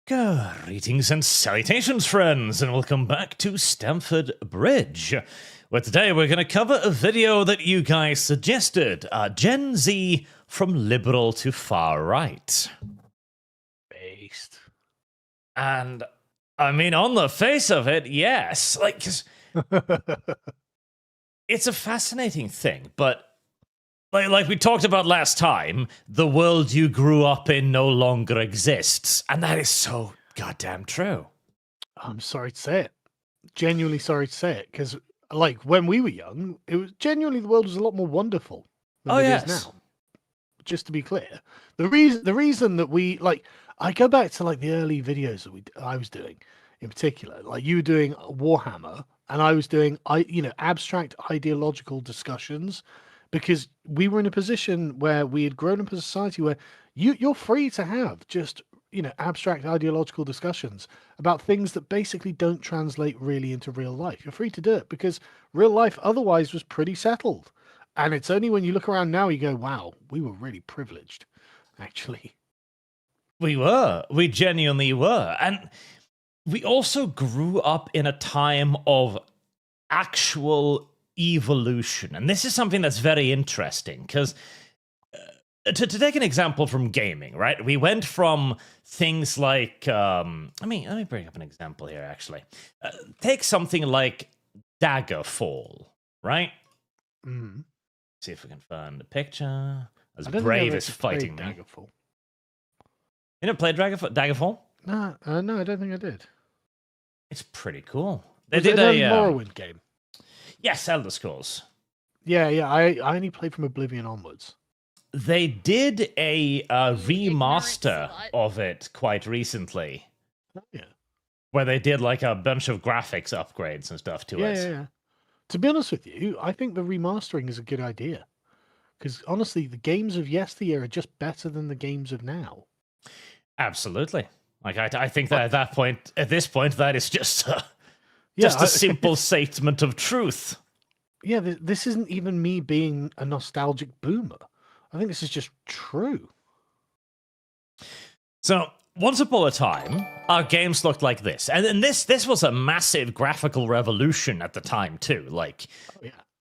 Greetings and salutations, friends, and welcome back to Stamford Bridge, where today we're going to cover a video that you guys suggested, Gen Z from liberal to far right. Based. And, I mean, on the face of it, yes, like, 'cause it's a fascinating thing, but like we talked about last time, the world you grew up in no longer exists. And that is so goddamn true. I'm sorry to say it. Genuinely sorry to say it. Because, like, when we were young, it was genuinely the world was a lot more wonderful than it is now. Just to be clear. The reason that we, like, I go back to, like, the early videos that I was doing in particular. Like, you were doing Warhammer, and I was doing, abstract ideological discussions. Because we were in a position where we had grown up as a society where you're free to have just, abstract ideological discussions about things that basically don't translate really into real life. You're free to do it because real life otherwise was pretty settled. And it's only when you look around now, you go, wow, we were really privileged, actually. We were. We genuinely were. And we also grew up in a time of actual evolution, and this is something that's very interesting because to take an example from gaming, right? We went from things like let me bring up an example here. Actually, take something like Daggerfall, right? Mm-hmm. See if we can find a picture. As brave as fighting me. Daggerfall. You never played Daggerfall? No, I don't think I did. It's pretty cool. They did a Morrowind game. Yes, Elder Scrolls. Yeah. I only played from Oblivion onwards. They did a remaster of it quite recently. Oh, yeah. Where they did like a bunch of graphics upgrades and stuff to it. Yeah. To be honest with you, I think the remastering is a good idea. Because honestly, the games of yesteryear are just better than the games of now. Absolutely. Like I think that at this point, that is just just a simple statement of truth. Yeah, this isn't even me being a nostalgic boomer. I think this is just true. So, once upon a time, our games looked like this. And this was a massive graphical revolution at the time, too. Like,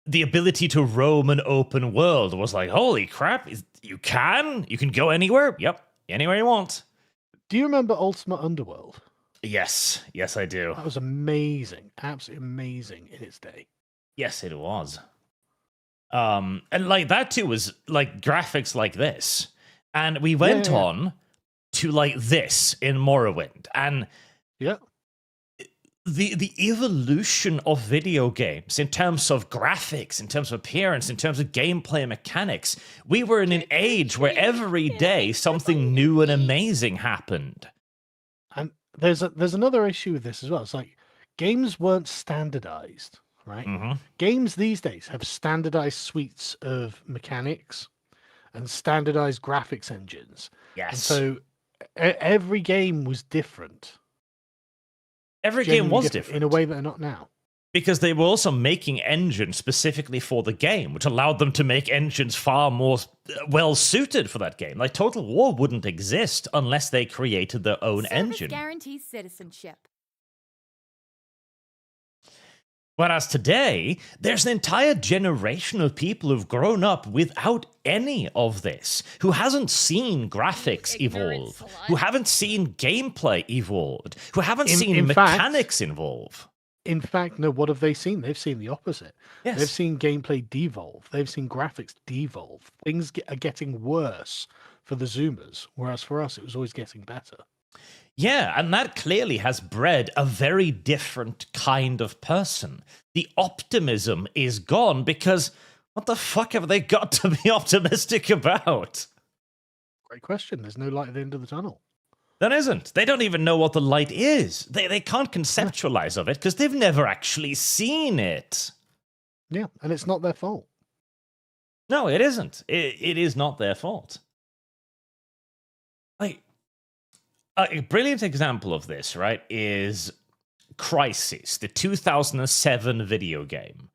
the ability to roam an open world was like, holy crap, you can go anywhere? Yep, anywhere you want. Do you remember Ultimate Underworld? Yes, I do. That was amazing, absolutely amazing in its day. Yes, it was. And like that too was like graphics like this, and we went on to like this in Morrowind, and the evolution of video games in terms of graphics, in terms of appearance, in terms of gameplay mechanics. We were in an age where every day something new and amazing happened. And there's another issue with this as well. It's like games weren't standardized, right? Mm-hmm. Games these days have standardized suites of mechanics and standardized graphics engines. Yes. And so every game was different. Every game was different. In a way that they're not now. Because they were also making engines specifically for the game, which allowed them to make engines far more well-suited for that game. Like, Total War wouldn't exist unless they created their own engine. Guarantees citizenship. Whereas today, there's an entire generation of people who've grown up without any of this, who hasn't seen graphics evolve, who haven't seen gameplay evolve, who haven't seen mechanics evolve. In fact, no, what have they seen? They've seen the opposite. Yes. They've seen gameplay devolve. They've seen graphics devolve. Things are getting worse for the Zoomers, whereas for us, it was always getting better. Yeah, and that clearly has bred a very different kind of person. The optimism is gone because what the fuck have they got to be optimistic about? Great question. There's no light at the end of the tunnel. There isn't. They don't even know what the light is. They can't conceptualize of it because they've never actually seen it. Yeah, and it's not their fault. No, it isn't. It is not their fault. Like, a brilliant example of this, right, is Crysis, the 2007 video game.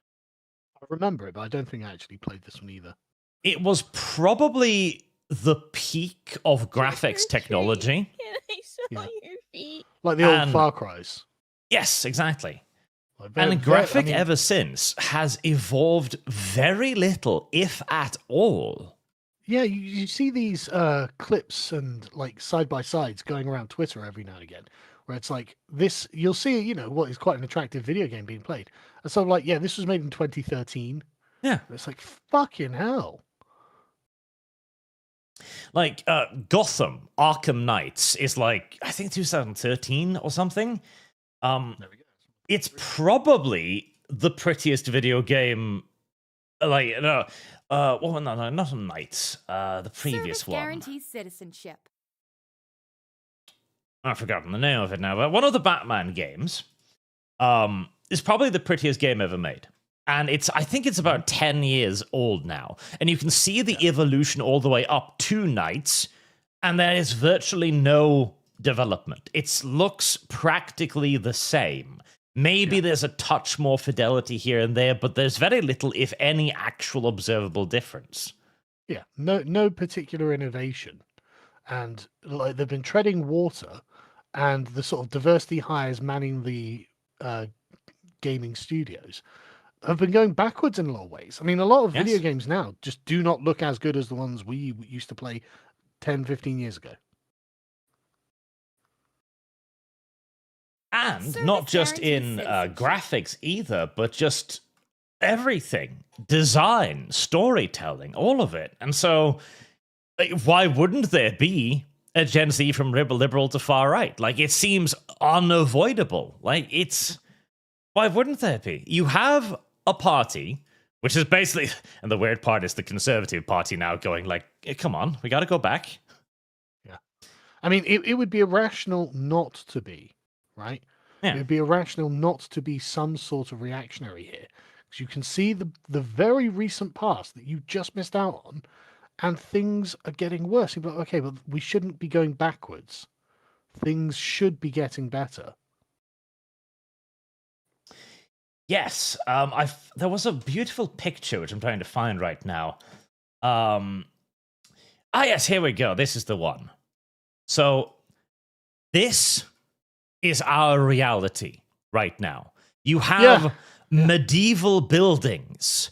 I remember it, but I don't think I actually played this one either. It was probably the peak of graphics technology. Can I show you Like the old Far Cry's. Yes, exactly. And graphic ever since has evolved very little, if at all. Yeah, you see these clips and like side-by-sides going around Twitter every now and again, where it's like this, you'll see, what is quite an attractive video game being played. And so like, yeah, this was made in 2013. Yeah. It's like, fucking hell. Like Gotham, Arkham Knights is like, I think 2013 or something. There we go. It's probably the prettiest video game. Like, no, not on Knights. The previous Service one. guarantees citizenship. I've forgotten the name of it now, but one of the Batman games is probably the prettiest game ever made. And I think it's about 10 years old now. And you can see the evolution all the way up to Knights, and there is virtually no development. It looks practically the same. Maybe there's a touch more fidelity here and there, but there's very little, if any, actual observable difference. Yeah, no particular innovation. And like they've been treading water, and the sort of diversity hires manning the gaming studios have been going backwards in a lot of ways. I mean, a lot of video games now just do not look as good as the ones we used to play 10, 15 years ago. And not just in graphics either, but just everything. Design, storytelling, all of it. And so, like, why wouldn't there be a Gen Z from liberal to far right? Like, it seems unavoidable. Like, why wouldn't there be? You have a party, which is basically, and the weird part is the Conservative Party now going like, come on, we got to go back. Yeah. I mean, it would be irrational not to be, right? Yeah. It would be irrational not to be some sort of reactionary here. Because you can see the very recent past that you just missed out on, and things are getting worse. You're like, okay, but we shouldn't be going backwards. Things should be getting better. Yes, there was a beautiful picture which I'm trying to find right now. Yes, here we go. This is the one. So this is our reality right now. You have medieval buildings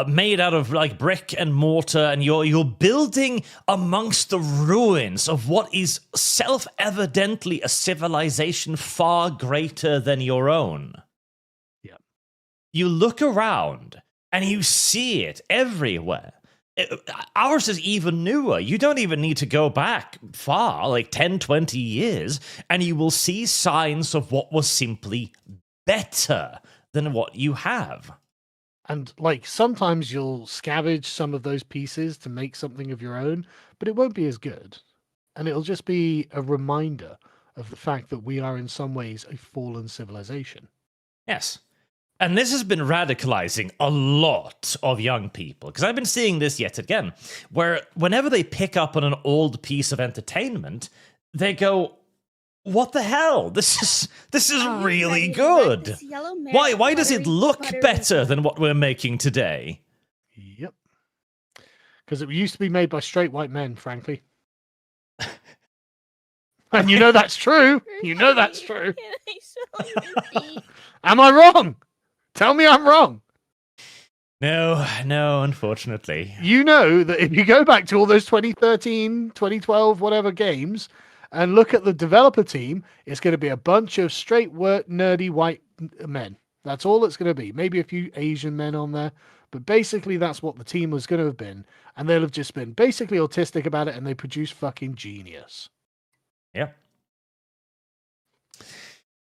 made out of like brick and mortar, and you're building amongst the ruins of what is self-evidently a civilization far greater than your own. You look around and you see it everywhere. Ours is even newer. You don't even need to go back far, like 10, 20 years, and you will see signs of what was simply better than what you have. And like sometimes you'll scavenge some of those pieces to make something of your own, but it won't be as good. And it'll just be a reminder of the fact that we are in some ways a fallen civilization. Yes. And this has been radicalizing a lot of young people, because I've been seeing this yet again, where whenever they pick up on an old piece of entertainment, they go, what the hell? This is really good. Why does it look better than what we're making today? Yep. Because it used to be made by straight white men, frankly. And you know that's true. You know that's true. Am I wrong? Tell me I'm wrong. No, unfortunately. You know that if you go back to all those 2013, 2012, whatever games, and look at the developer team, it's going to be a bunch of straight, nerdy white men. That's all it's going to be. Maybe a few Asian men on there. But basically, that's what the team was going to have been. And they'll have just been basically autistic about it, and they produce fucking genius. Yep.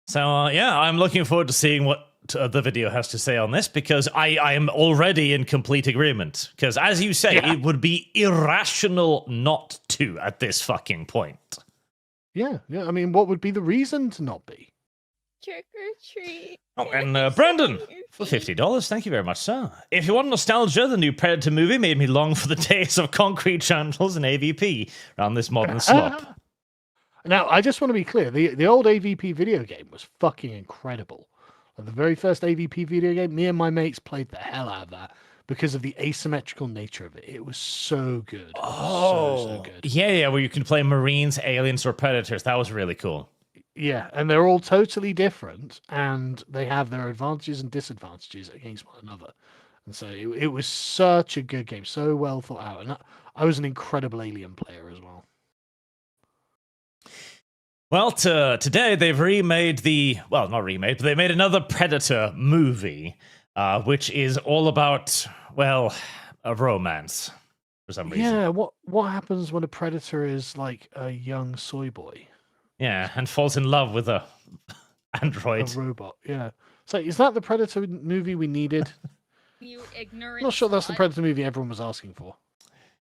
So, I'm looking forward to seeing what the video has to say on this, because I am already in complete agreement. Because as you say, it would be irrational not to at this fucking point. Yeah. I mean, what would be the reason to not be? Trick or treat. Oh, and Brandon, for $50, thank you very much, sir. If you want nostalgia, the new Predator movie made me long for the days of concrete channels and AVP around this modern slop. Now, I just want to be clear. The old AVP video game was fucking incredible. The very first AVP video game, me and my mates played the hell out of that because of the asymmetrical nature of it. It was so good. So good. Yeah, where you can play Marines, aliens, or Predators. That was really cool. Yeah, and they're all totally different, and they have their advantages and disadvantages against one another. And so it was such a good game, so well thought out, and I was an incredible Alien player as well. Well, today they've remade not remade, but they made another Predator movie, which is all about, well, a romance for some reason. Yeah, what happens when a Predator is like a young soy boy? Yeah, and falls in love with a android. A robot, yeah. So is that the Predator movie we needed? You ignorant. I'm not sure that's the slut. Predator movie everyone was asking for.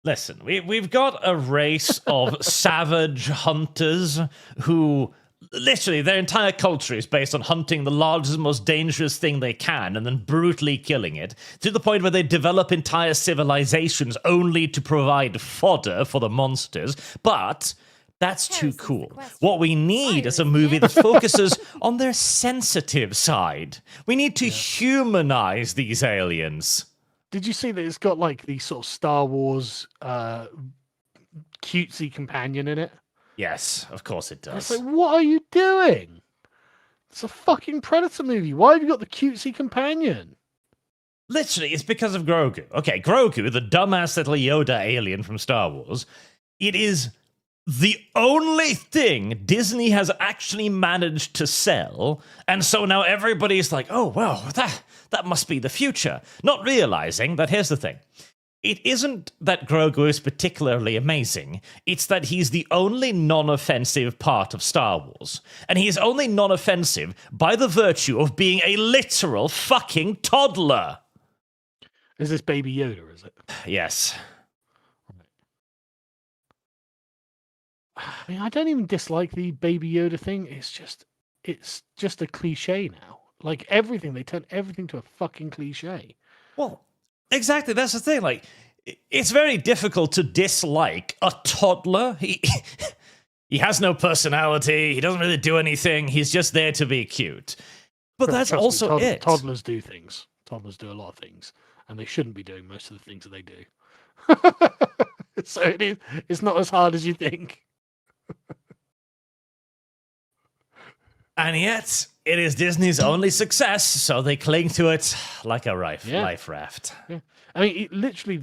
Listen, we've got a race of savage hunters who literally their entire culture is based on hunting the largest, most dangerous thing they can and then brutally killing it, to the point where they develop entire civilizations only to provide fodder for the monsters. But that's too Harrison's the cool. question. What we need is a movie that focuses on their sensitive side. We need to humanize these aliens. Did you see that it's got like the sort of Star Wars cutesy companion in it? Yes, of course it And it's does. like, what are you doing? It's a fucking Predator movie. Why have you got the cutesy companion? Literally, it's because of Grogu. Okay, Grogu, the dumbass little Yoda alien from Star Wars, it is the only thing Disney has actually managed to sell, and so now everybody's like, oh, well, that must be the future. Not realizing that here's the thing. It isn't that Grogu is particularly amazing, it's that he's the only non-offensive part of Star Wars. And he is only non-offensive by the virtue of being a literal fucking toddler. Is this Baby Yoda, is it? Yes. I mean, I don't even dislike the Baby Yoda thing. It's just a cliche now. Like everything, they turn everything to a fucking cliche. Well, exactly, that's the thing. Like, it's very difficult to dislike a toddler. He has no personality. He doesn't really do anything. He's just there to be cute. But that's Trust me, also it. Toddlers do things. Toddlers do a lot of things, and they shouldn't be doing most of the things that they do. So it's not as hard as you think. And yet, it is Disney's only success, so they cling to it like a life raft. Yeah. I mean, it literally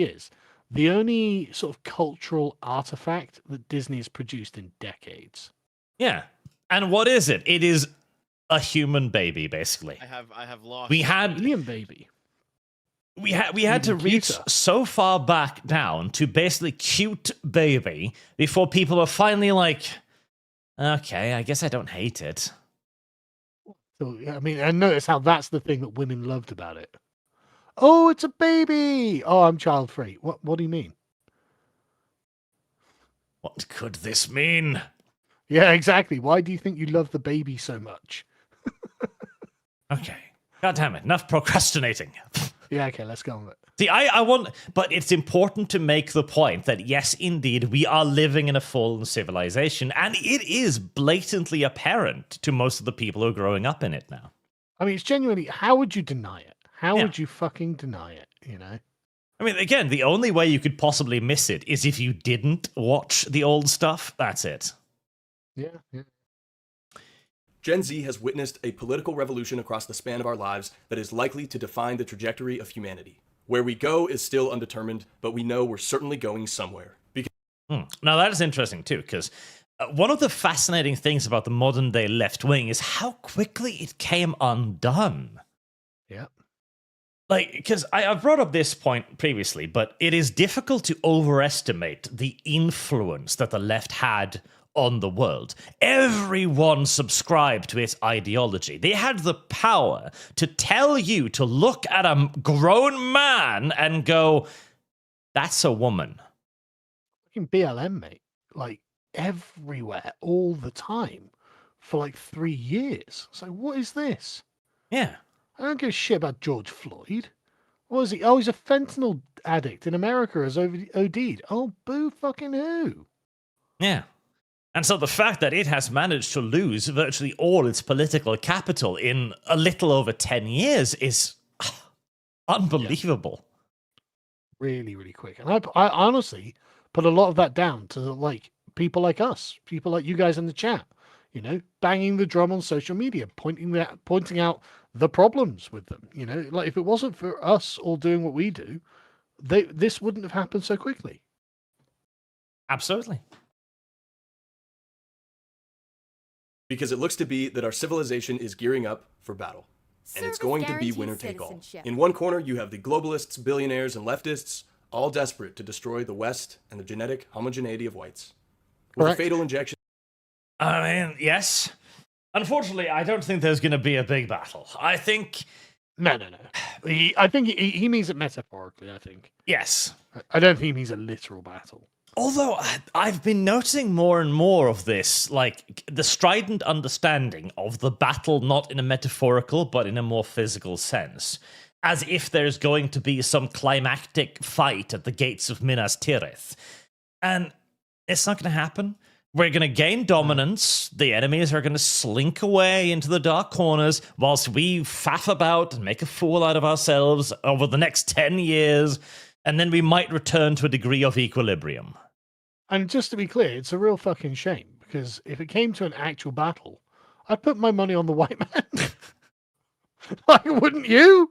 is the only sort of cultural artifact that Disney has produced in decades. Yeah. And what is it? It is a human baby, basically. I have lost. We had Alien baby. we had to Even reach cuter. so far back down to basically cute baby before people were finally like, okay, I guess I don't hate it. So I mean, and notice how that's the thing that women loved about it. Oh, it's a baby. Oh, I'm child free. What do you mean? What could this mean? Yeah, exactly. Why do you think you love the baby so much? Okay. God damn it. Enough procrastinating. Yeah, okay, let's go on with it. See, I want, but it's important to make the point that yes, indeed, we are living in a fallen civilization, and it is blatantly apparent to most of the people who are growing up in it now. I mean, it's genuinely, how would you deny it? How Yeah. would you fucking deny it, you know? I mean, again, the only way you could possibly miss it is if you didn't watch the old stuff. That's it. Yeah, yeah. Gen Z has witnessed a political revolution across the span of our lives that is likely to define the trajectory of humanity. Where we go is still undetermined, but we know we're certainly going somewhere. Now, that is interesting, too, because one of the fascinating things about the modern day left wing is how quickly it came undone. Yeah. Like, because I've brought up this point previously, but it is difficult to overestimate the influence that the left had on the world. Everyone subscribed to its ideology. They had the power to tell you to look at a grown man and go, that's a woman. Fucking BLM, mate. Like, everywhere, all the time, for like 3 years. So what is this? Yeah. I don't give a shit about George Floyd. What is he? Oh, he's a fentanyl addict in America, has OD'd. Oh, boo fucking who? Yeah. And so the fact that it has managed to lose virtually all its political capital in a little over 10 years is unbelievable. Really, really quick. And I honestly put a lot of that down to like people like us, people like you guys in the chat, you know, banging the drum on social media, pointing out the problems with them. You know, like if it wasn't for us all doing what we do, this wouldn't have happened so quickly. Absolutely. Because it looks to be that our civilization is gearing up for battle. And it's going to be winner take all. In one corner, you have the globalists, billionaires, and leftists, all desperate to destroy the West and the genetic homogeneity of whites. With a fatal injection. I mean, yes. Unfortunately, I don't think there's going to be a big battle. I think... No. I think he means it metaphorically, I think. Yes. I don't think he means a literal battle. Although I've been noticing more and more of this, like the strident understanding of the battle not in a metaphorical but in a more physical sense. As if there's going to be some climactic fight at the gates of Minas Tirith. And it's not going to happen. We're going to gain dominance. The enemies are going to slink away into the dark corners whilst we faff about and make a fool out of ourselves over the next 10 years. And then we might return to a degree of equilibrium. And just to be clear, it's a real fucking shame. Because if it came to an actual battle, I'd put my money on the white man. Like, wouldn't you?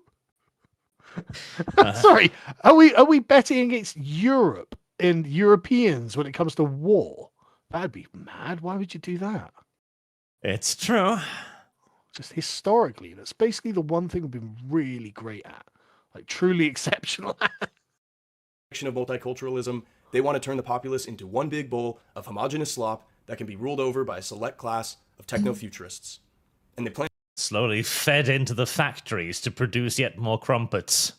Sorry, are we betting against Europe and Europeans when it comes to war? That'd be mad. Why would you do that? It's true. Just historically, that's basically the one thing we've been really great at, like truly exceptional at. Of multiculturalism, they want to turn the populace into one big bowl of homogenous slop that can be ruled over by a select class of techno-futurists. And they plan slowly fed into the factories to produce yet more crumpets.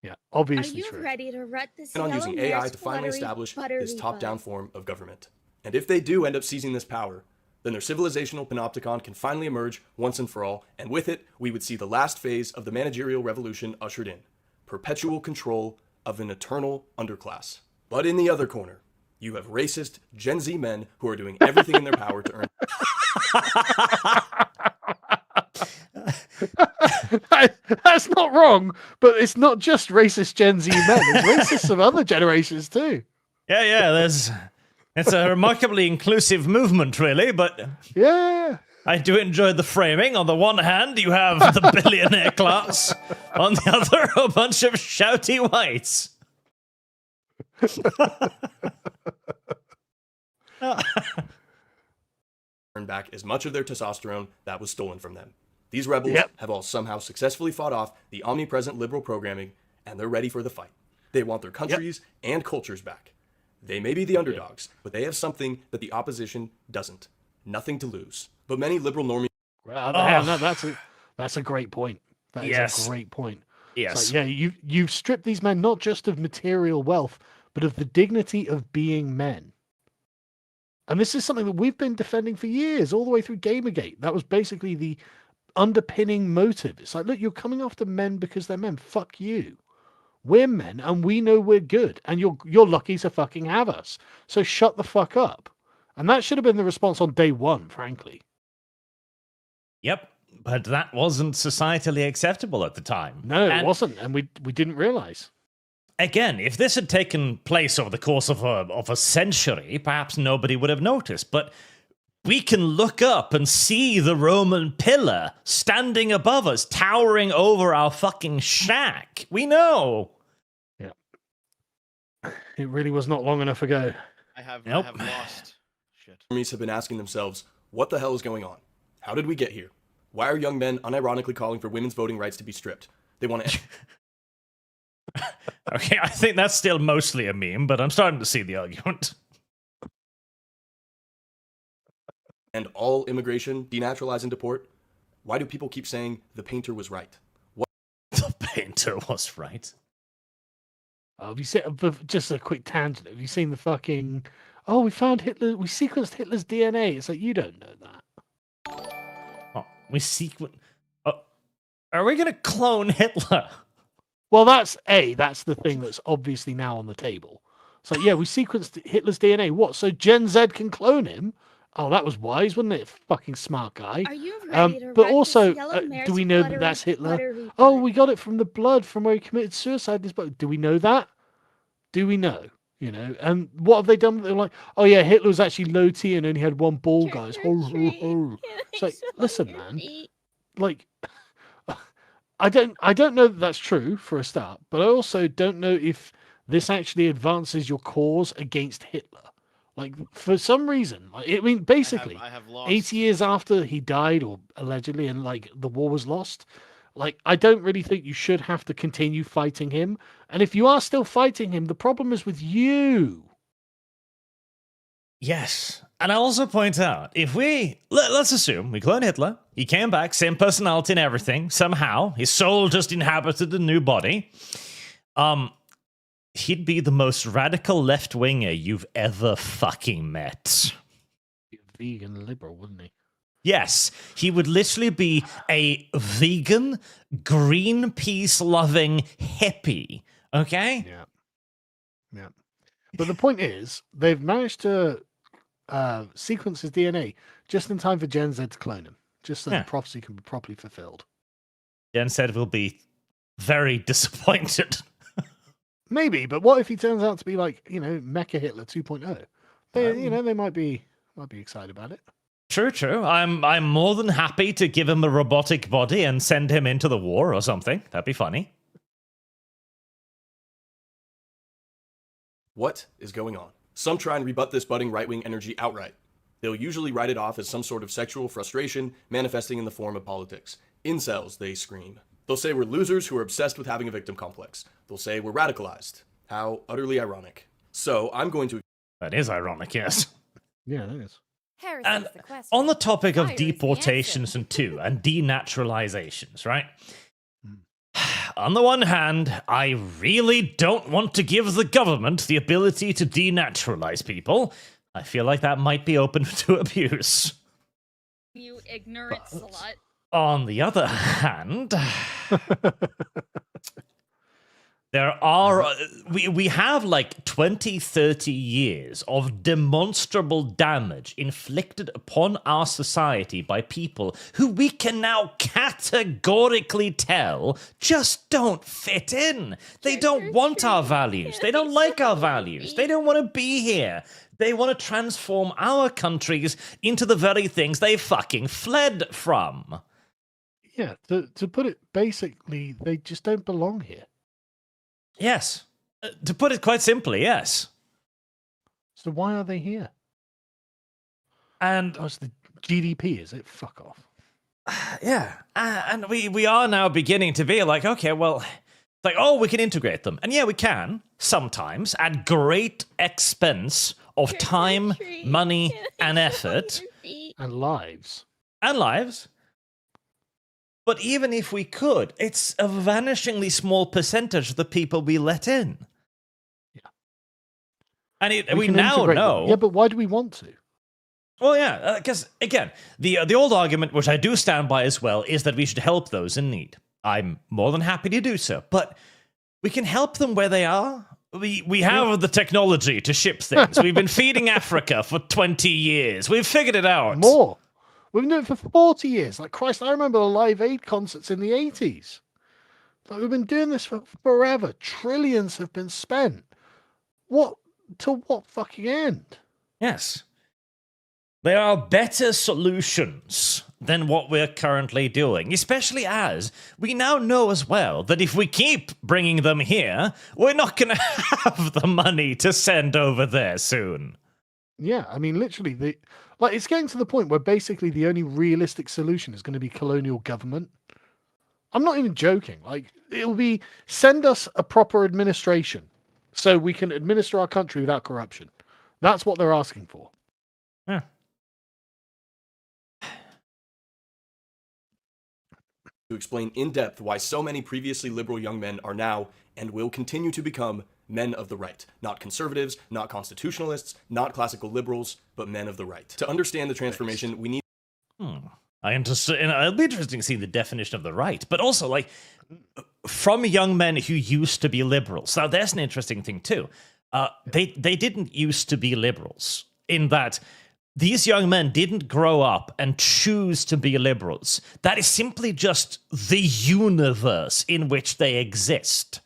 Yeah, obviously. Are you ready to rut this on using AI to finally establish this top-down form of government. And if they do end up seizing this power, then their civilizational panopticon can finally emerge once and for all, and with it, we would see the last phase of the managerial revolution ushered in. Perpetual control of an eternal underclass. But in the other corner, you have racist Gen Z men who are doing everything in their power to earn... That's not wrong, but it's not just racist Gen Z men. It's racist of other generations too. Yeah, it's a remarkably inclusive movement, really, but... Yeah. I do enjoy the framing. On the one hand, you have the billionaire class. On the other, a bunch of shouty whites. Earn back as much of their testosterone that was stolen from them. These rebels have all somehow successfully fought off the omnipresent liberal programming, and they're ready for the fight. They want their countries and cultures back. They may be the underdogs, but they have something that the opposition doesn't. Nothing to lose. But many liberal normies... That's a great point. That is a great point. Yes. Like, you've stripped these men not just of material wealth, but of the dignity of being men. And this is something that we've been defending for years, all the way through Gamergate. That was basically the underpinning motive. It's like, look, you're coming after men because they're men. Fuck you. We're men, and we know we're good, and you're lucky to fucking have us. So shut the fuck up. And that should have been the response on day one, frankly. Yep, but that wasn't societally acceptable at the time. No, it wasn't, and we didn't realize. Again, if this had taken place over the course of a century, perhaps nobody would have noticed, but we can look up and see the Roman pillar standing above us, towering over our fucking shack. We know. Yeah. It really was not long enough ago. I have lost. Shit. Armies have been asking themselves, what the hell is going on? How did we get here? Why are young men unironically calling for women's voting rights to be stripped? They want to... Okay, I think that's still mostly a meme, but I'm starting to see the argument. And all immigration, denaturalize and deport? Why do people keep saying the painter was right? What? The painter was right. Have you seen, just a quick tangent, have you seen the fucking... Oh, we found Hitler, we sequenced Hitler's DNA. It's like, you don't know that. Oh, we sequence... are we going to clone Hitler? Well, that's the thing that's obviously now on the table. So yeah, we sequenced Hitler's DNA. What? So Gen Z can clone him? Oh, that was wise, wasn't it? Fucking smart guy. Are you ready to but wreck also, this yellow mare's do we know that that's Hitler? Oh, we got it from the blood from where he committed suicide. Do we know that? Do we know? You know, and what have they done? They're like, oh yeah, Hitler was actually low T and only had one ball, guys. Ho, ho, ho. It's like, listen, man, like, I don't know that that's true for a start, but I also don't know if this actually advances your cause against Hitler. Like, for some reason, like, I mean, basically, I have lost 80 years after he died, or allegedly, and like the war was lost, like, I don't really think you should have to continue fighting him. And if you are still fighting him, the problem is with you. Yes. And I also point out, if let's assume we clone Hitler, he came back, same personality and everything, somehow, his soul just inhabited a new body, he'd be the most radical left-winger you've ever fucking met. Vegan liberal, wouldn't he? Yes, he would literally be a vegan, Greenpeace-loving hippie, okay? Yeah. But the point is, they've managed to sequence his DNA just in time for Gen Z to clone him, just so the prophecy can be properly fulfilled. Gen Z will be very disappointed. Maybe, but what if he turns out to be like, you know, Mecha Hitler 2.0? They might be excited about it. True. I'm more than happy to give him a robotic body and send him into the war or something. That'd be funny. What is going on? Some try and rebut this budding right-wing energy outright. They'll usually write it off as some sort of sexual frustration manifesting in the form of politics. Incels, they scream. They'll say we're losers who are obsessed with having a victim complex. They'll say we're radicalized. How utterly ironic. So I'm going to... That is ironic, yes. Yeah, that is. And on the topic of deportations and denaturalizations, right? On the one hand, I really don't want to give the government the ability to denaturalize people. I feel like that might be open to abuse. You ignorant slut. On the other hand, there are, we have like 20, 30 years of demonstrable damage inflicted upon our society by people who we can now categorically tell just don't fit in. They don't want our values. They don't like our values. They don't want to be here. They want to transform our countries into the very things they fucking fled from. Yeah, to put it basically, they just don't belong here. Yes. To put it quite simply, yes. So why are they here? And it's the GDP, is it? Fuck off. Yeah. And we are now beginning to be like, okay, well, like, oh, we can integrate them. And yeah, we can, sometimes, at great expense of time, money, and effort. And lives. And lives. But even if we could, it's a vanishingly small percentage of the people we let in. Yeah. And we now know... Them. Yeah, but why do we want to? Well, yeah, because, again, the old argument, which I do stand by as well, is that we should help those in need. I'm more than happy to do so. But we can help them where they are. We have the technology to ship things. We've been feeding Africa for 20 years. We've figured it out. More. We've been doing it for 40 years. Like, Christ, I remember the Live Aid concerts in the 80s. Like, we've been doing this for forever. Trillions have been spent. What? To what fucking end? Yes. There are better solutions than what we're currently doing, especially as we now know as well that if we keep bringing them here, we're not going to have the money to send over there soon. Yeah, I mean, literally, it's getting to the point where basically the only realistic solution is going to be colonial government. I'm not even joking. Like, it'll be send us a proper administration so we can administer our country without corruption. That's what they're asking for. Yeah. To explain in depth why so many previously liberal young men are now and will continue to become men of the right. Not conservatives, not constitutionalists, not classical liberals, but men of the right. To understand the transformation, we need... It'll be interesting to see the definition of the right, but also, like, from young men who used to be liberals. Now, there's an interesting thing, too. They didn't used to be liberals, in that these young men didn't grow up and choose to be liberals. That is simply just the universe in which they exist.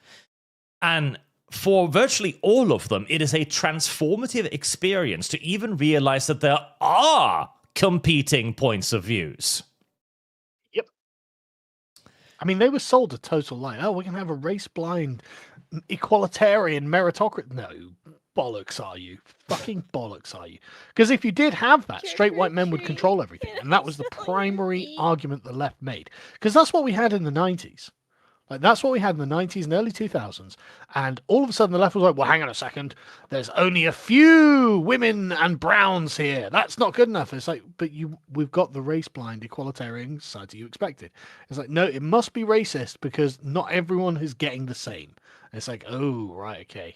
And for virtually all of them, it is a transformative experience to even realize that there are competing points of views. Yep. I mean, they were sold a total lie. Oh, we're going to have a race-blind, equalitarian meritocracy. No, bollocks are you. Fucking bollocks are you. Because if you did have that, straight white men would control everything. And that was the primary argument the left made. Because that's what we had in the 90s. Like, that's what we had in the 90s and early 2000s. And all of a sudden the left was like, well, hang on a second. There's only a few women and browns here. That's not good enough. It's like, but we've got the race-blind equalitarian society you expected. It's like, no, it must be racist because not everyone is getting the same. And it's like, oh, right, okay.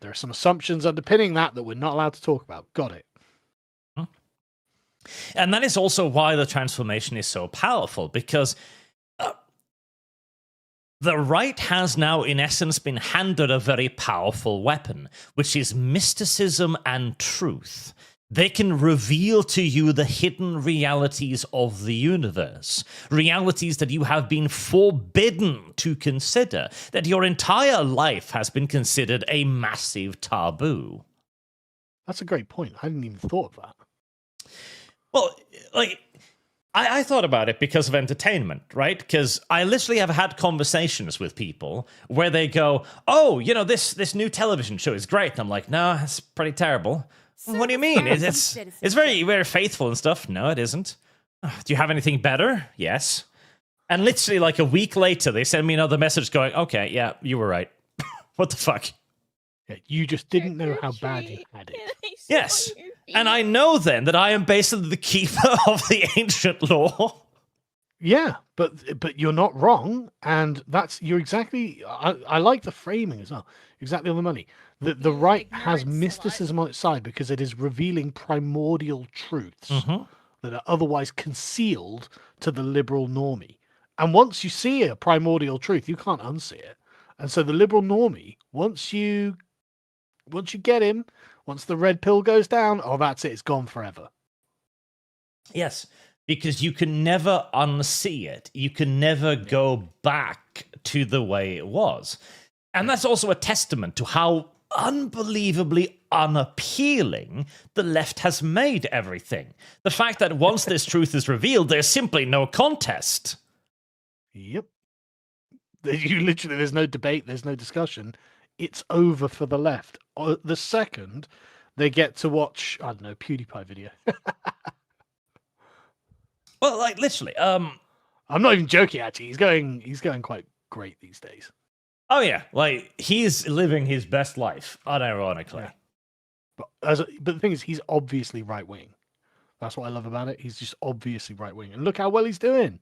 There are some assumptions underpinning that we're not allowed to talk about. Got it. And that is also why the transformation is so powerful, because the right has now, in essence, been handed a very powerful weapon, which is mysticism and truth. They can reveal to you the hidden realities of the universe, realities that you have been forbidden to consider, that your entire life has been considered a massive taboo. That's a great point. I hadn't even thought of that. Well, like, I thought about it because of entertainment, right? Because I literally have had conversations with people where they go, oh, you know, this new television show is great. And I'm like, no, it's pretty terrible. What do you mean? It's very, very faithful and stuff. No, it isn't. Do you have anything better? Yes. And literally like a week later, they send me another message going, okay, yeah, you were right. What the fuck? Yeah, you just didn't know how bad you had it. Yes. And I know then that I am basically the keeper of the ancient law. Yeah, but you're not wrong, and you're exactly. I like the framing as well. Exactly on the money. The right has mysticism on its side because it is revealing primordial truths that are otherwise concealed to the liberal normie. And once you see a primordial truth, you can't unsee it. And so the liberal normie, once you get him, once the red pill goes down, oh, that's it. It's gone forever. Yes, because you can never unsee it. You can never go back to the way it was. And that's also a testament to how unbelievably unappealing the left has made everything. The fact that once this truth is revealed, there's simply no contest. Yep. There's no debate, there's no discussion. It's over for the left. The second they get to watch, I don't know, PewDiePie video. Well, like literally, I'm not even joking. Actually, he's going quite great these days. Oh yeah, like he's living his best life, unironically. Yeah. But the thing is, he's obviously right wing. That's what I love about it. He's just obviously right wing, and look how well he's doing.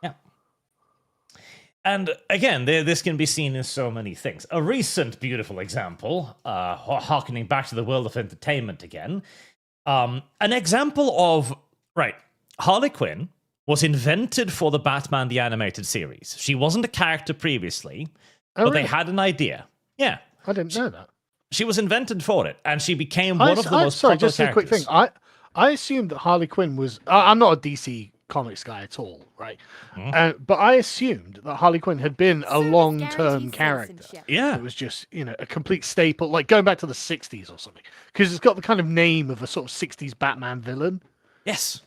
Yeah. And again, this can be seen in so many things. A recent beautiful example, harkening back to the world of entertainment again, an example of, right, Harley Quinn was invented for the Batman the Animated Series. She wasn't a character previously, but really? They had an idea. Yeah. I didn't know that. She was invented for it, and she became one of the most popular just characters. A quick thing. I assumed that Harley Quinn was... I'm not a DC Comics guy at all, right? But I assumed that Harley Quinn had been a long-term character. Yeah. It was just, a complete staple, like going back to the 60s or something. Because it's got the kind of name of a sort of 60s Batman villain. Yes.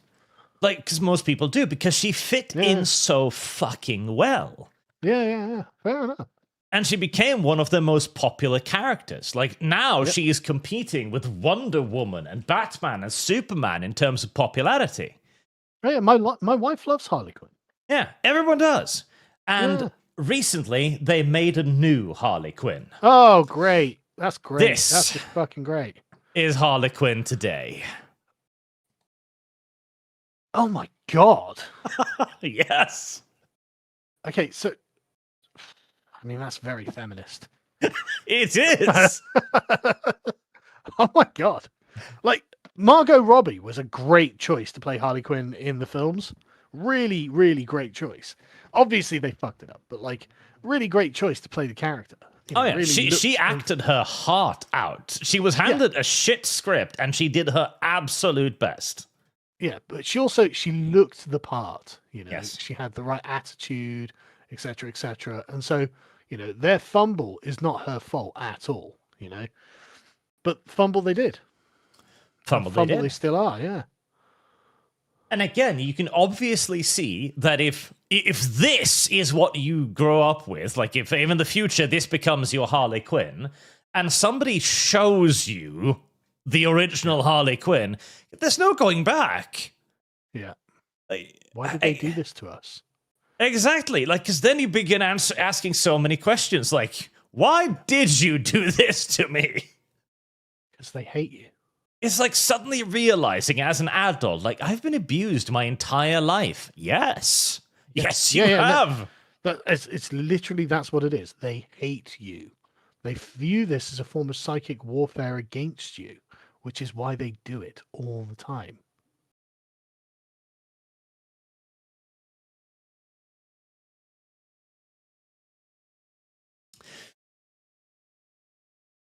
Like, because most people do, because she fit in so fucking well. Yeah. Fair enough. And she became one of the most popular characters. Like, now she is competing with Wonder Woman and Batman and Superman in terms of popularity. Yeah, my wife loves Harley Quinn. Yeah, everyone does. And recently, they made a new Harley Quinn. Oh, great. That's great. This That's just fucking great. Is Harley Quinn today. Oh my god. Yes. Okay, so I mean that's very feminist. It is. Oh my god. Like Margot Robbie was a great choice to play Harley Quinn in the films. Really, really great choice. Obviously they fucked it up, but like really great choice to play the character. Really she acted her heart out. She was handed a shit script and she did her absolute best. Yeah, but she looked the part, Yes. She had the right attitude, etc., etc. And so, You know, their fumble is not her fault at all, you know. But fumble they did. Fumble they still are, yeah. And again, you can obviously see that if this is what you grow up with, like if in the future this becomes your Harley Quinn, and somebody shows you the original Harley Quinn, there's no going back. Yeah. Why did they do this to us? Exactly. Like, because then you begin asking so many questions, like, why did you do this to me? Because they hate you. It's like suddenly realizing as an adult, like, I've been abused my entire life. Yes. Yes, you have. No, it's literally, that's what it is. They hate you. They view this as a form of psychic warfare against you, which is why they do it all the time.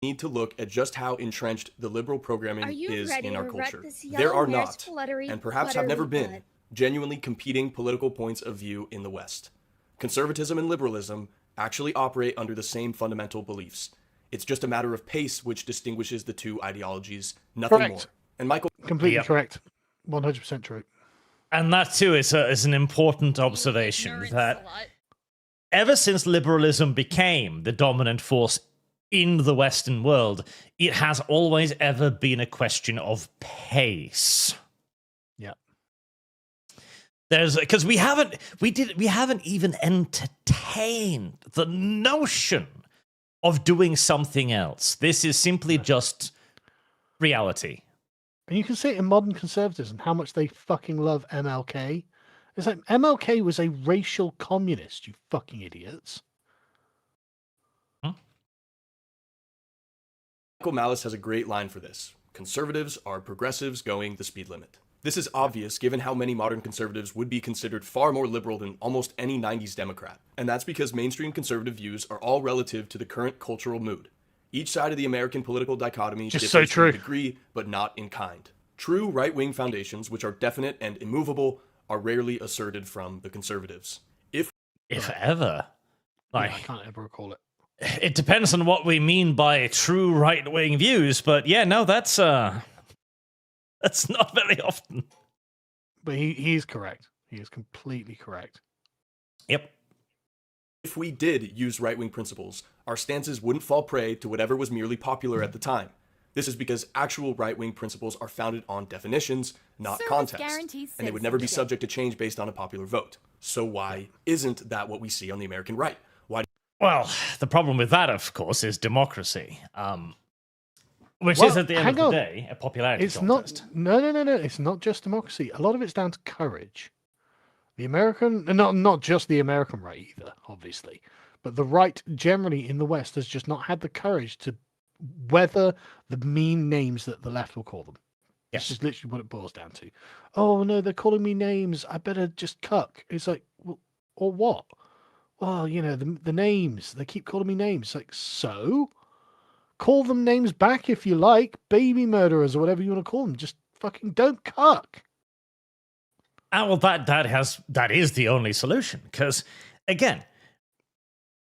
Need to look at just how entrenched the liberal programming is in our culture. There There are not, and perhaps have never been, genuinely competing political points of view in the West. Conservatism and liberalism actually operate under the same fundamental beliefs. It's just a matter of pace which distinguishes the two ideologies, nothing more. And Michael... Completely correct. 100% true. And that, too, is an important observation, that ever since liberalism became the dominant force in the Western world, it has always ever been a question of pace. Yeah. Because we haven't even entertained the notion of doing something else. This is simply just reality. And you can see it in modern conservatism, how much they fucking love MLK. It's like, MLK was a racial communist, you fucking idiots. Michael Malice has a great line for this. Conservatives are progressives going the speed limit. This is obvious given how many modern conservatives would be considered far more liberal than almost any 90s Democrat. And that's because mainstream conservative views are all relative to the current cultural mood. Each side of the American political dichotomy differs in degree, but not in kind. True right-wing foundations, which are definite and immovable, are rarely asserted from the conservatives. If ever. Like, I can't ever recall it. It depends on what we mean by true right-wing views, but yeah, no, that's not very often. But he's correct. He is completely correct. Yep. If we did use right-wing principles, our stances wouldn't fall prey to whatever was merely popular at the time. This is because actual right-wing principles are founded on definitions, not context, and they would never be subject to change based on a popular vote. So why isn't that what we see on the American right? Well, the problem with that, of course, is democracy, which is, at the end of the day, a popularity contest. No. It's not just democracy. A lot of it's down to courage. The American, not just the American right either, obviously, but the right generally in the West has just not had the courage to weather the mean names that the left will call them. Yes. It's just literally what it boils down to. Oh, no, they're calling me names. I better just cuck. It's like, well, or what? Well, you know, the names. They keep calling me names. Like, so? Call them names back if you like. Baby murderers or whatever you want to call them. Just fucking don't cuck. Well, that is the only solution. Because, again,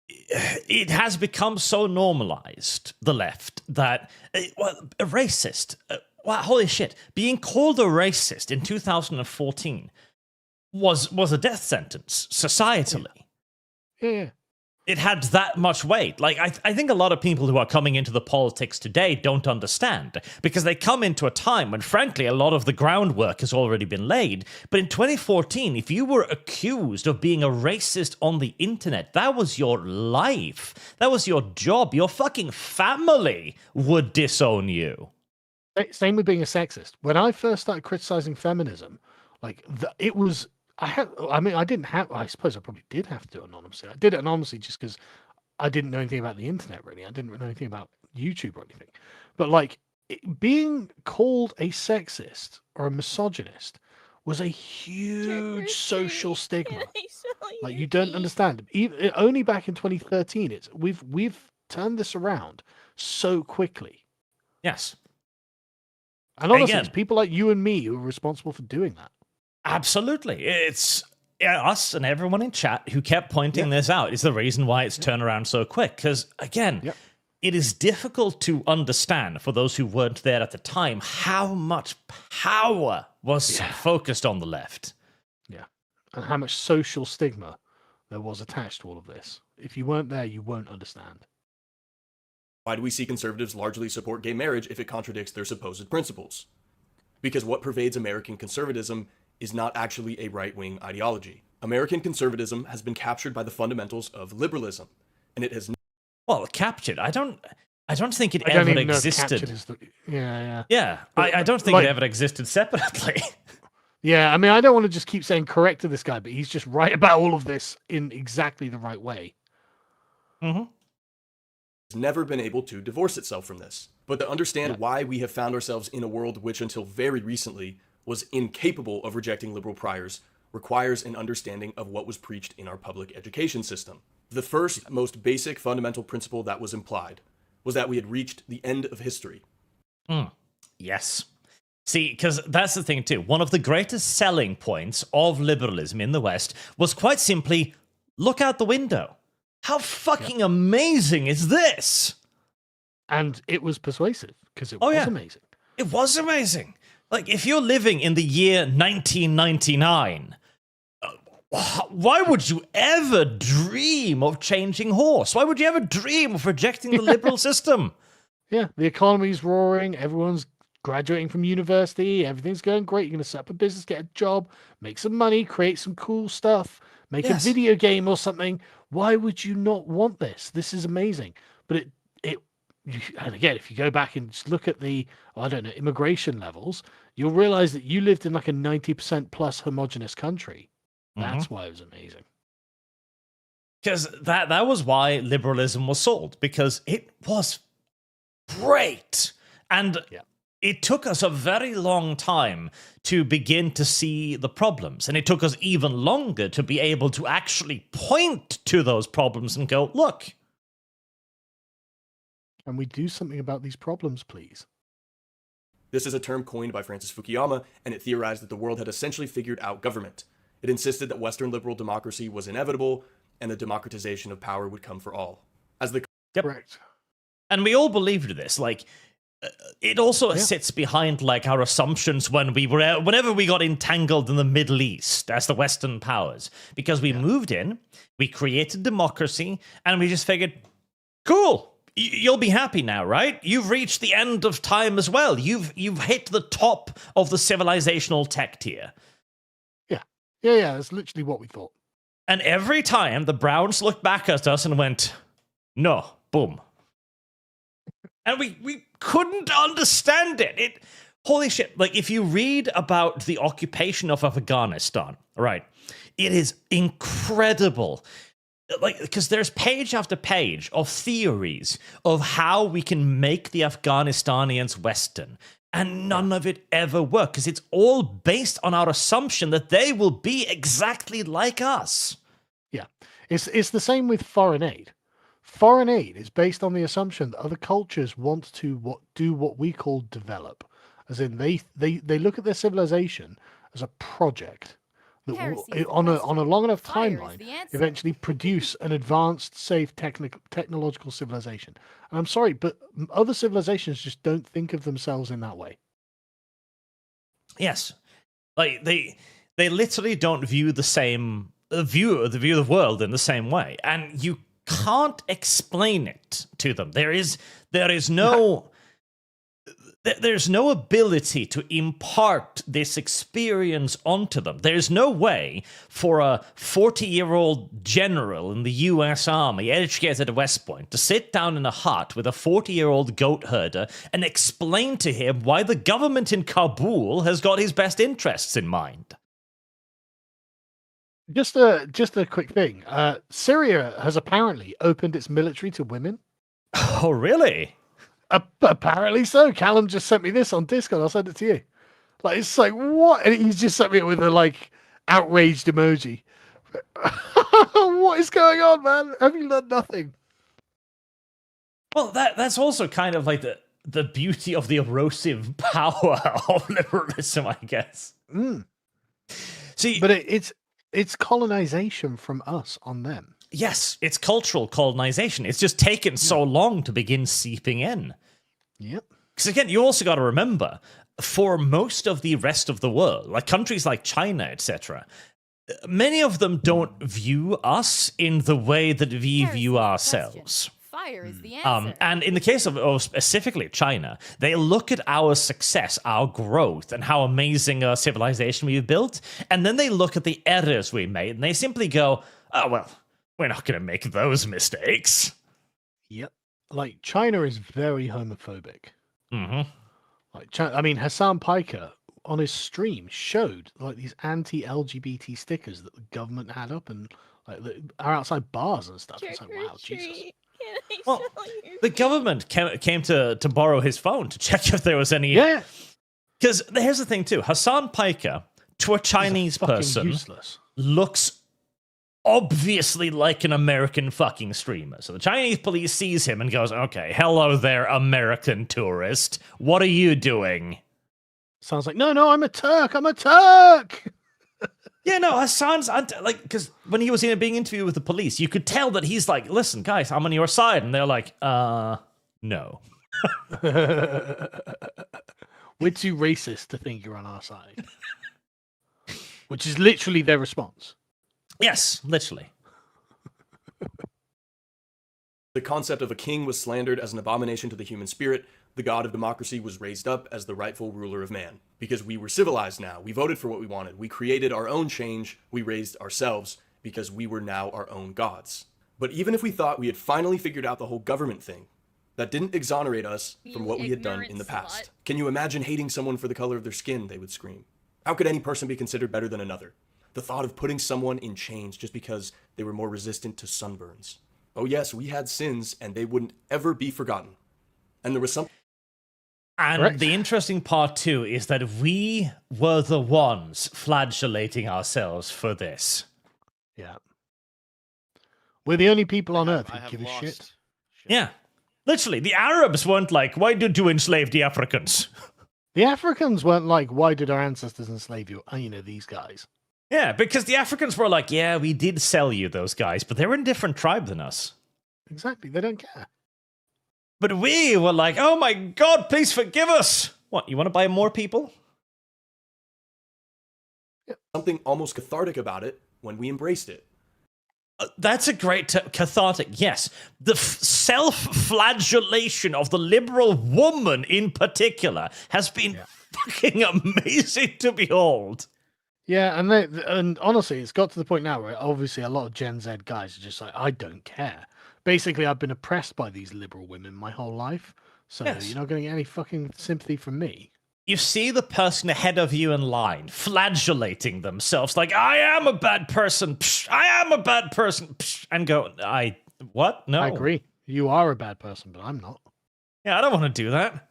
it has become so normalized, the left, that, a racist, holy shit, being called a racist in 2014 was a death sentence, societally. Yeah. It had that much weight. Like, I think a lot of people who are coming into the politics today don't understand, because they come into a time when, frankly, a lot of the groundwork has already been laid. But in 2014, if you were accused of being a racist on the internet, that was your life. That was your job. Your fucking family would disown you. Same with being a sexist. When I first started criticizing feminism, like, it was... I suppose I probably did have to do it anonymously. I did it anonymously just because I didn't know anything about the internet, really. I didn't know anything about YouTube or anything. But, like, being called a sexist or a misogynist was a huge social stigma. Like, you don't understand. Only back in 2013, we've turned this around so quickly. Yes. And honestly, it's people like you and me who are responsible for doing that. Absolutely. It's us and everyone in chat who kept pointing this out is the reason why it's turned around so quick. Because, again, it is difficult to understand for those who weren't there at the time how much power was focused on the left. Yeah. And how much social stigma there was attached to all of this. If you weren't there, you won't understand. Why do we see conservatives largely support gay marriage if it contradicts their supposed principles? Because what pervades American conservatism is not actually a right-wing ideology. American conservatism has been captured by the fundamentals of liberalism, and it has captured. I don't think it ever existed. I don't think it ever existed separately. Yeah, I mean, I don't want to just keep saying correct to this guy, but he's just right about all of this in exactly the right way. Mm-hmm. It's never been able to divorce itself from this. But to understand why we have found ourselves in a world which until very recently was incapable of rejecting liberal priors requires an understanding of what was preached in our public education system. The first, most basic fundamental principle that was implied was that we had reached the end of history. Yes. See, because that's the thing too. One of the greatest selling points of liberalism in the West was quite simply, look out the window. How fucking amazing is this? And it was persuasive, because it was amazing. It was amazing. Like, if you're living in the year 1999, why would you ever dream of changing horse? Why would you ever dream of rejecting the liberal system? Yeah, the economy's roaring, everyone's graduating from university, everything's going great, you're going to set up a business, get a job, make some money, create some cool stuff, make a video game or something. Why would you not want this? This is amazing. But and again, if you go back and just look at the, immigration levels, you'll realize that you lived in like a 90% plus homogenous country. That's why it was amazing. Because that was why liberalism was sold, because it was great. And it took us a very long time to begin to see the problems. And it took us even longer to be able to actually point to those problems and go, look. Can we do something about these problems, please? This is a term coined by Francis Fukuyama, and it theorized that the world had essentially figured out government. It insisted that Western liberal democracy was inevitable, and the democratization of power would come for all. Correct. And we all believed this. Like, it also sits behind like our assumptions whenever we got entangled in the Middle East as the Western powers, because we moved in, we created democracy, and we just figured, cool. You'll be happy now, right? You've reached the end of time as well. You've hit the top of the civilizational tech tier. Yeah, that's literally what we thought. And every time the Browns looked back at us and went, no, boom. And we couldn't understand it. Holy shit. Like, if you read about the occupation of Afghanistan, right, it is incredible. Like, because there's page after page of theories of how we can make the Afghanistanians Western, and none of it ever worked, because it's all based on our assumption that they will be exactly like us. Yeah, it's the same with foreign aid. Foreign aid is based on the assumption that other cultures want to do what we call develop, as in they look at their civilization as a project that will, on a long enough timeline, eventually produce an advanced, safe, technological civilization. And I'm sorry, but other civilizations just don't think of themselves in that way. Yes, like they literally don't view the world in the same way, and you can't explain it to them. There's no ability to impart this experience onto them. There's no way for a 40-year-old general in the US Army, educated at West Point, to sit down in a hut with a 40-year-old goat herder and explain to him why the government in Kabul has got his best interests in mind. Just a quick thing. Syria has apparently opened its military to women. Oh, really? Apparently so. Callum just sent me this on Discord. I'll send it to you. Like, it's like, what? And he's just sent me it with a like outraged emoji. What is going on, man? Have you learned nothing? Well, that's also kind of like the beauty of the erosive power of liberalism, I guess. See, but it's It's colonization from us on them. Yes, it's cultural colonization. It's just taken so long to begin seeping in. Yep. Because again, you also got to remember, for most of the rest of the world, like countries like China, etc., many of them don't view us in the way that we view ourselves. Fire is the answer. And in the case of specifically China, they look at our success, our growth, and how amazing a civilization we've built, and then they look at the errors we made, and they simply go, oh, well, we're not going to make those mistakes. Yep. Like, China is very homophobic. Mm-hmm. Like, I mean, Hassan Piker on his stream showed like these anti-LGBT stickers that the government had up and like are outside bars and stuff. It's like, wow, Jesus. Well, the government came to borrow his phone to check if there was any. Yeah. Because here's the thing too: Hassan Piker, to a Chinese person, useless. Looks obviously like an American fucking streamer. So the Chinese police sees him and goes, "Okay, hello there, American tourist. What are you doing?" Sounds like, no, I'm a Turk. I'm a Turk. Yeah, no, Hassan's like, because when he was being interviewed with the police, you could tell that he's like, listen, guys, I'm on your side. And they're like, no. We're too racist to think you're on our side. Which is literally their response. Yes, literally. The concept of a king was slandered as an abomination to the human spirit. The god of democracy was raised up as the rightful ruler of man. Because we were civilized now. We voted for what we wanted. We created our own change. We raised ourselves because we were now our own gods. But even if we thought we had finally figured out the whole government thing, that didn't exonerate us from what we had done in the past. Can you imagine hating someone for the color of their skin? They would scream. How could any person be considered better than another? The thought of putting someone in chains just because they were more resistant to sunburns. Oh yes, we had sins and they wouldn't ever be forgotten. And there was some... And Correct. The interesting part, too, is that we were the ones flagellating ourselves for this. Yeah. We're the only people on Earth I who have give a lost shit. Yeah. Literally, the Arabs weren't like, why did you enslave the Africans? The Africans weren't like, why did our ancestors enslave you? You know, these guys. Yeah, because the Africans were like, yeah, we did sell you those guys, but they were in a different tribe than us. Exactly. They don't care. But we were like, oh my god, please forgive us. What, you want to buy more people? Something almost cathartic about it when we embraced it. That's a great cathartic, yes. The self-flagellation of the liberal woman in particular has been fucking amazing to behold. Yeah, and honestly, it's got to the point now where obviously a lot of Gen Z guys are just like, I don't care. Basically, I've been oppressed by these liberal women my whole life, so Yes. you're not going to get any fucking sympathy from me. You see the person ahead of you in line flagellating themselves like, I am a bad person, psh, I am a bad person, psh, and go, what? No. I agree. You are a bad person, but I'm not. Yeah, I don't want to do that.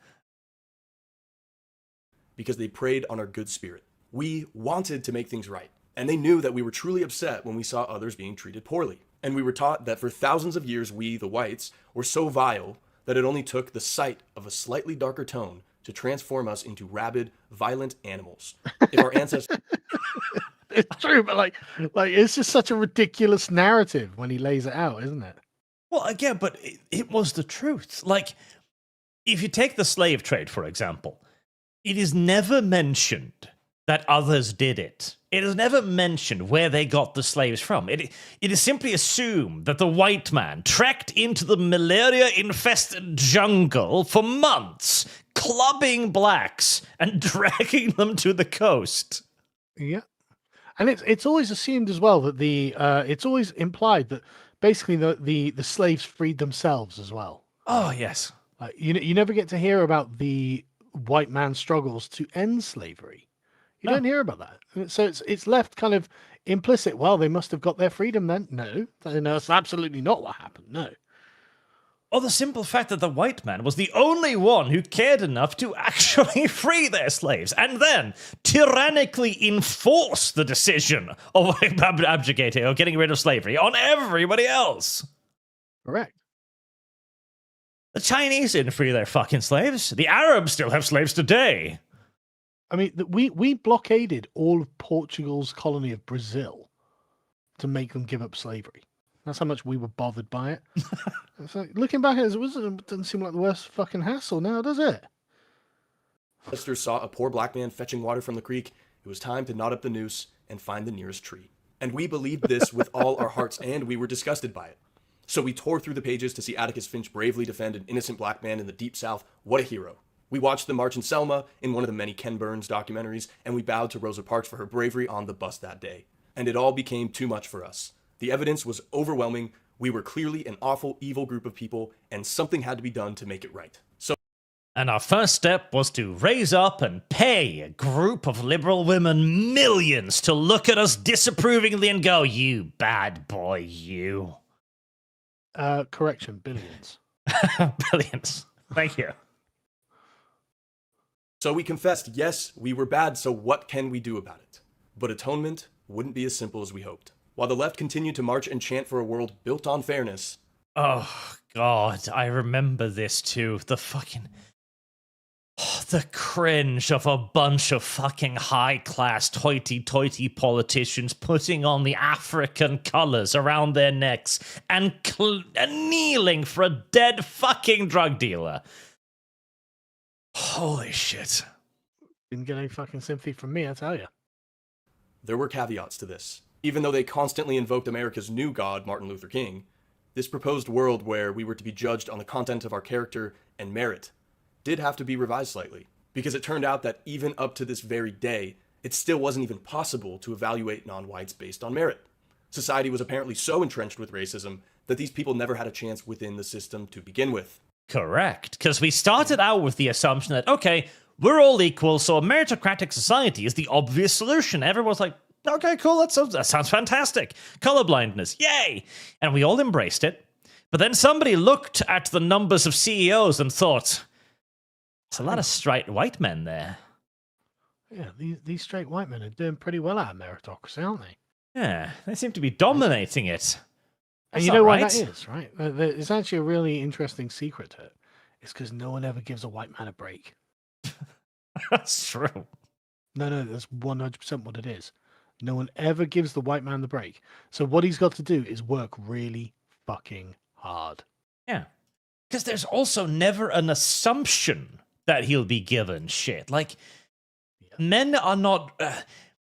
Because they preyed on our good spirit. We wanted to make things right, and they knew that we were truly upset when we saw others being treated poorly. And we were taught that for thousands of years, we, the whites, were so vile that it only took the sight of a slightly darker tone to transform us into rabid, violent animals. If our ancestors... It's true, but like it's just such a ridiculous narrative when he lays it out, isn't it? Well, again, but it was the truth. Like, if you take the slave trade, for example, it is never mentioned that others did it. It is never mentioned where they got the slaves from. It is simply assumed that the white man trekked into the malaria-infested jungle for months, clubbing blacks and dragging them to the coast. Yeah, and it's always assumed as well that it's always implied that basically the slaves freed themselves as well. Oh yes, you never get to hear about the white man's struggles to end slavery. You don't hear about that. So it's left kind of implicit. Well, they must have got their freedom then. No, that's absolutely not what happened. No. Or the simple fact that the white man was the only one who cared enough to actually free their slaves and then tyrannically enforce the decision of abdicating or getting rid of slavery on everybody else. Correct. The Chinese didn't free their fucking slaves. The Arabs still have slaves today. I mean, we blockaded all of Portugal's colony of Brazil to make them give up slavery. That's how much we were bothered by it. It's like, looking back at it, it doesn't seem like the worst fucking hassle now, does it? Ancestors saw a poor black man fetching water from the creek. It was time to knot up the noose and find the nearest tree. And we believed this with all our hearts, and we were disgusted by it. So we tore through the pages to see Atticus Finch bravely defend an innocent black man in the Deep South. What a hero. We watched The March in Selma in one of the many Ken Burns documentaries, and we bowed to Rosa Parks for her bravery on the bus that day. And it all became too much for us. The evidence was overwhelming. We were clearly an awful, evil group of people, and something had to be done to make it right. And our first step was to raise up and pay a group of liberal women millions to look at us disapprovingly and go, "You bad boy, you." Correction, billions. Billions. Thank you. So we confessed, yes, we were bad, so what can we do about it? But atonement wouldn't be as simple as we hoped. While the left continued to march and chant for a world built on fairness. Oh, God, I remember this too. The fucking... the cringe of a bunch of fucking high-class hoity-toity politicians putting on the African colours around their necks and kneeling for a dead fucking drug dealer. Holy shit. Didn't get any fucking sympathy from me, I tell you. There were caveats to this. Even though they constantly invoked America's new god, Martin Luther King, this proposed world where we were to be judged on the content of our character and merit did have to be revised slightly, because it turned out that even up to this very day, it still wasn't even possible to evaluate non-whites based on merit. Society was apparently so entrenched with racism that these people never had a chance within the system to begin with. Correct, because we started out with the assumption that, okay, we're all equal, so a meritocratic society is the obvious solution. Everyone's like, okay, cool, that sounds fantastic. Colorblindness, yay! And we all embraced it. But then somebody looked at the numbers of CEOs and thought, there's a lot of straight white men there. Yeah, these straight white men are doing pretty well out of meritocracy, aren't they? Yeah, they seem to be dominating it. And That's you know why right. that is, right? There's actually a really interesting secret to it. It's because no one ever gives a white man a break. That's true. No, that's 100% what it is. No one ever gives the white man the break. So what he's got to do is work really fucking hard. Yeah. Because there's also never an assumption that he'll be given shit. Like, men are not...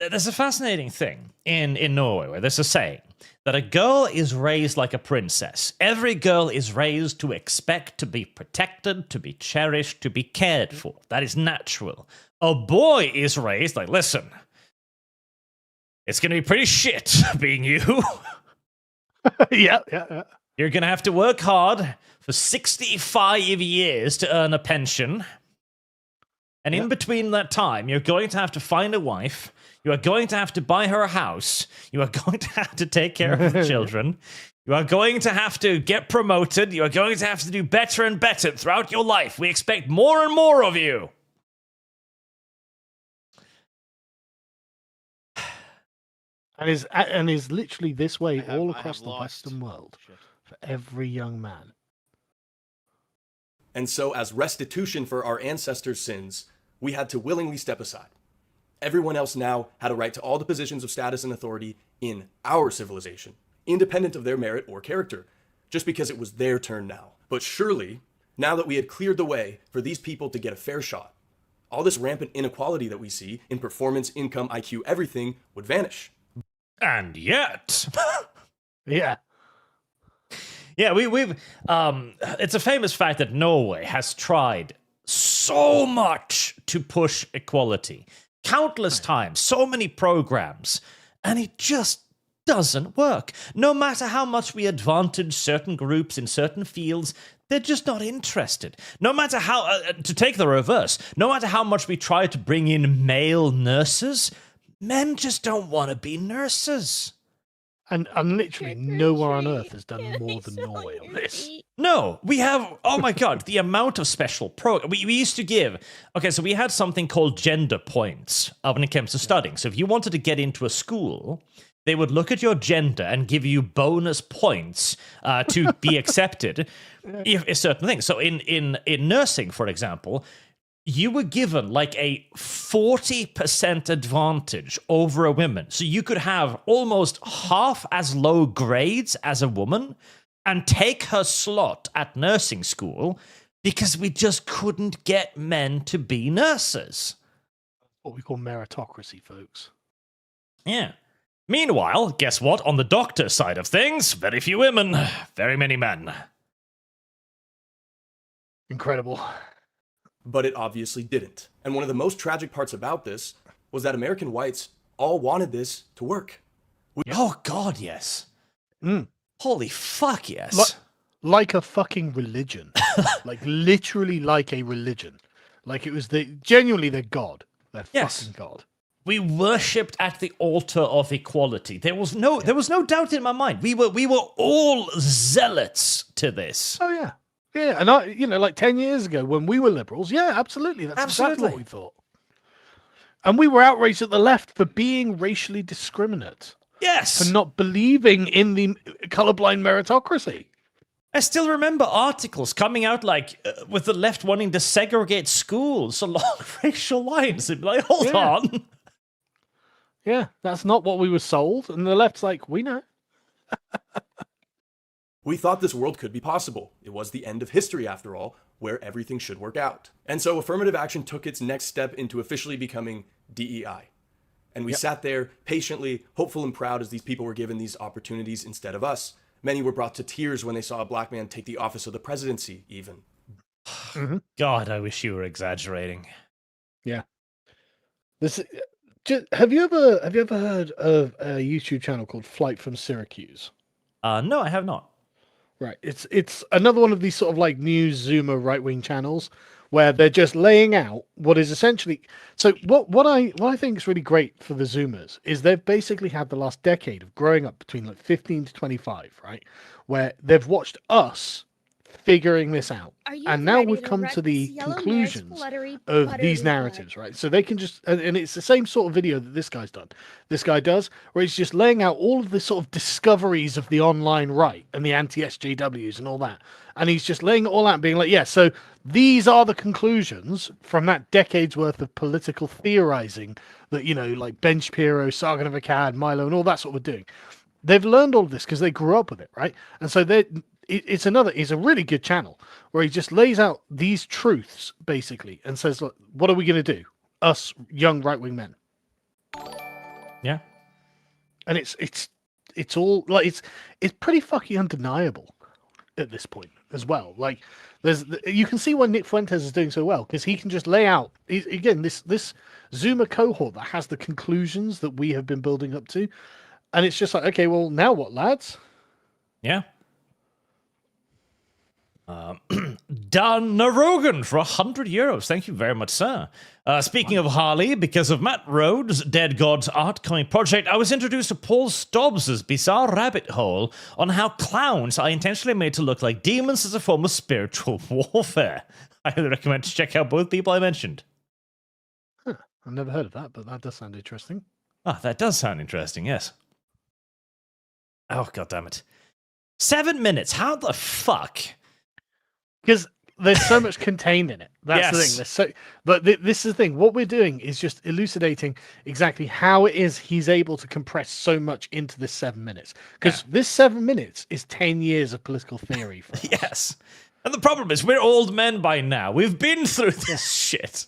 there's a fascinating thing in Norway where there's a saying that a girl is raised like a princess. Every girl is raised to expect to be protected, to be cherished, to be cared for. That is natural. A boy is raised like, listen, it's going to be pretty shit being you. Yeah. You're going to have to work hard for 65 years to earn a pension. And in between that time, you're going to have to find a wife. You are going to have to buy her a house. You are going to have to take care of the children. You are going to have to get promoted. You are going to have to do better and better throughout your life. We expect more and more of you. And is literally this way all I across have the lost. Western world Shit. for every young man. And so, as restitution for our ancestors' sins, we had to willingly step aside. Everyone else now had a right to all the positions of status and authority in our civilization, independent of their merit or character, just because it was their turn now. But surely, now that we had cleared the way for these people to get a fair shot, all this rampant inequality that we see in performance, income, IQ, everything would vanish. And yet... Yeah. Yeah, we've it's a famous fact that Norway has tried so much to push equality. Countless times, so many programs, and it just doesn't work. No matter how much we advantage certain groups in certain fields, they're just not interested. No matter how, to take the reverse, no matter how much we try to bring in male nurses, men just don't want to be nurses. And literally nowhere on earth has done more than Norway on this. No, we have, oh my god, the amount of special we used to give, okay, so we had something called gender points when it comes to studying. So if you wanted to get into a school, they would look at your gender and give you bonus points to be accepted if a certain thing. So in nursing, for example, you were given like a 40% advantage over a woman. So you could have almost half as low grades as a woman and take her slot at nursing school because we just couldn't get men to be nurses. What we call meritocracy, folks. Yeah. Meanwhile, guess what? On the doctor side of things, very few women, very many men. Incredible. But it obviously didn't. And one of the most tragic parts about this was that American whites all wanted this to work. Oh, God, yes. Holy fuck, yes. Like a fucking religion. Like, literally like a religion. Like, it was genuinely their god. Their fucking god. We worshipped at the altar of equality. There was no doubt in my mind. We were all zealots to this. Oh, yeah. Yeah, and like 10 years ago when we were liberals, yeah, absolutely. That's exactly what we thought. And we were outraged at the left for being racially discriminate. Yes. For not believing in the colorblind meritocracy. I still remember articles coming out with the left wanting to segregate schools along racial lines. It'd be like, hold on. Yeah, that's not what we were sold. And the left's like, we know. We thought this world could be possible. It was the end of history, after all, where everything should work out. And so affirmative action took its next step into officially becoming DEI. And we sat there patiently, hopeful and proud as these people were given these opportunities instead of us. Many were brought to tears when they saw a black man take the office of the presidency, even. God, I wish you were exaggerating. Yeah. Have you ever heard of a YouTube channel called Flight from Syracuse? No, I have not. Right. It's another one of these sort of like news Zoomer right-wing channels where they're just laying out what is essentially. So what I think is really great for the Zoomers is they've basically had the last decade of growing up between like 15 to 25, right? Where they've watched us figuring this out. And now we've come to the conclusions of these narratives, right? So they can just, and it's the same sort of video that this guy's done. This guy does, where he's just laying out all of the sort of discoveries of the online right and the anti-SJWs and all that. And he's just laying it all out and being like, yeah, so these are the conclusions from that decade's worth of political theorizing that, like Ben Shapiro, Sargon of Akkad, Milo, and all that sort of doing. They've learned all of this because they grew up with it, right? And so it's a really good channel where he just lays out these truths basically and says, look, what are we going to do? Us young right-wing men. Yeah. And it's all like, it's pretty fucking undeniable at this point as well. Like you can see why Nick Fuentes is doing so well because he can just lay out again, this Zoomer cohort that has the conclusions that we have been building up to. And it's just like, okay, well now what, lads? Yeah. Dan Narogan for €100. Thank you very much, sir. Speaking of Harley, because of Matt Rhodes' Dead Gods art comic project, I was introduced to Paul Stobbs' bizarre rabbit hole on how clowns are intentionally made to look like demons as a form of spiritual warfare. I highly recommend to check out both people I mentioned. Huh. I've never heard of that, but that does sound interesting. Ah, that does sound interesting, yes. Oh, God damn it. 7 minutes. How the fuck? Because there's so much contained in it. That's the thing. But this is the thing. What we're doing is just elucidating exactly how it is he's able to compress so much into this 7 minutes. Because this 7 minutes is 10 years of political theory for us. Yes. And the problem is we're old men by now. We've been through this shit.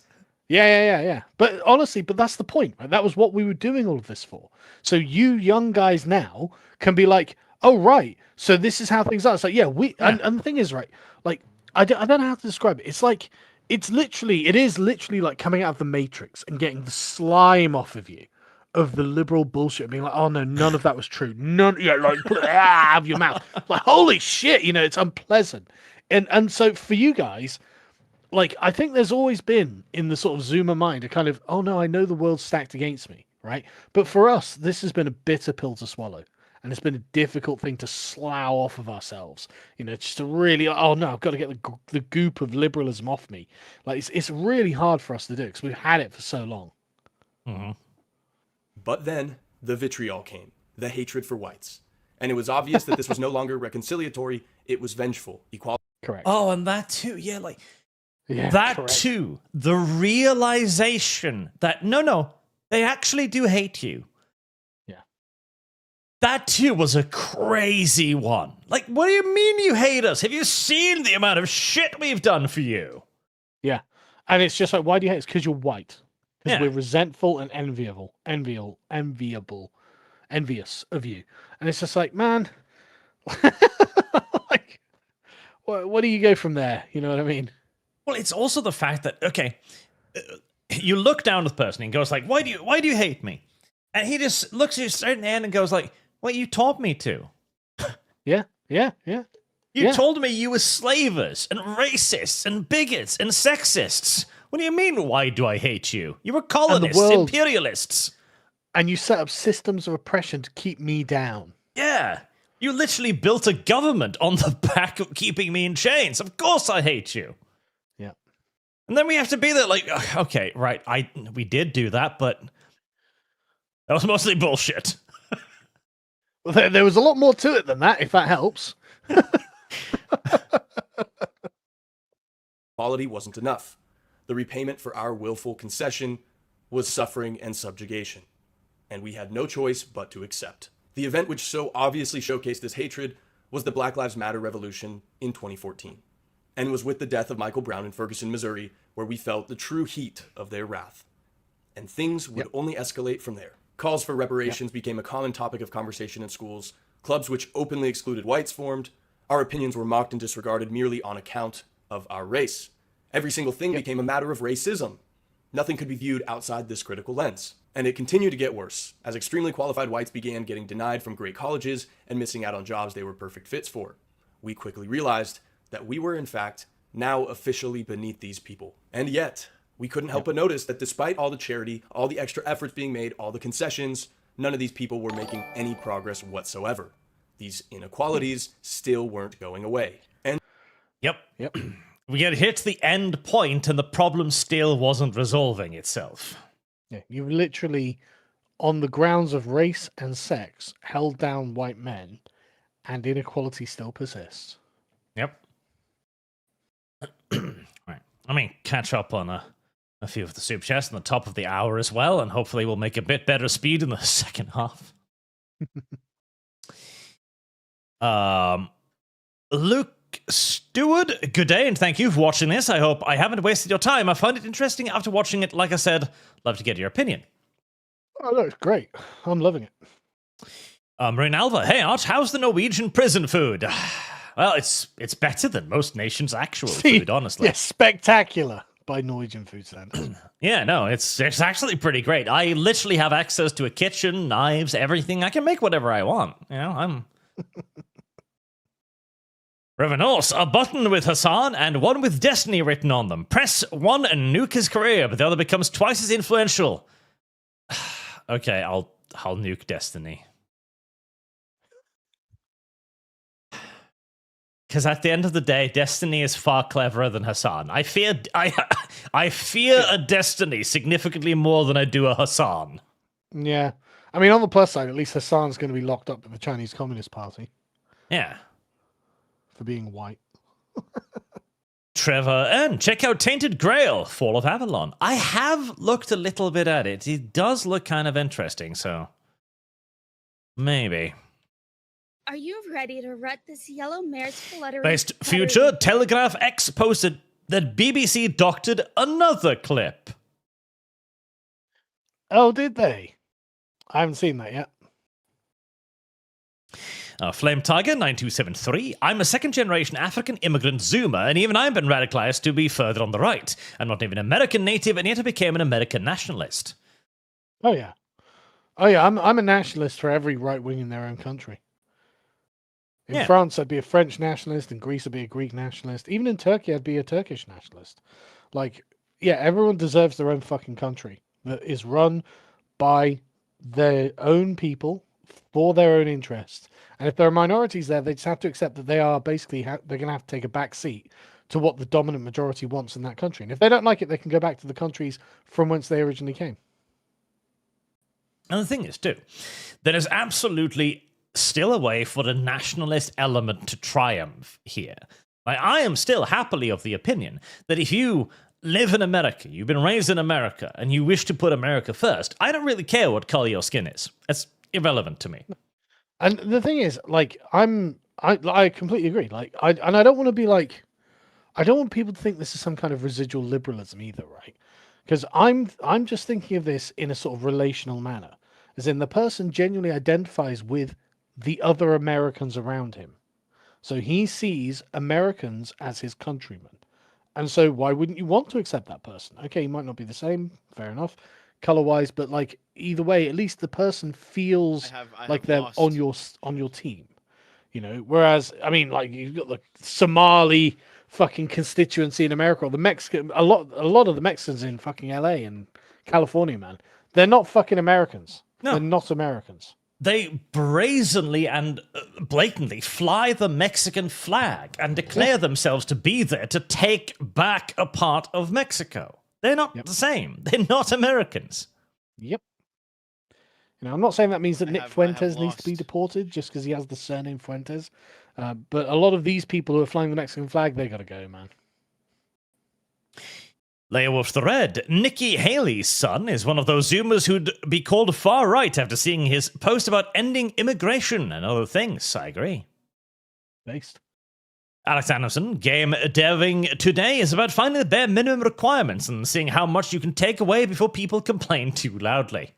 Yeah. But honestly, that's the point, right? That was what we were doing all of this for. So you young guys now can be like, oh, right. So this is how things are. It's like, and the thing is, right, like, I don't know how to describe it. It's like, it is literally like coming out of the Matrix and getting the slime off of you of the liberal bullshit, being like, oh no, none of that was true. Like, put it out of your mouth. Like, holy shit, it's unpleasant. And so for you guys, like, I think there's always been in the sort of Zoomer mind a kind of, oh no, I know the world's stacked against me, right? But for us, this has been a bitter pill to swallow. And it's been a difficult thing to slough off of ourselves, just to really, oh no, I've got to get the goop of liberalism off me. Like, it's really hard for us to do because we've had it for so long. Mm-hmm. But then the vitriol came, the hatred for whites. And it was obvious that this was no longer reconciliatory, it was vengeful. Equality. Correct. Oh, and that too, yeah, like, Yeah, that correct. too, the realization that no, they actually do hate you. Yeah. That too was a crazy one. Like, what do you mean you hate us? Have you seen the amount of shit we've done for you? Yeah. And it's just like, why do you hate us? Because you're white. Because Yeah. we're resentful and envious of you. And it's just like, man, like, what do you go from there? You know what I mean? Well, it's also the fact that, okay, you look down at the person and goes like, why do you hate me? And he just looks at you straight in the end and goes like, well, you taught me to. Yeah. You Yeah. told me you were slavers and racists and bigots and sexists. What do you mean, why do I hate you? You were colonists, world- imperialists. And you set up systems of oppression to keep me down. Yeah. You literally built a government on the back of keeping me in chains. Of course I hate you. Yeah. And then we have to be there like, okay, right, we did do that, but that was mostly bullshit. Well, there was a lot more to it than that, if that helps. Equality wasn't enough. The repayment for our willful concession was suffering and subjugation, and we had no choice but to accept. The event which so obviously showcased this hatred was the Black Lives Matter revolution in 2014, and was with the death of Michael Brown in Ferguson, Missouri, where we felt the true heat of their wrath. And things would only escalate from there. Calls for reparations became a common topic of conversation in schools. Clubs which openly excluded whites formed. Our opinions were mocked and disregarded merely on account of our race. Every single thing became a matter of racism. Nothing could be viewed outside this critical lens. And it continued to get worse, as extremely qualified whites began getting denied from great colleges and missing out on jobs they were perfect fits for. We quickly realized that we were, in fact, now officially beneath these people. And yet, we couldn't help but notice that despite all the charity, all the extra efforts being made, all the concessions, none of these people were making any progress whatsoever. These inequalities still weren't going away. And Yep. Yep. We had hit the end point and the problem still wasn't resolving itself. Yeah. You've literally, on the grounds of race and sex, held down white men, and inequality still persists. Yep. Right. I mean, catch up on a few of the Superchats on the top of the hour as well, and hopefully we'll make a bit better speed in the second half. Luke Stewart, good day, and thank you for watching this. I hope I haven't wasted your time. I found it interesting after watching it. Like I said, love to get your opinion. Oh, no, it's great. I'm loving it. Marine Alva, hey Arch, how's the Norwegian prison food? Well, it's better than most nations' actual food, honestly. Yeah, spectacular by Norwegian food standards. Yeah, no, it's actually pretty great. I literally have access to a kitchen, knives, everything. I can make whatever I want. You know, I'm... Revenos, a button with Hassan and one with Destiny written on them. Press one and nuke his career, but the other becomes twice as influential. Okay, I'll nuke Destiny. Because at the end of the day, Destiny is far cleverer than Hassan. I fear a Destiny significantly more than I do a Hassan. Yeah. I mean, on the plus side, at least Hassan's going to be locked up with the Chinese Communist Party Yeah. for being white. Trevor N. Check out Tainted Grail, Fall of Avalon. I have looked a little bit at it. It does look kind of interesting, so maybe. Are you ready to rut this yellow mare's fluttery? Based Future, Telegraph X posted that BBC doctored another clip. Oh, did they? I haven't seen that yet. Flame Tiger 9273. I'm a second-generation African immigrant Zoomer, and even I've been radicalized to be further on the right. I'm not even American native, and yet I became an American nationalist. Oh yeah. Oh yeah. I'm a nationalist for every right wing in their own country. In France, I'd be a French nationalist. In Greece, I'd be a Greek nationalist. Even in Turkey, I'd be a Turkish nationalist. Like, yeah, everyone deserves their own fucking country that is run by their own people for their own interests. And if there are minorities there, they just have to accept that they are basically they're going to have to take a back seat to what the dominant majority wants in that country. And if they don't like it, they can go back to the countries from whence they originally came. And the thing is, too, there is absolutely still a way for the nationalist element to triumph here. Like, I am still happily of the opinion that if you live in America, you've been raised in America, and you wish to put America first, I don't really care what color your skin is. It's irrelevant to me. And the thing is, like, I completely agree. Like, I don't want to be like, I don't want people to think this is some kind of residual liberalism either, right? Because I'm just thinking of this in a sort of relational manner, as in the person genuinely identifies with the other Americans around him. So he sees Americans as his countrymen. And so why wouldn't you want to accept that person? Okay, you might not be the same, fair enough, color-wise, but like either way, at least the person feels like they're on your team. You know, whereas I mean, like you've got the Somali fucking constituency in America, or the Mexican, a lot of the Mexicans in fucking LA and California, man, they're not fucking Americans. No. They're not Americans. They brazenly and blatantly fly the Mexican flag and declare themselves to be there to take back a part of Mexico. They're not the same. They're not Americans. Yep. You know, I'm not saying that means that Nick Fuentes needs to be deported just because he has the surname Fuentes. But a lot of these people who are flying the Mexican flag, they got to go, man. Leowolf the Red. Nikki Haley's son is one of those Zoomers who'd be called far right after seeing his post about ending immigration and other things. I agree. Based. Alex Anderson. Game deving today is about finding the bare minimum requirements and seeing how much you can take away before people complain too loudly.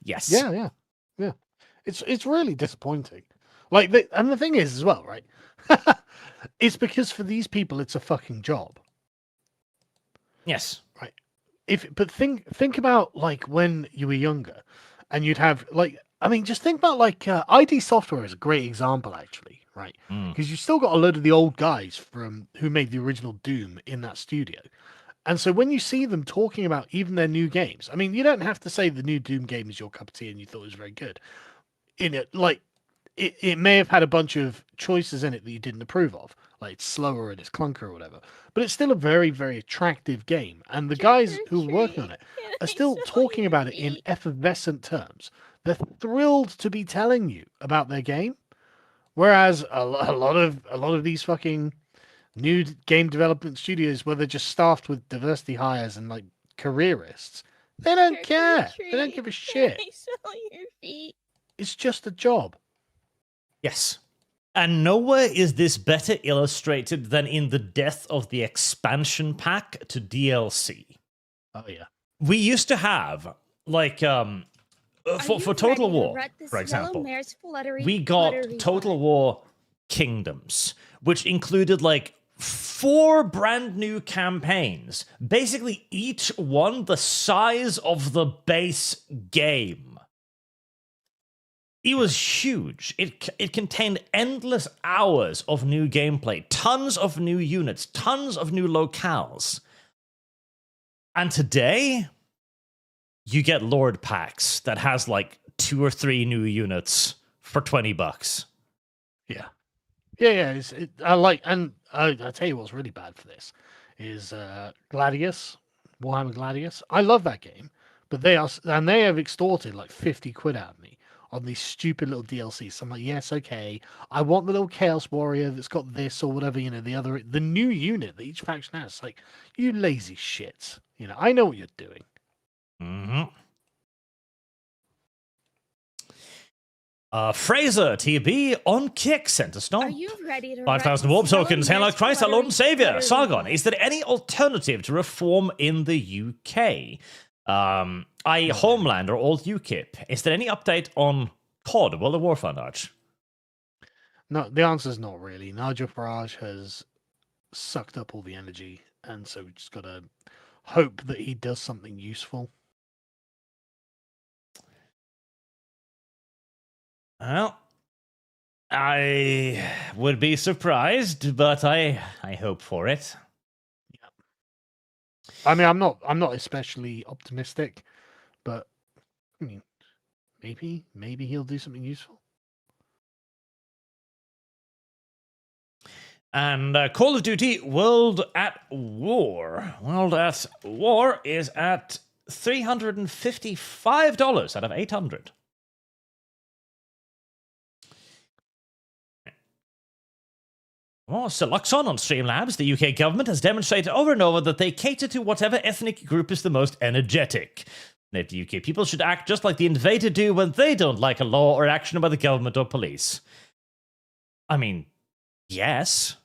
Yes. Yeah. It's really disappointing. Like, and the thing is as well, right? It's because for these people, it's a fucking job. Yes. Right. But think about like when you were younger, and you'd have like, I mean, just think about like ID Software is a great example actually, right? Because you still got a load of the old guys from who made the original Doom in that studio. And so when you see them talking about even their new games, I mean, you don't have to say the new Doom game is your cup of tea and you thought it was very good. In it, like, it may have had a bunch of choices in it that you didn't approve of, like it's slower and it's clunker or whatever, but it's still a very, very attractive game. And the guys who are working on it are still talking about it in effervescent terms. They're thrilled to be telling you about their game, whereas a lot of these fucking new game development studios where they're just staffed with diversity hires and like careerists, they don't care. They don't give a shit. It's just a job. Yes. And nowhere is this better illustrated than in the death of the expansion pack to DLC. Oh yeah. We used to have like for Total War, for example, we got Total War Kingdoms, which included like 4 brand new campaigns, basically each one the size of the base game. It was huge. It contained endless hours of new gameplay, tons of new units, tons of new locales. And today, you get Lord packs that has like 2 or 3 new units for $20. Yeah. Yeah. I tell you what's really bad for this is Gladius, Warhammer Gladius. I love that game, but they have extorted like 50 quid out of me on these stupid little DLCs. So I'm like, yes, okay. I want the little Chaos Warrior that's got this or whatever, you know, the new unit that each faction has. Like, you lazy shits. You know, I know what you're doing. Mm-hmm. Fraser TB on Kick sent a stomp. Are you ready to 5,000 warp tokens. Hail like Christ, our Lord and Savior. Sargon, is there any alternative to reform in the UK? Homeland or old UKIP. Is there any update on COD, World of Warfare, Arch? No, the answer is not really. Nigel Farage has sucked up all the energy, and so we just got to hope that he does something useful. Well, I would be surprised, but I hope for it. Yeah. I mean, I'm not especially optimistic, but I mean, maybe he'll do something useful. And Call of Duty World at War. World at War is at $355 out of 800. Oh, Siluxon on Streamlabs, the UK government has demonstrated over and over that they cater to whatever ethnic group is the most energetic. That the UK people should act just like the invader do when they don't like a law or action by the government or police. I mean, yes.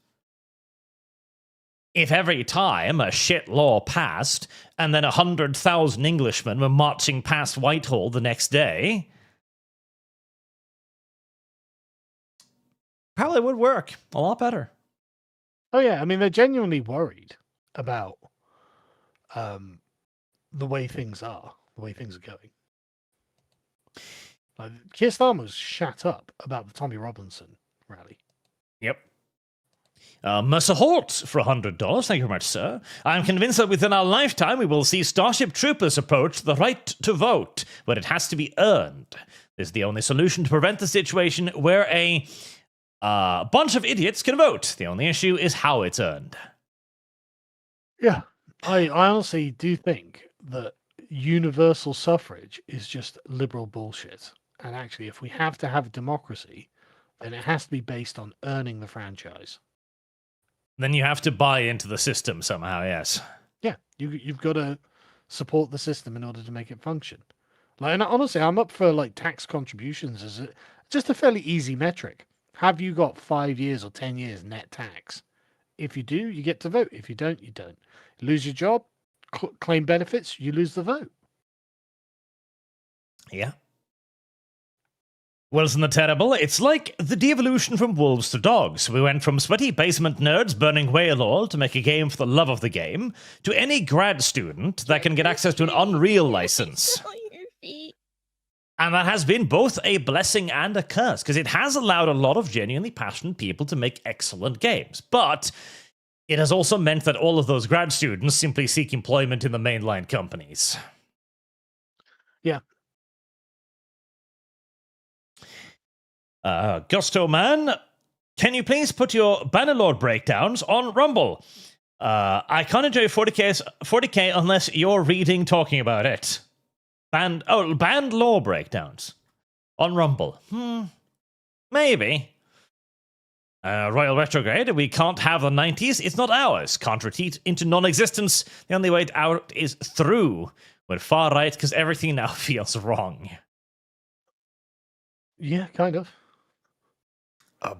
If every time a shit law passed, and then 100,000 Englishmen were marching past Whitehall the next day, probably would work a lot better. Oh yeah, I mean they're genuinely worried about the way things are, the way things are going. Like, Keir Starmer was shat up about the Tommy Robinson rally. Yep. Mercer Holt for $100. Thank you very much, sir. I'm convinced that within our lifetime we will see Starship Troopers approach the right to vote, but it has to be earned. This is the only solution to prevent the situation where a bunch of idiots can vote. The only issue is how it's earned. Yeah, I honestly do think that universal suffrage is just liberal bullshit. And actually, if we have to have a democracy, then it has to be based on earning the franchise. Then you have to buy into the system somehow, yes. Yeah, you've got to support the system in order to make it function. Like, and honestly, I'm up for like tax contributions as just a fairly easy metric. Have you got 5 years or 10 years net tax? If you do, you get to vote. If you don't, you don't. Lose your job, claim benefits, you lose the vote. Yeah. Wasn't that terrible? It's like the de-evolution from wolves to dogs. We went from sweaty basement nerds burning whale oil to make a game for the love of the game, to any grad student that can get access to an Unreal license. And that has been both a blessing and a curse, because it has allowed a lot of genuinely passionate people to make excellent games. But it has also meant that all of those grad students simply seek employment in the mainline companies. Yeah. Gusto Man, can you please put your Bannerlord breakdowns on Rumble? I can't enjoy 40k unless you're reading talking about it. Band lore breakdowns on Rumble. Maybe. Royal Retrograde, we can't have the 90s. It's not ours. Can't retreat into non-existence. The only way out is through. We're far right because everything now feels wrong. Yeah, kind of.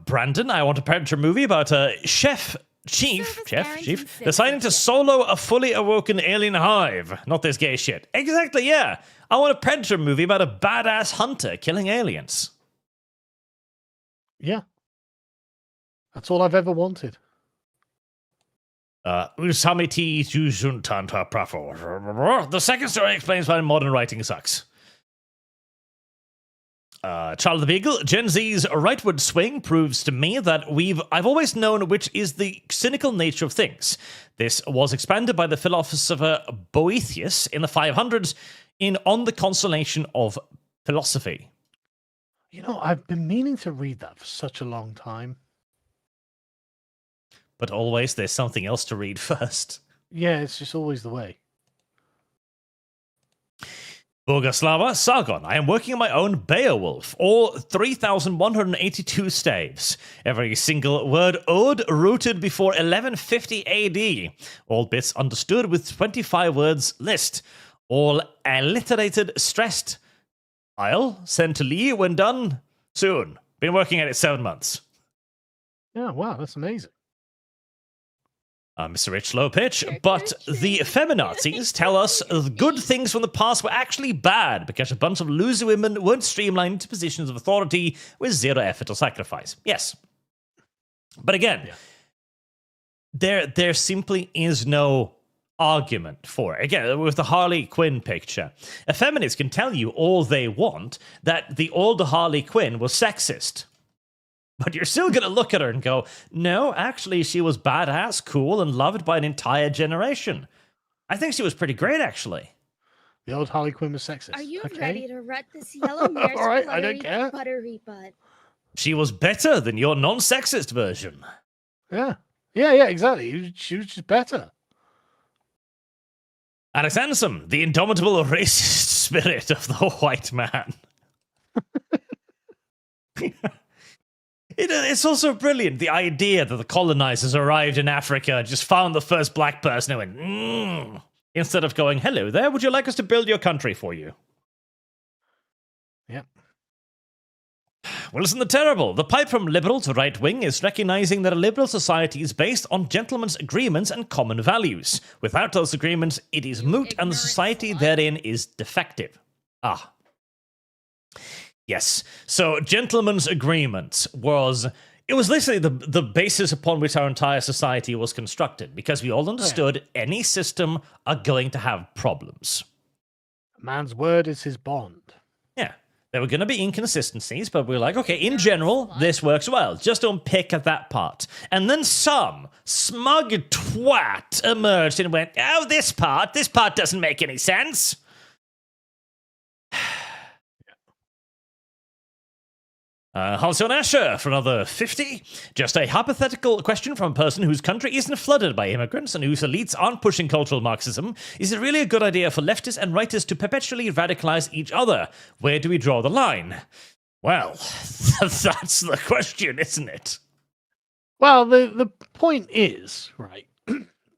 Brandon, I want a Predator movie about a Chief, deciding to solo a fully awoken alien hive. Not this gay shit. Exactly, yeah. I want a Predator movie about a badass hunter killing aliens. Yeah. That's all I've ever wanted. Usamiti Jujuntan Prafo. The second story explains why modern writing sucks. Charles the Beagle, Gen Z's rightward swing proves to me that I've always known which is the cynical nature of things. This was expanded by the philosopher Boethius in the 500s On the Consolation of Philosophy. You know, I've been meaning to read that for such a long time. But always there's something else to read first. Yeah, it's just always the way. Bogoslava Sargon, I am working on my own Beowulf, all 3,182 staves. Every single word ode rooted before 1150 AD. All bits understood with 25 words list. All alliterated, stressed. I'll send to Lee when done soon. Been working at it 7 months. Yeah, wow, that's amazing. Mr. Rich Low Pitch, but the feminazis tell us good things from the past were actually bad because a bunch of loser women weren't streamlined into positions of authority with zero effort or sacrifice. Yes. But again, there simply is no argument for it. Again, with the Harley Quinn picture, a feminist can tell you all they want that the older Harley Quinn was sexist. But you're still going to look at her and go, no, actually, she was badass, cool, and loved by an entire generation. I think she was pretty great, actually. The old Harley Quinn was sexist. Are you ready to rut this yellow mare's all right, I don't care. buttery butt? She was better than your non-sexist version. Yeah, exactly. She was just better. Alex Hansom, the indomitable racist spirit of the white man. It's also brilliant, the idea that the colonizers arrived in Africa, just found the first black person and went, instead of going, hello there, would you like us to build your country for you? Yep. Well, isn't it terrible? The pipe from liberal to right wing is recognizing that a liberal society is based on gentlemen's agreements and common values. Without those agreements, it is moot and the society therein is defective. Ah. Yes. So, gentlemen's agreements was literally the basis upon which our entire society was constructed, because we all understood any system are going to have problems. A man's word is his bond. Yeah. There were going to be inconsistencies, but we were like, okay, in general, this works well. Just don't pick at that part. And then some smug twat emerged and went, oh, this part doesn't make any sense. Halcyon Asher for another 50. Just a hypothetical question from a person whose country isn't flooded by immigrants and whose elites aren't pushing cultural Marxism. Is it really a good idea for leftists and righters to perpetually radicalize each other? Where do we draw the line? Well, that's the question, isn't it? Well, the point is, right,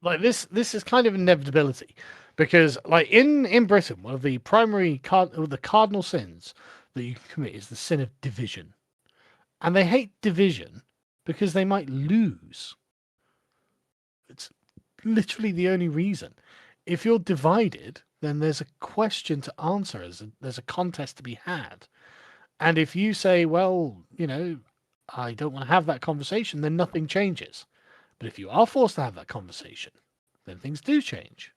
like this is kind of inevitability, because like in Britain, one of the primary cardinal sins that you commit is the sin of division. And they hate division because they might lose. It's literally the only reason. If you're divided, then there's a question to answer. There's a contest to be had. And if you say, well, you know, I don't want to have that conversation, then nothing changes. But if you are forced to have that conversation, then things do change.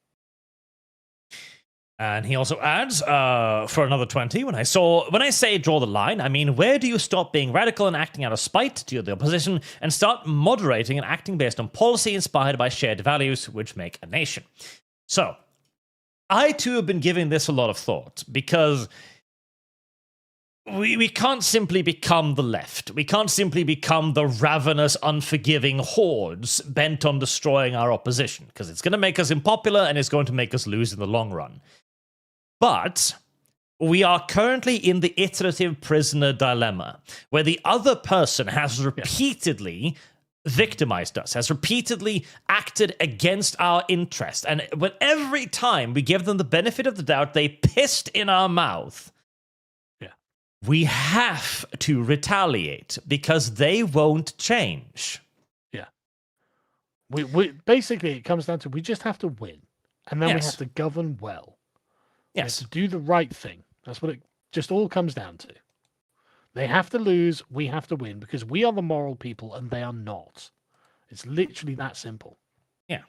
And he also adds, for another 20, when I say draw the line, I mean, where do you stop being radical and acting out of spite to the opposition and start moderating and acting based on policy inspired by shared values which make a nation? So, I too have been giving this a lot of thought, because we can't simply become the left. We can't simply become the ravenous, unforgiving hordes bent on destroying our opposition, because it's going to make us unpopular and it's going to make us lose in the long run. But we are currently in the iterative prisoner dilemma, where the other person has repeatedly victimized us, has repeatedly acted against our interest. And when every time we give them the benefit of the doubt, they pissed in our mouth. We have to retaliate because they won't change. Yeah. We basically, it comes down to we just have to win. And then we have to govern well. Yes. To do the right thing. That's what it just all comes down to. They have to lose, we have to win, because we are the moral people and they are not. It's literally that simple. Yeah.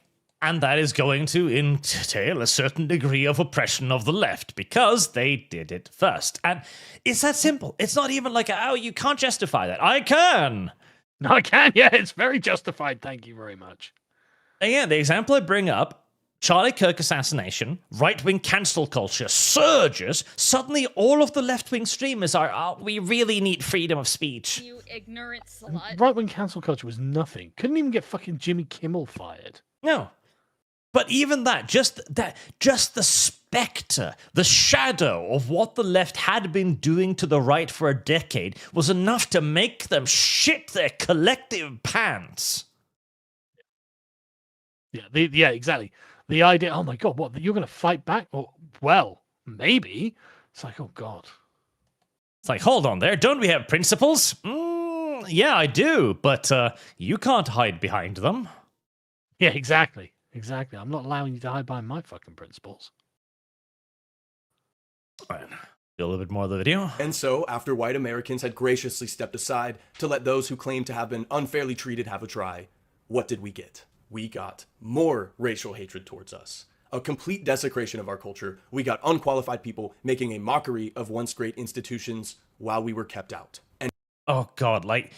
And that is going to entail a certain degree of oppression of the left, because they did it first. And it's that simple. It's not even like, oh, you can't justify that. I can. No, I can. Yeah, it's very justified. Thank you very much. And yeah, the example I bring up, Charlie Kirk assassination, right-wing cancel culture surges. Suddenly, all of the left-wing streamers are, oh, we really need freedom of speech. You ignorant slut. Right-wing cancel culture was nothing. Couldn't even get fucking Jimmy Kimmel fired. No. But even that, just the specter, the shadow of what the left had been doing to the right for a decade was enough to make them shit their collective pants. Yeah, exactly. The idea, oh my God, what, you're going to fight back? Oh, well, maybe. It's like, oh God. It's like, hold on there, don't we have principles? Yeah, I do, but you can't hide behind them. Yeah, exactly. Exactly. I'm not allowing you to hide behind my fucking principles. All right. A little bit more of the video. And so, after white Americans had graciously stepped aside to let those who claimed to have been unfairly treated have a try, what did we get? We got more racial hatred towards us. A complete desecration of our culture. We got unqualified people making a mockery of once great institutions while we were kept out. And oh God, like,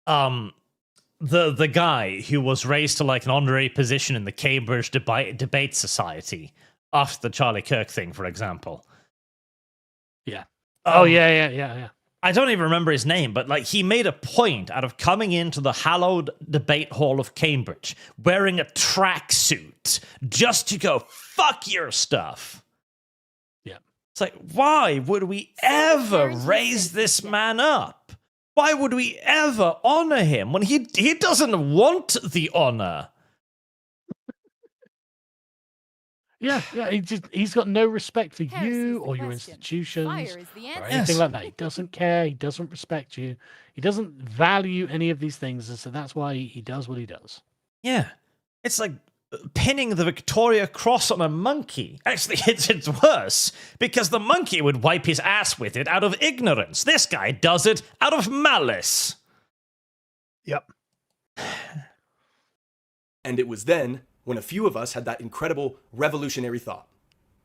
the guy who was raised to like an honorary position in the Cambridge Debate Society after the Charlie Kirk thing, for example. Yeah. Oh yeah. I don't even remember his name, but like he made a point out of coming into the hallowed debate hall of Cambridge wearing a tracksuit just to go fuck your stuff. Yeah. It's like, why would we ever raise this man up? Why would we ever honor him when he doesn't want the honor? Yeah, he's got no respect for Harris you is the or your question. institutions Fire is the or answer. anything like that. He doesn't care. He doesn't respect you. He doesn't value any of these things, and so that's why he does what he does. Yeah. It's like pinning the Victoria Cross on a monkey. Actually, it's worse, because the monkey would wipe his ass with it out of ignorance. This guy does it out of malice. Yep. And it was then when a few of us had that incredible revolutionary thought.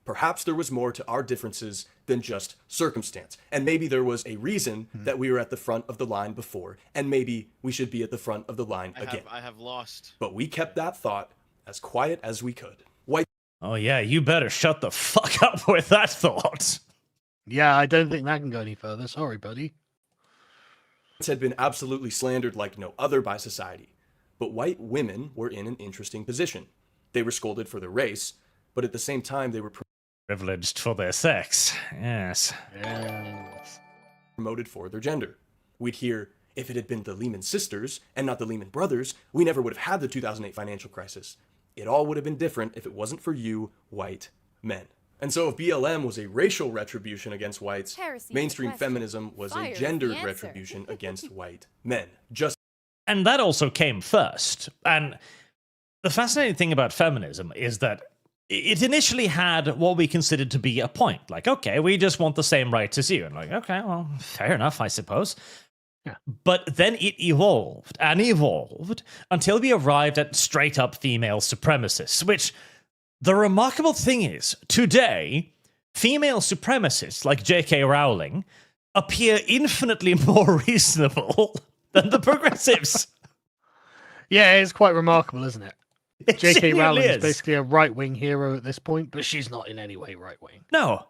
Perhaps there was more to our differences than just circumstance. And maybe there was a reason that we were at the front of the line before, and maybe we should be at the front of the line again. I have lost. But we kept that thought as quiet as we could. White Oh yeah, you better shut the fuck up with that thought. Yeah, I don't think that can go any further. Sorry, buddy. had been absolutely slandered like no other by society. But white women were in an interesting position. They were scolded for their race, but at the same time they were Privileged for their sex, yes. promoted for their gender. We'd hear, if it had been the Lehman sisters and not the Lehman brothers, we never would have had the 2008 financial crisis. It all would have been different if it wasn't for you, white men. And so if BLM was a racial retribution against whites, mainstream feminism was a gendered retribution against white men. And that also came first. And the fascinating thing about feminism is that it initially had what we considered to be a point. Like, okay, we just want the same rights as you. And like, okay, well, fair enough, I suppose. Yeah. But then it evolved and evolved until we arrived at straight-up female supremacists, which the remarkable thing is, today, female supremacists like J.K. Rowling appear infinitely more reasonable than the progressives. Yeah, it's quite remarkable, isn't it? J.K. Rowling is is basically a right-wing hero at this point, but she's not in any way right-wing. No.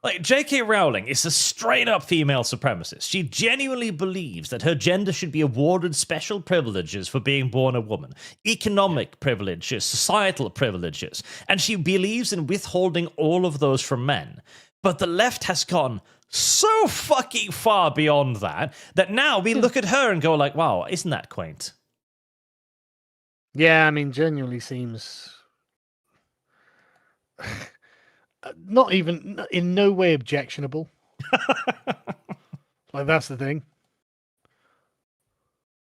Like, J.K. Rowling is a straight-up female supremacist. She genuinely believes that her gender should be awarded special privileges for being born a woman, economic privileges, societal privileges, and she believes in withholding all of those from men. But the left has gone so fucking far beyond that, that now we look at her and go like, wow, isn't that quaint? Yeah, I mean, genuinely seems not even in no way objectionable. Like, that's the thing.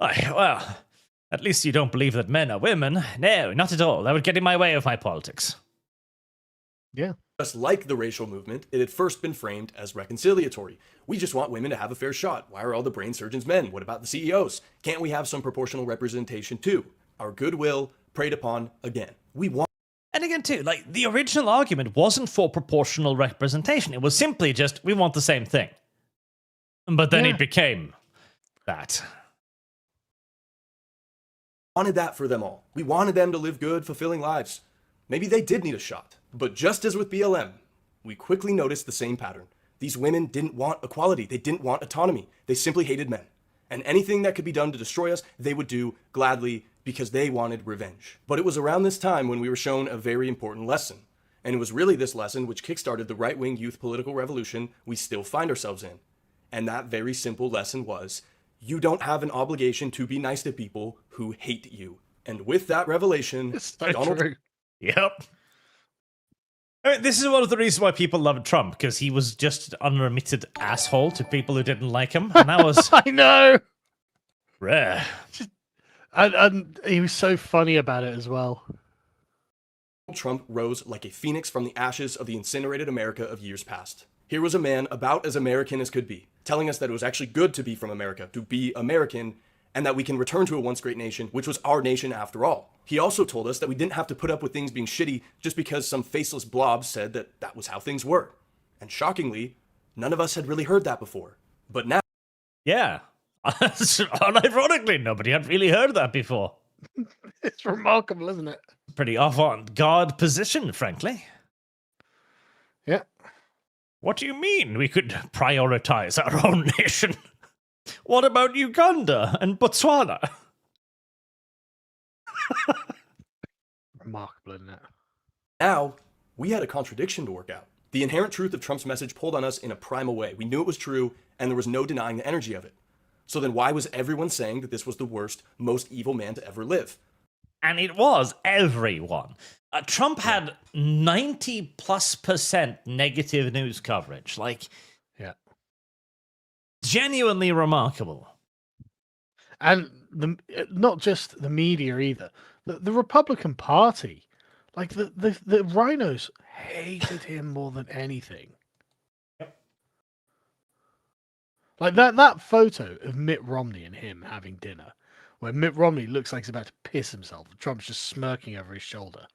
Well, at least you don't believe that men are women. No, not at all. That would get in my way of my politics. Yeah. Just like the racial movement, it had first been framed as reconciliatory. We just want women to have a fair shot. Why are all the brain surgeons men? What about the CEOs? Can't we have some proportional representation too? Our goodwill preyed upon again. We want. And again, too, like, the original argument wasn't for proportional representation. It was simply just, we want the same thing. But then it became that. Wanted that for them all. We wanted them to live good, fulfilling lives. Maybe they did need a shot. But just as with BLM, we quickly noticed the same pattern. These women didn't want equality. They didn't want autonomy. They simply hated men. And anything that could be done to destroy us, they would do gladly because they wanted revenge. But it was around this time when we were shown a very important lesson. And it was really this lesson which kickstarted the right-wing youth political revolution we still find ourselves in. And that very simple lesson was, you don't have an obligation to be nice to people who hate you. And with that revelation, It's so true. Yep. I mean, this is one of the reasons why people loved Trump, because he was just an unremitted asshole to people who didn't like him. And that was I know. rare. And he was so funny about it as well. Trump rose like a phoenix from the ashes of the incinerated America of years past. Here was a man about as American as could be, telling us that it was actually good to be from America, to be American, and that we can return to a once great nation, which was our nation after all. He also told us that we didn't have to put up with things being shitty just because some faceless blob said that that was how things were. And shockingly, none of us had really heard that before. But now... Yeah. Unironically, nobody had really heard that before. It's remarkable, isn't it? Pretty avant-garde position, frankly. Yeah. What do you mean we could prioritize our own nation? What about Uganda and Botswana? Remarkable, isn't it? Now, we had a contradiction to work out. The inherent truth of Trump's message pulled on us in a primal way. We knew it was true, and there was no denying the energy of it. So then why was everyone saying that this was the worst, most evil man to ever live? And it was everyone. Trump had 90+% negative news coverage. Like, yeah, genuinely remarkable. And not just the media either. The Republican Party, like the rhinos hated him more than anything. Yep. Like that photo of Mitt Romney and him having dinner, where Mitt Romney looks like he's about to piss himself. Trump's just smirking over his shoulder.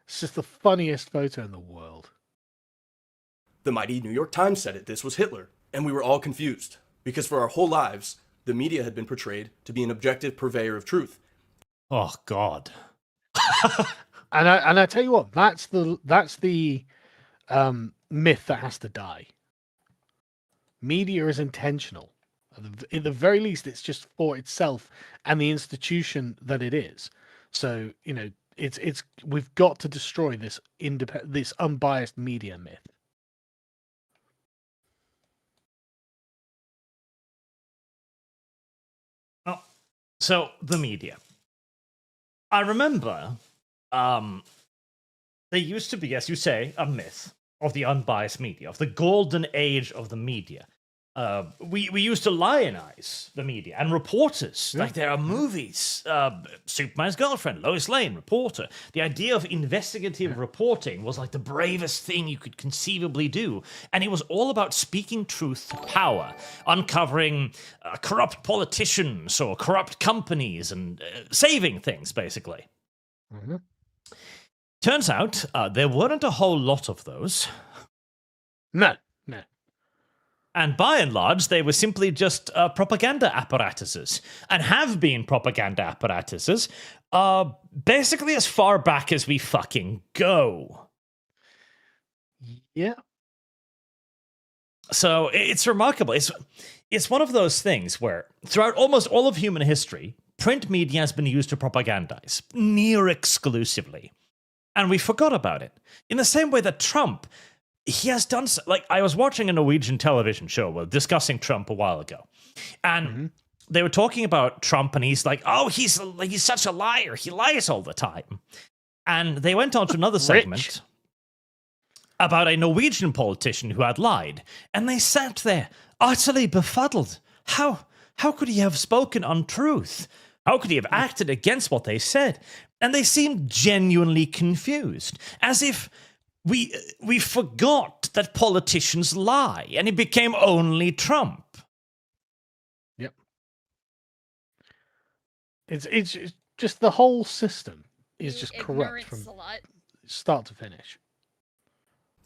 It's just the funniest photo in the world. The mighty New York Times said it. This was Hitler. And we were all confused. Because for our whole lives, the media had been portrayed to be an objective purveyor of truth. Oh, God. And I tell you what, that's the myth that has to die. Media is intentional. At the very least, it's just for itself and the institution that it is. So, you know, it's we've got to destroy this this unbiased media myth. Oh, so the media. I remember there used to be, as you say, a myth of the unbiased media, of the golden age of the media. We used to lionize the media and reporters. Yeah. Like, there are movies. Superman's Girlfriend, Lois Lane, reporter. The idea of investigative reporting was like the bravest thing you could conceivably do. And it was all about speaking truth to power, uncovering corrupt politicians or corrupt companies and saving things, basically. Mm-hmm. Turns out there weren't a whole lot of those. No. And by and large, they were simply just propaganda apparatuses, and have been propaganda apparatuses basically as far back as we fucking go. Yeah. So it's remarkable. It's one of those things where throughout almost all of human history, print media has been used to propagandize, near exclusively. And we forgot about it. In the same way that Trump... He has done, like, I was watching a Norwegian television show discussing Trump a while ago, and they were talking about Trump, and he's like, oh, he's such a liar. He lies all the time. And they went on to another segment about a Norwegian politician who had lied, and they sat there utterly befuddled. How could he have spoken untruth? How could he have acted against what they said? And they seemed genuinely confused, as if we forgot that politicians lie, and it became only Trump. Yep. It's just the whole system is just corrupt from start to finish.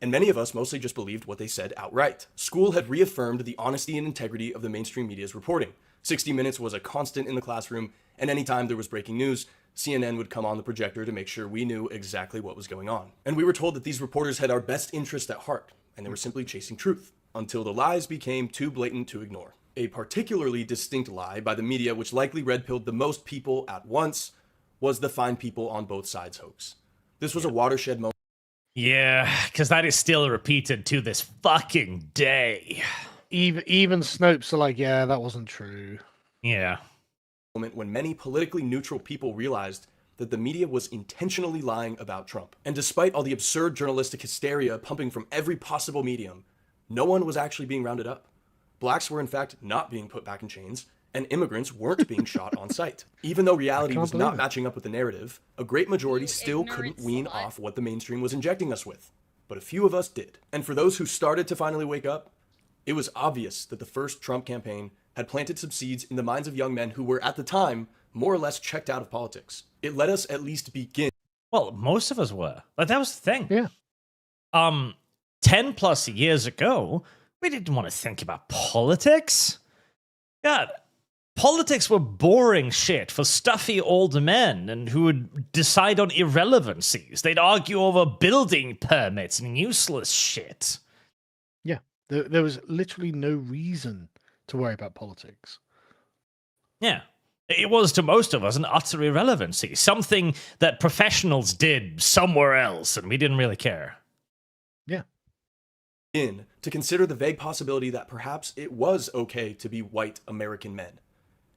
And many of us mostly just believed what they said outright. School had reaffirmed the honesty and integrity of the mainstream media's reporting. 60 Minutes was a constant in the classroom, and anytime there was breaking news, CNN would come on the projector to make sure we knew exactly what was going on. And we were told that these reporters had our best interest at heart, and they were simply chasing truth, until the lies became too blatant to ignore. A particularly distinct lie by the media, which likely red-pilled the most people at once, was the find people on both sides hoax. This was a watershed moment. Yeah, because that is still repeated to this fucking day. Even Snopes are like, yeah, that wasn't true. Yeah. When many politically neutral people realized that the media was intentionally lying about Trump. And despite all the absurd journalistic hysteria pumping from every possible medium, no one was actually being rounded up. Blacks were in fact not being put back in chains, and immigrants weren't being shot on sight. Even though reality was not matching up with the narrative, a great majority still couldn't wean off what the mainstream was injecting us with. But a few of us did. And for those who started to finally wake up, it was obvious that the first Trump campaign had planted some seeds in the minds of young men who were, at the time, more or less checked out of politics. It let us at least begin. Well, most of us were. Like, that was the thing. Yeah. 10 plus years ago, we didn't want to think about politics. God, politics were boring shit for stuffy old men and who would decide on irrelevancies. They'd argue over building permits and useless shit. Yeah. There was literally no reason to worry about politics. Yeah. It was, to most of us, an utter irrelevancy. Something that professionals did somewhere else, and we didn't really care. Yeah. To consider the vague possibility that perhaps it was okay to be white American men.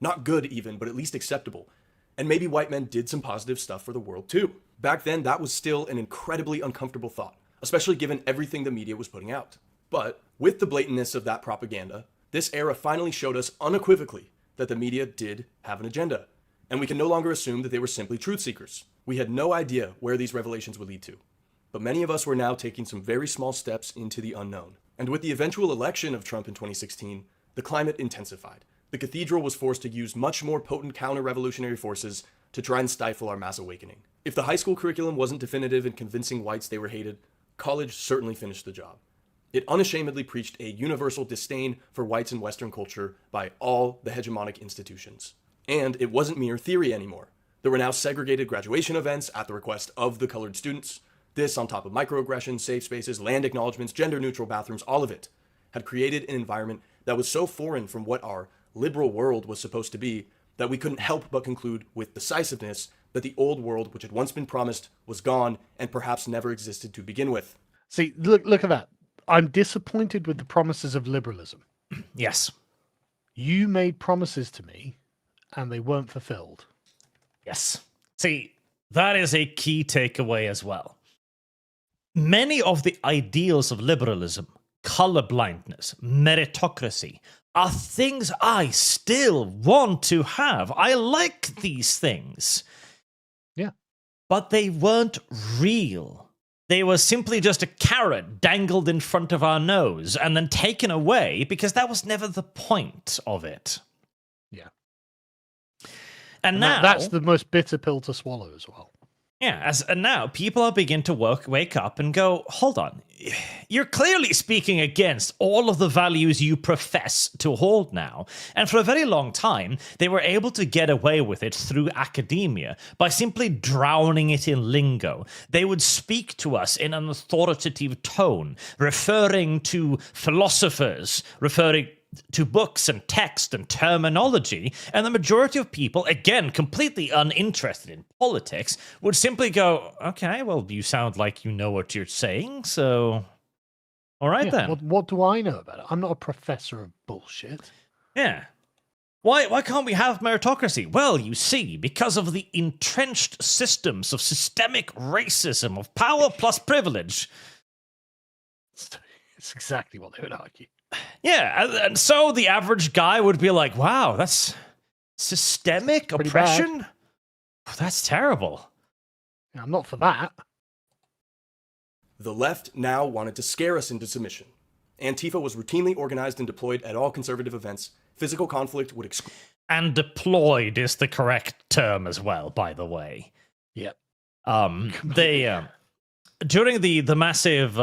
Not good even, but at least acceptable. And maybe white men did some positive stuff for the world too. Back then, that was still an incredibly uncomfortable thought, especially given everything the media was putting out. But with the blatantness of that propaganda, this era finally showed us unequivocally that the media did have an agenda. And we can no longer assume that they were simply truth seekers. We had no idea where these revelations would lead to. But many of us were now taking some very small steps into the unknown. And with the eventual election of Trump in 2016, the climate intensified. The cathedral was forced to use much more potent counter-revolutionary forces to try and stifle our mass awakening. If the high school curriculum wasn't definitive in convincing whites they were hated, college certainly finished the job. It unashamedly preached a universal disdain for whites in Western culture by all the hegemonic institutions. And it wasn't mere theory anymore. There were now segregated graduation events at the request of the colored students. This, on top of microaggressions, safe spaces, land acknowledgements, gender-neutral bathrooms, all of it had created an environment that was so foreign from what our liberal world was supposed to be that we couldn't help but conclude with decisiveness that the old world, which had once been promised, was gone and perhaps never existed to begin with. See, look at that. I'm disappointed with the promises of liberalism. Yes. You made promises to me, and they weren't fulfilled. Yes. See, that is a key takeaway as well. Many of the ideals of liberalism, colorblindness, meritocracy, are things I still want to have. I like these things. Yeah. But they weren't real. They were simply just a carrot dangled in front of our nose and then taken away because that was never the point of it. Yeah. And now that's the most bitter pill to swallow as well. Yeah, and now people are beginning to wake up and go, hold on, you're clearly speaking against all of the values you profess to hold now. And for a very long time, they were able to get away with it through academia by simply drowning it in lingo. They would speak to us in an authoritative tone, referring to philosophers, referring to books and text and terminology, and the majority of people, again, completely uninterested in politics, would simply go, okay, well, you sound like you know what you're saying, so all right then. What do I know about it? I'm not a professor of bullshit. Yeah. Why can't we have meritocracy? Well, you see, because of the entrenched systems of systemic racism, of power plus privilege. It's exactly what they would argue. Yeah, and so the average guy would be like, wow, that's systemic oppression? Oh, that's terrible. I'm not for that. The left now wanted to scare us into submission. Antifa was routinely organized and deployed at all conservative events. Physical conflict would exclude. And deployed is the correct term as well, by the way. Yep. During the massive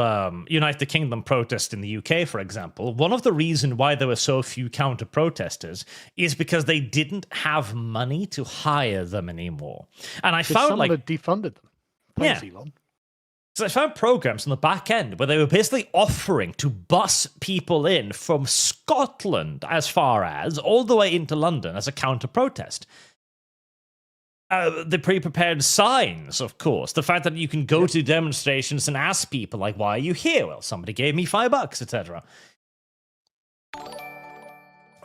United Kingdom protest in the UK, for example, one of the reasons why there were so few counter-protesters is because they didn't have money to hire them anymore. And I found someone had defunded them. Thanks, Elon. So I found programs on the back end where they were basically offering to bus people in from Scotland as far as all the way into London as a counter-protest. The pre-prepared signs, of course. The fact that you can go to demonstrations and ask people, like, why are you here? Well, somebody gave me $5, etc.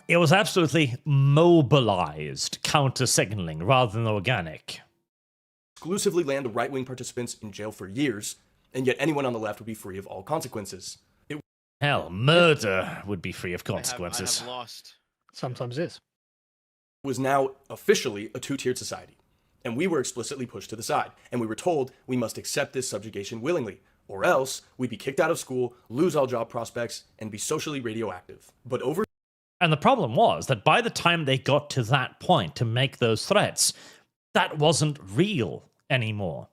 It was absolutely mobilized counter-signaling rather than organic. Exclusively land right-wing participants in jail for years, and yet anyone on the left would be free of all consequences. Hell, murder would be free of consequences. I have lost. Sometimes is. Was now officially a two-tiered society. And we were explicitly pushed to the side, and we were told we must accept this subjugation willingly, or else we'd be kicked out of school, lose all job prospects, and be socially radioactive. And the problem was that by the time they got to that point to make those threats, that wasn't real anymore.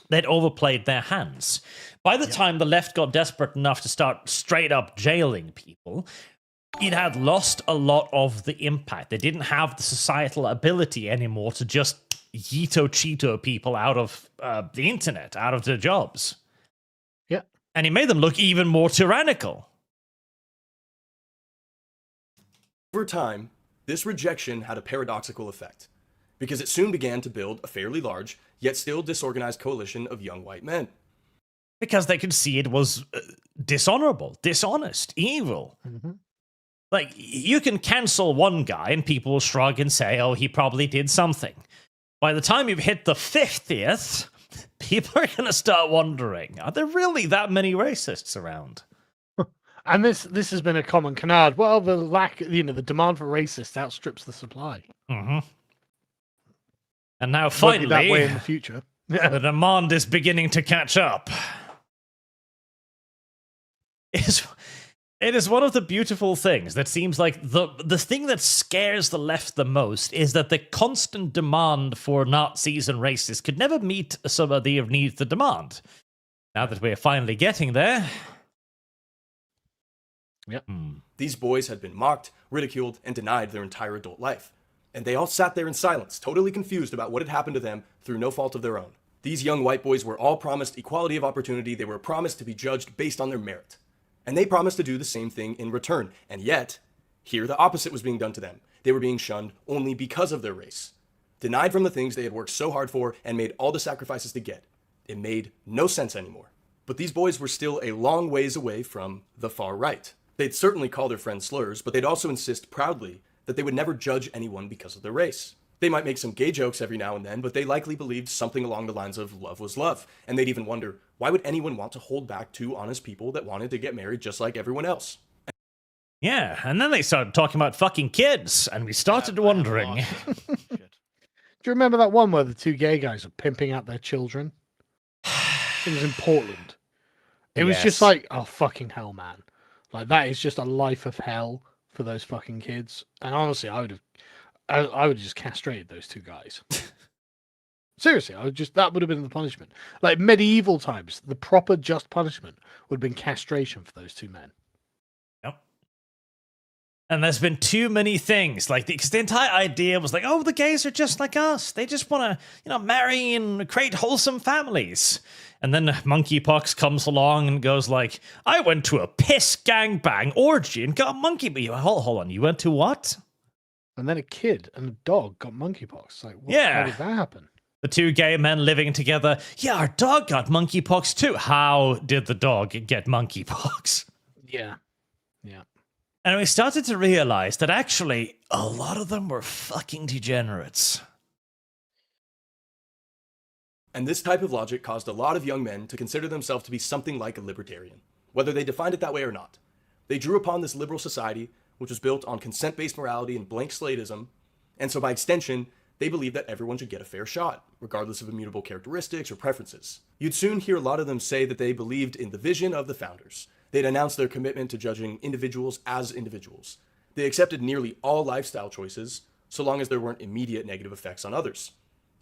They'd overplayed their hands. By the time the left got desperate enough to start straight up jailing people, it had lost a lot of the impact. They didn't have the societal ability anymore to just Cheeto people out of the internet, out of their jobs. Yeah. And it made them look even more tyrannical. Over time, this rejection had a paradoxical effect, because it soon began to build a fairly large, yet still disorganized coalition of young white men. Because they could see it was dishonorable, dishonest, evil. Mm-hmm. Like, you can cancel one guy and people will shrug and say, oh, he probably did something. By the time you've hit the 50th, people are going to start wondering, are there really that many racists around? And this has been a common canard. Well, the demand for racists outstrips the supply. Mm-hmm. And now finally, that way in the future, the demand is beginning to catch up. It is one of the beautiful things that seems like the thing that scares the left the most is that the constant demand for Nazis and racists could never meet some of the needs the demand. Now that we're finally getting there. Yep. These boys had been mocked, ridiculed, and denied their entire adult life. And they all sat there in silence, totally confused about what had happened to them through no fault of their own. These young white boys were all promised equality of opportunity. They were promised to be judged based on their merit. And they promised to do the same thing in return. And yet, here the opposite was being done to them. They were being shunned only because of their race. Denied from the things they had worked so hard for and made all the sacrifices to get. It made no sense anymore. But these boys were still a long ways away from the far right. They'd certainly call their friends slurs, but they'd also insist proudly that they would never judge anyone because of their race. They might make some gay jokes every now and then, but they likely believed something along the lines of love was love. And they'd even wonder, why would anyone want to hold back two honest people that wanted to get married just like everyone else? Yeah, and then they started talking about fucking kids, and we started wondering. Do you remember that one where the two gay guys are pimping out their children? It was in Portland. It was just like, oh, fucking hell, man. Like, that is just a life of hell for those fucking kids. And honestly, I would have just castrated those two guys. Seriously, that would have been the punishment. Like medieval times, the proper just punishment would have been castration for those two men. Yep. And there's been too many things. Like, the entire idea was like, oh, the gays are just like us. They just want to, marry and create wholesome families. And then monkeypox comes along and goes like, I went to a piss gangbang orgy and got monkey. Hold on, you went to what? And then a kid and a dog got monkeypox. Like, yeah. How did that happen? The two gay men living together. Yeah, our dog got monkeypox too. How did the dog get monkeypox? Yeah. And we started to realize that actually a lot of them were fucking degenerates. And this type of logic caused a lot of young men to consider themselves to be something like a libertarian, whether they defined it that way or not. They drew upon this liberal society, which was built on consent-based morality and blank slateism, and so by extension, they believed that everyone should get a fair shot, regardless of immutable characteristics or preferences. You'd soon hear a lot of them say that they believed in the vision of the founders. They'd announced their commitment to judging individuals as individuals. They accepted nearly all lifestyle choices, so long as there weren't immediate negative effects on others.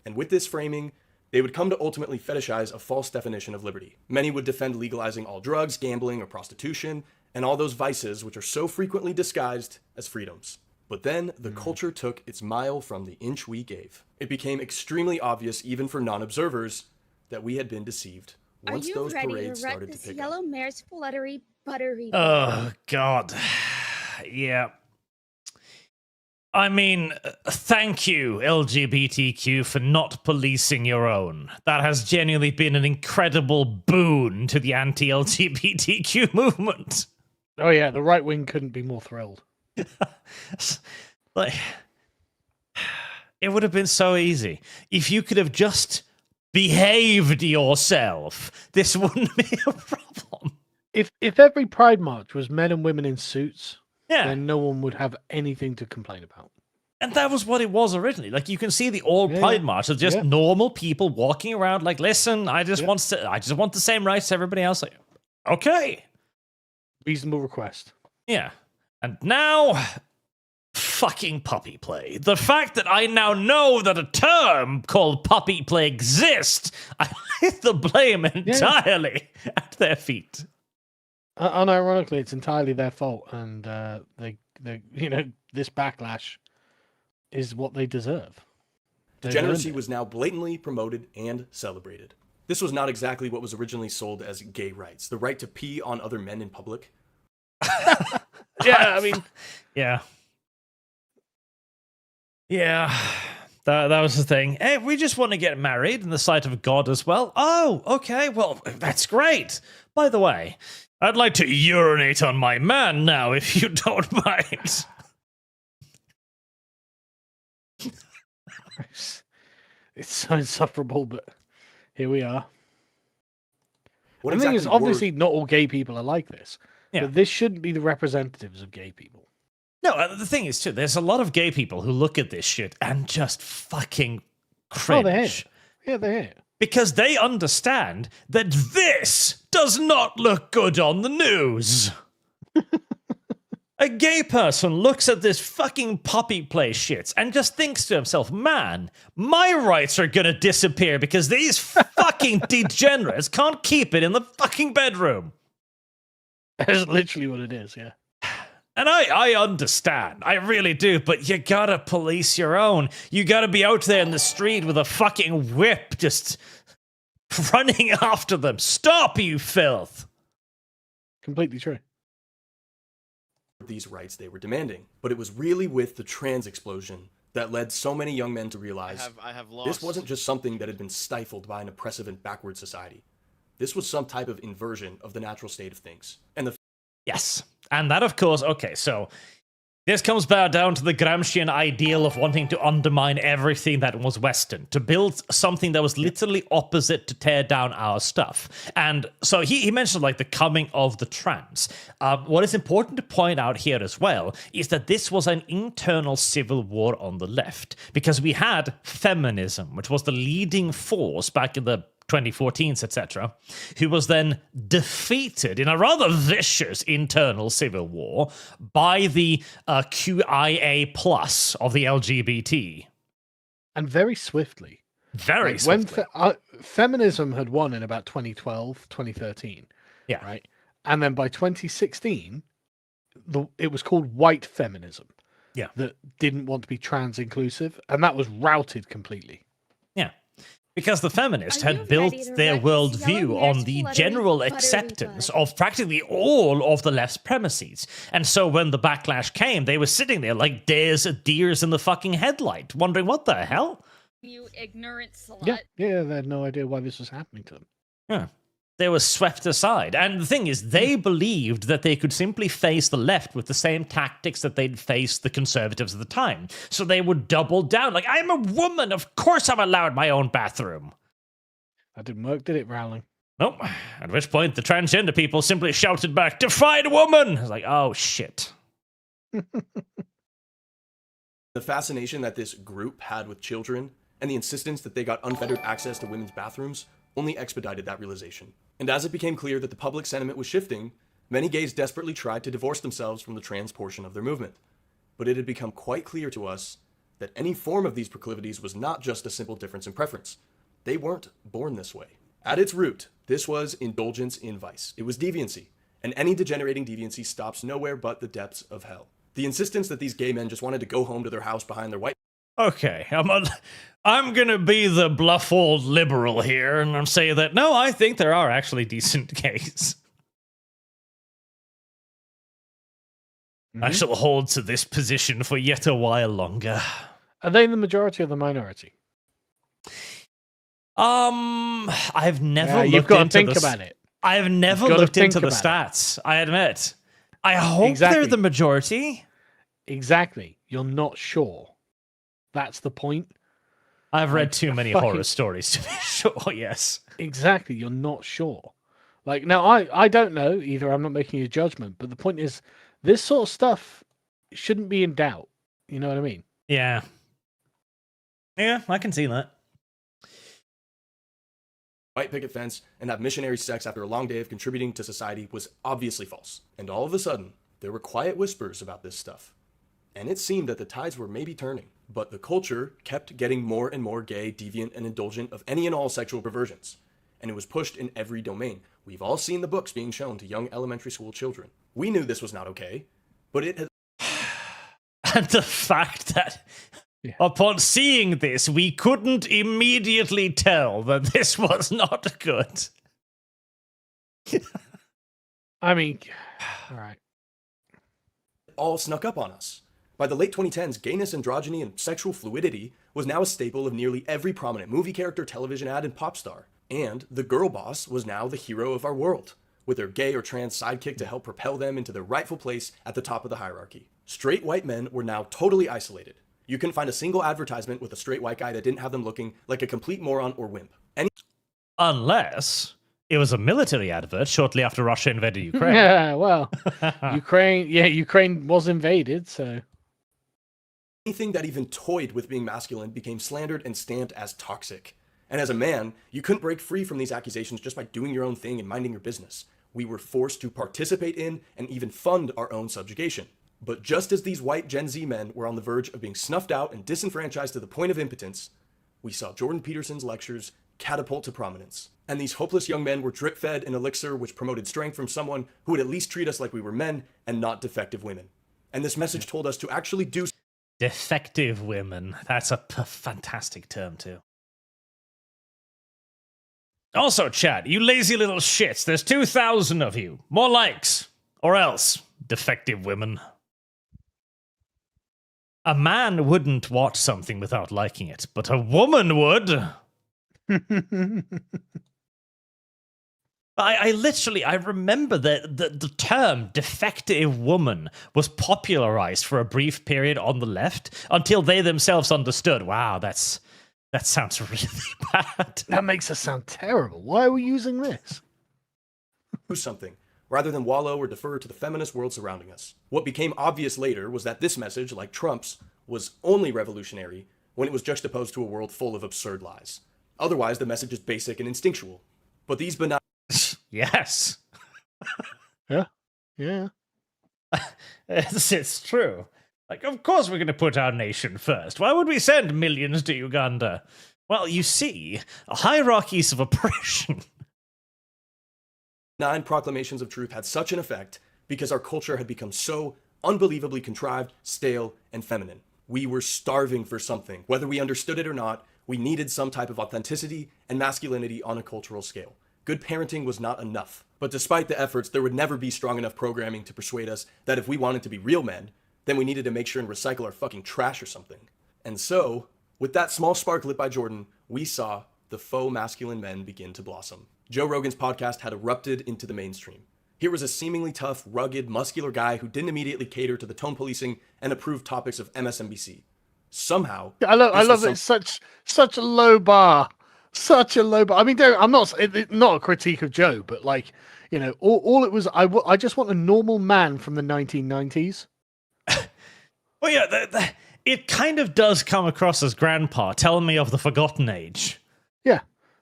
And with this framing, they would come to ultimately fetishize a false definition of liberty. Many would defend legalizing all drugs, gambling, or prostitution, and all those vices which are so frequently disguised as freedoms. But then the culture took its mile from the inch we gave. It became extremely obvious, even for non-observers, that we had been deceived once those parades started to pick yellow up. mare's fluttery buttery. Oh, God. Yeah. I mean, thank you, LGBTQ, for not policing your own. That has genuinely been an incredible boon to the anti-LGBTQ movement. Oh yeah, the right wing couldn't be more thrilled. Like, it would have been so easy. If you could have just behaved yourself, this wouldn't be a problem. If every Pride March was men and women in suits, yeah, then no one would have anything to complain about. And that was what it was originally. Like, you can see the all Pride March of just normal people walking around like, listen, I just want the same rights as everybody else. Like, okay. Reasonable request. Yeah. And now, fucking puppy play. The fact that I now know that a term called puppy play exists, I lay the blame entirely at their feet. Unironically, it's entirely their fault, and they this backlash is what they deserve. Degeneracy was now blatantly promoted and celebrated. This was not exactly what was originally sold as gay rights, the right to pee on other men in public. Yeah, I mean, yeah. That was the thing. Hey, we just want to get married in the sight of God as well. Oh, okay. Well, that's great. By the way, I'd like to urinate on my man now, if you don't mind. It's so insufferable, but here we are. What The thing is, obviously, not all gay people are like this. Yeah. But this shouldn't be the representatives of gay people. No, the thing is, too, there's a lot of gay people who look at this shit and just fucking cringe. Oh, they hate. Yeah, they hate. Because they understand that this does not look good on the news. A gay person looks at this fucking puppy play shit and just thinks to himself, man, my rights are gonna disappear because these fucking degenerates can't keep it in the fucking bedroom. That's literally what it is, yeah. And I understand, I really do, but you gotta police your own. You gotta be out there in the street with a fucking whip just running after them. Stop, you filth! Completely true. These rights they were demanding, but it was really with the trans explosion that led so many young men to realize I have lost. this wasn't just something that had been stifled by an oppressive and backward society. This was some type of inversion of the natural state of things. And the Yes. And that, of course, okay, so this comes back down to the Gramscian ideal of wanting to undermine everything that was Western, to build something that was literally opposite to tear down our stuff. And so he mentioned, like, the coming of the trans. What is important to point out here as well is that this was an internal civil war on the left, because we had feminism, which was the leading force back in the 2014s, etc., who was then defeated in a rather vicious internal civil war by the QIA plus of the LGBT. And very swiftly. Very swiftly. When feminism had won in about 2012, 2013. Yeah. Right? And then by 2016, it was called white feminism. Yeah. That didn't want to be trans inclusive. And that was routed completely. Yeah. Because the feminists had built their worldview on the general acceptance of practically all of the left's premises. And so when the backlash came, they were sitting there like deers in the fucking headlight, wondering what the hell? You ignorant slut. Yeah, they had no idea why this was happening to them. Yeah. They were swept aside. And the thing is, they believed that they could simply face the left with the same tactics that they'd faced the conservatives at the time. So they would double down. Like, I'm a woman. Of course I'm allowed my own bathroom. That didn't work, did it, Rowling? Nope. At which point, the transgender people simply shouted back, "Define woman!" I was like, oh, shit. The fascination that this group had with children and the insistence that they got unfettered access to women's bathrooms only expedited that realization. And as it became clear that the public sentiment was shifting, many gays desperately tried to divorce themselves from the trans portion of their movement. But it had become quite clear to us that any form of these proclivities was not just a simple difference in preference. They weren't born this way. At its root, this was indulgence in vice. It was deviancy. And any degenerating deviancy stops nowhere but the depths of hell. The insistence that these gay men just wanted to go home to their house behind their white... Okay, I'm gonna be the bluff old liberal here and say that, no, I think there are actually decent gays. I shall hold to this position for yet a while longer. Are they the majority or the minority? I've never looked you've got to into think about it. I've never looked into the stats, I admit. I hope they're the majority. Exactly. You're not sure. That's the point. I've read too many horror stories to be sure, yes. Exactly, you're not sure. Like, now, I don't know either. I'm not making a judgment. But the point is, this sort of stuff shouldn't be in doubt. You know what I mean? Yeah. Yeah, I can see that. White picket fence and have missionary sex after a long day of contributing to society was obviously false. And all of a sudden, there were quiet whispers about this stuff. And it seemed that the tides were maybe turning. But the culture kept getting more and more gay, deviant, and indulgent of any and all sexual perversions. And it was pushed in every domain. We've all seen the books being shown to young elementary school children. We knew this was not okay, but it had... And the fact that upon seeing this, we couldn't immediately tell that this was not good. I mean, all right. All snuck up on us. By the late 2010s, gayness, androgyny, and sexual fluidity was now a staple of nearly every prominent movie character, television ad, and pop star. And the girl boss was now the hero of our world. with their gay or trans sidekick to help propel them into their rightful place at the top of the hierarchy. Straight white men were now totally isolated. You couldn't find a single advertisement with a straight white guy that didn't have them looking like a complete moron or wimp. Unless it was a military advert shortly after Russia invaded Ukraine. Yeah, well, Ukraine was invaded, so... Anything that even toyed with being masculine became slandered and stamped as toxic. And as a man, you couldn't break free from these accusations just by doing your own thing and minding your business. We were forced to participate in and even fund our own subjugation. But just as these white Gen Z men were on the verge of being snuffed out and disenfranchised to the point of impotence, we saw Jordan Peterson's lectures catapult to prominence. And these hopeless young men were drip-fed an elixir which promoted strength from someone who would at least treat us like we were men and not defective women. And this message told us to actually do... Defective women. That's a fantastic term, too. Also, chat, you lazy little shits, there's 2,000 of you. More likes. Or else, defective women. A man wouldn't watch something without liking it, but a woman would. I remember that the term defective woman was popularized for a brief period on the left until they themselves understood, wow, that sounds really bad. That makes us sound terrible. Why are we using this? Do something, rather than wallow or defer to the feminist world surrounding us. What became obvious later was that this message, like Trump's, was only revolutionary when it was juxtaposed to a world full of absurd lies. Otherwise, the message is basic and instinctual. But these benign... Yes. Yeah. It's true. Like, of course we're going to put our nation first. Why would we send millions to Uganda? Well, you see, hierarchies of oppression. 9 proclamations of truth had such an effect because our culture had become so unbelievably contrived, stale, and feminine. We were starving for something. Whether we understood it or not, we needed some type of authenticity and masculinity on a cultural scale. Good parenting was not enough. But despite the efforts, there would never be strong enough programming to persuade us that if we wanted to be real men, then we needed to make sure and recycle our fucking trash or something. And so, with that small spark lit by Jordan, we saw the faux masculine men begin to blossom. Joe Rogan's podcast had erupted into the mainstream. Here was a seemingly tough, rugged, muscular guy who didn't immediately cater to the tone policing and approved topics of MSNBC. Somehow, I love that it's such a low bar. Such a low bar. I mean, I'm not a critique of Joe, but like, you know, all it was, I just want a normal man from the 1990s. Well, yeah, it kind of does come across as grandpa telling me of the forgotten age. Yeah,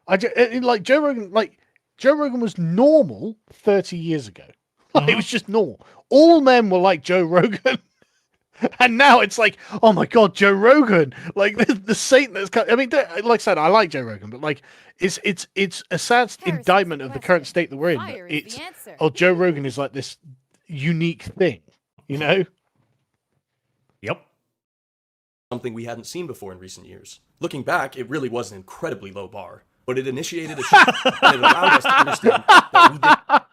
like Joe Rogan was normal 30 years ago. Like, it was just normal. All men were like Joe Rogan. And now it's like, oh my God, Joe Rogan, like the saint that's. I mean, like I said, I like Joe Rogan, but like, it's a sad indictment of the current state that we're in. Joe Rogan is like this unique thing, you know? Yep. Something we hadn't seen before in recent years. Looking back, it really was an incredibly low bar, but it initiated a shift and it allowed us to understand that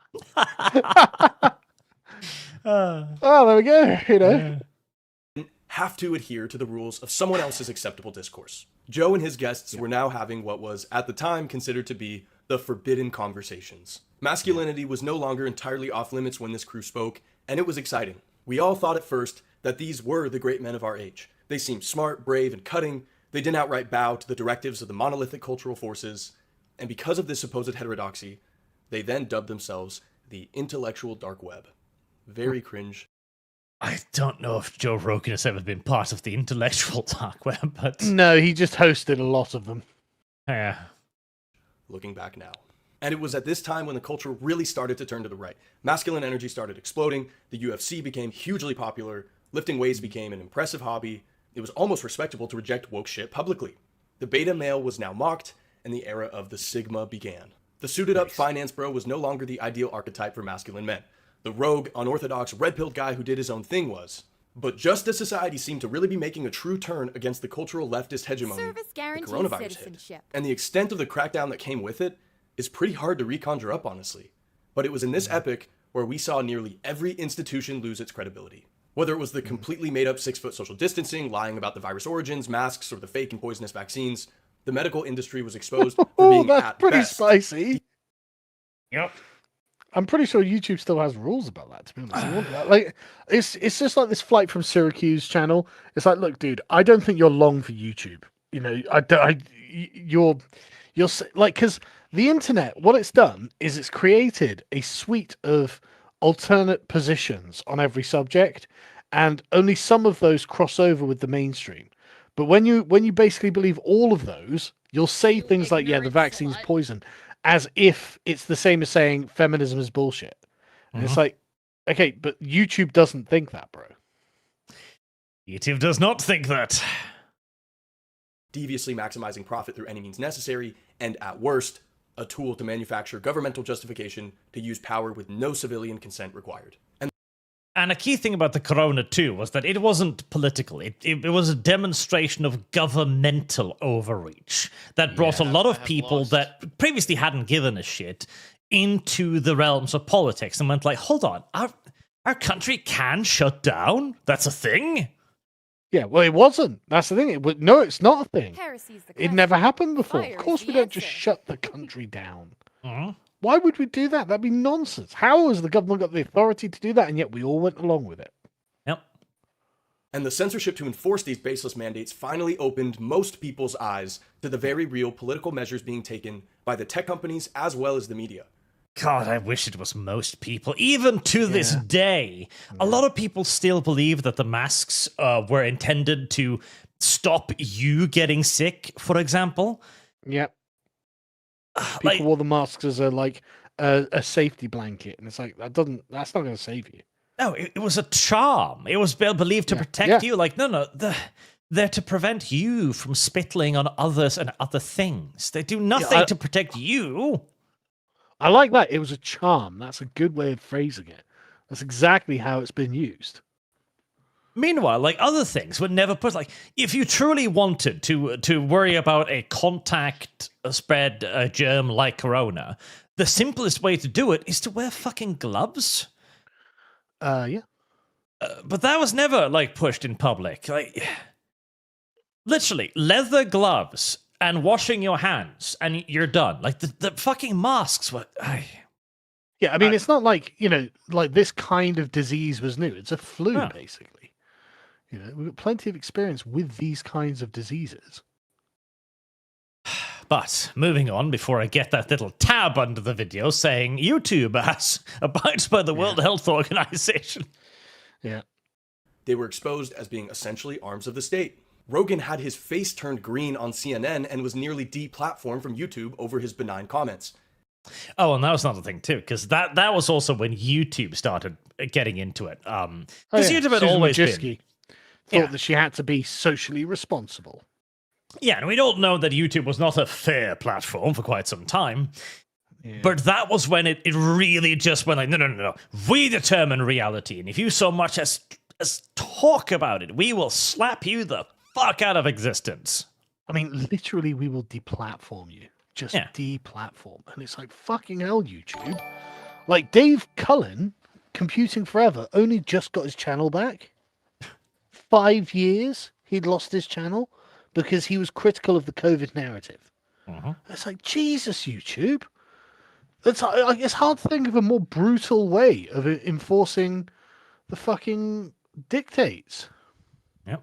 we did. Oh, there we go. You know. Have to adhere to the rules of someone else's acceptable discourse. Joe and his guests were now having what was, at the time, considered to be the forbidden conversations. Masculinity was no longer entirely off limits when this crew spoke, and it was exciting. We all thought at first that these were the great men of our age. They seemed smart, brave, and cutting. They didn't outright bow to the directives of the monolithic cultural forces, and because of this supposed heterodoxy, they then dubbed themselves the intellectual dark web. Very cringe. I don't know if Joe Rogan has ever been part of the intellectual dark web, but... No, he just hosted a lot of them. Yeah. Looking back now. And it was at this time when the culture really started to turn to the right. Masculine energy started exploding, the UFC became hugely popular, lifting weights became an impressive hobby, it was almost respectable to reject woke shit publicly. The beta male was now mocked, and the era of the Sigma began. The suited-up finance bro was no longer the ideal archetype for masculine men. The rogue, unorthodox, red-pilled guy who did his own thing was. But just as society seemed to really be making a true turn against the cultural leftist hegemony, the coronavirus hit. And the extent of the crackdown that came with it is pretty hard to reconjure up, honestly. But it was in this epic where we saw nearly every institution lose its credibility. Whether it was the completely made-up 6-foot social distancing, lying about the virus origins, masks, or the fake and poisonous vaccines, the medical industry was exposed for being that's at pretty best. spicy. Yep. I'm pretty sure YouTube still has rules about that. To be honest, like it's just like this Flight from Syracuse channel. It's like, look, dude, I don't think you're long for YouTube. You know, you're like, because the internet, what it's done is it's created a suite of alternate positions on every subject, and only some of those cross over with the mainstream. But when you basically believe all of those, you'll say things like, "Yeah, the vaccine's poison," as if it's the same as saying feminism is bullshit. And it's like, okay, but YouTube doesn't think that, bro. YouTube does not think that. Deviously maximizing profit through any means necessary, and at worst, a tool to manufacture governmental justification to use power with no civilian consent required. And a key thing about the corona, too, was that it wasn't political. It was a demonstration of governmental overreach that brought a lot of people that previously hadn't given a shit into the realms of politics and went like, hold on, our country can shut down? That's a thing? Yeah, well, it wasn't. That's the thing. No, it's not a thing. It never happened before. Fire Of course, is we the don't just answer. shut the country down. Mm-hmm. Why would we do that? That'd be nonsense. How has the government got the authority to do that, and yet we all went along with it? Yep. And the censorship to enforce these baseless mandates finally opened most people's eyes to the very real political measures being taken by the tech companies as well as the media. God, I wish it was most people. Even to this day, a lot of people still believe that the masks were intended to stop you getting sick, for example. Yep. People wore the masks as a safety blanket, and it's like that's not going to save you. No, it was a charm. It was believed to protect you. Like, no, they're to prevent you from spittling on others and other things. They do nothing to protect you. I like that. It was a charm. That's a good way of phrasing it. That's exactly how it's been used. Meanwhile, like other things were never put. Like, if you truly wanted to worry about a contact spread germ like corona, the simplest way to do it is to wear fucking gloves. Yeah. But that was never like pushed in public. Like, literally, leather gloves and washing your hands, and you're done. Like the fucking masks were. Yeah, I mean, it's not like like this kind of disease was new. It's a flu, basically. We've got plenty of experience with these kinds of diseases. But moving on, before I get that little tab under the video saying YouTube has abided by the World Health Organization. Yeah. They were exposed as being essentially arms of the state. Rogan had his face turned green on CNN and was nearly deplatformed from YouTube over his benign comments. Oh, and that was another thing too, because that was also when YouTube started getting into it. Because YouTube had always been thought that she had to be socially responsible. Yeah, and we all know that YouTube was not a fair platform for quite some time. Yeah. But that was when it really just went like, no. We determine reality, and if you so much as talk about it, we will slap you the fuck out of existence. I mean, literally, we will deplatform you. Just deplatform. And it's like, fucking hell, YouTube. Like, Dave Cullen, Computing Forever, only just got his channel back. 5 years he'd lost his channel because he was critical of the COVID narrative. It's like, Jesus, YouTube. It's hard to think of a more brutal way of enforcing the fucking dictates. Yep.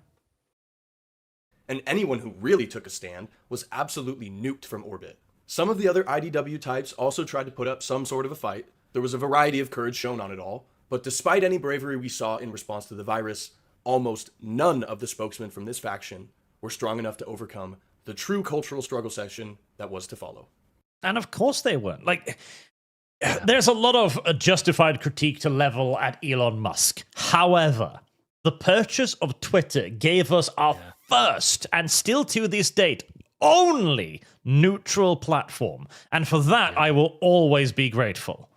And anyone who really took a stand was absolutely nuked from orbit. Some of the other IDW types also tried to put up some sort of a fight. There was a variety of courage shown on it all, but despite any bravery we saw in response to the virus, almost none of the spokesmen from this faction were strong enough to overcome the true cultural struggle session that was to follow. And of course they weren't. Like, there's a lot of justified critique to level at Elon Musk. However, the purchase of Twitter gave us our first, and still to this date, only neutral platform. And for that, I will always be grateful.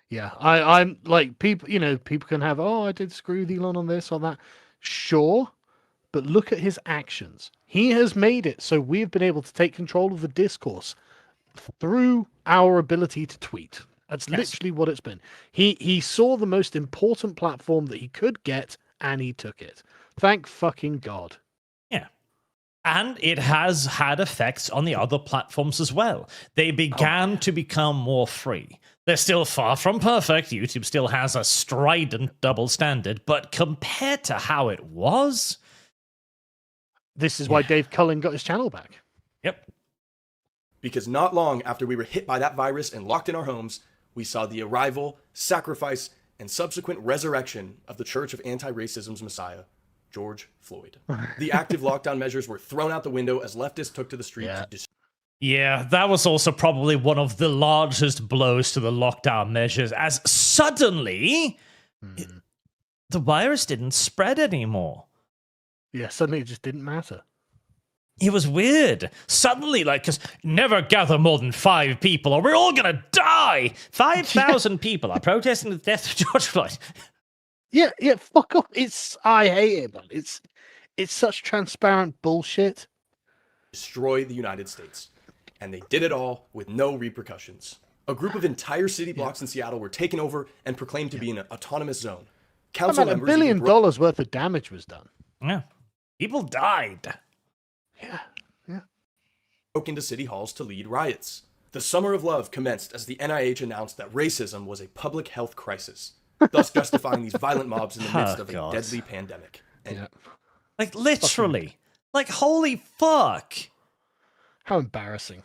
Yeah, I'm like, people, people can have, I did screw with Elon on this or that. Sure, but look at his actions. He has made it so we've been able to take control of the discourse through our ability to tweet. That's literally what it's been. He saw the most important platform that he could get, and he took it. Thank fucking God. Yeah. And it has had effects on the other platforms as well. They began to become more free. They're still far from perfect. YouTube still has a strident double standard, but compared to how it was... This is why Dave Cullen got his channel back. Yep. Because not long after we were hit by that virus and locked in our homes, we saw the arrival, sacrifice, and subsequent resurrection of the Church of Anti-Racism's Messiah, George Floyd. The active lockdown measures were thrown out the window as leftists took to the street to destroy. Yeah, that was also probably one of the largest blows to the lockdown measures, as suddenly the virus didn't spread anymore. Yeah, suddenly it just didn't matter. It was weird. Suddenly, because never gather more than 5 people or we're all going to die. 5,000 people are protesting the death of George Floyd. Yeah, fuck off. I hate it, man. It's such transparent bullshit. Destroy the United States. And they did it all with no repercussions. A group of entire city blocks in Seattle were taken over and proclaimed to be in an autonomous zone. Council members $1 billion worth of damage was done. Yeah. People died. Yeah. Broke into city halls to lead riots. The Summer of Love commenced as the NIH announced that racism was a public health crisis, thus justifying these violent mobs in the midst of a deadly pandemic. And literally. Holy fuck. How embarrassing.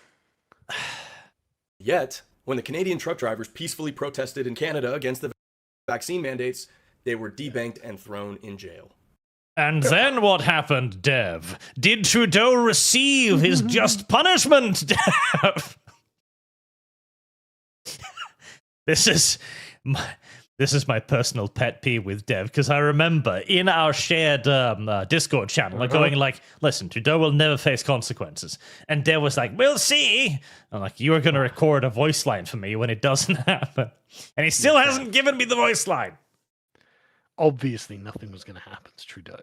Yet, when the Canadian truck drivers peacefully protested in Canada against the vaccine mandates, they were debanked and thrown in jail. And then what happened, Dev? Did Trudeau receive his just punishment, Dev? This is my personal pet peeve with Dev, because I remember in our shared Discord channel, going listen, Trudeau will never face consequences. And Dev was like, we'll see. I'm like, you are going to record a voice line for me when it doesn't happen. And he still hasn't given me the voice line. Obviously, nothing was going to happen to Trudeau.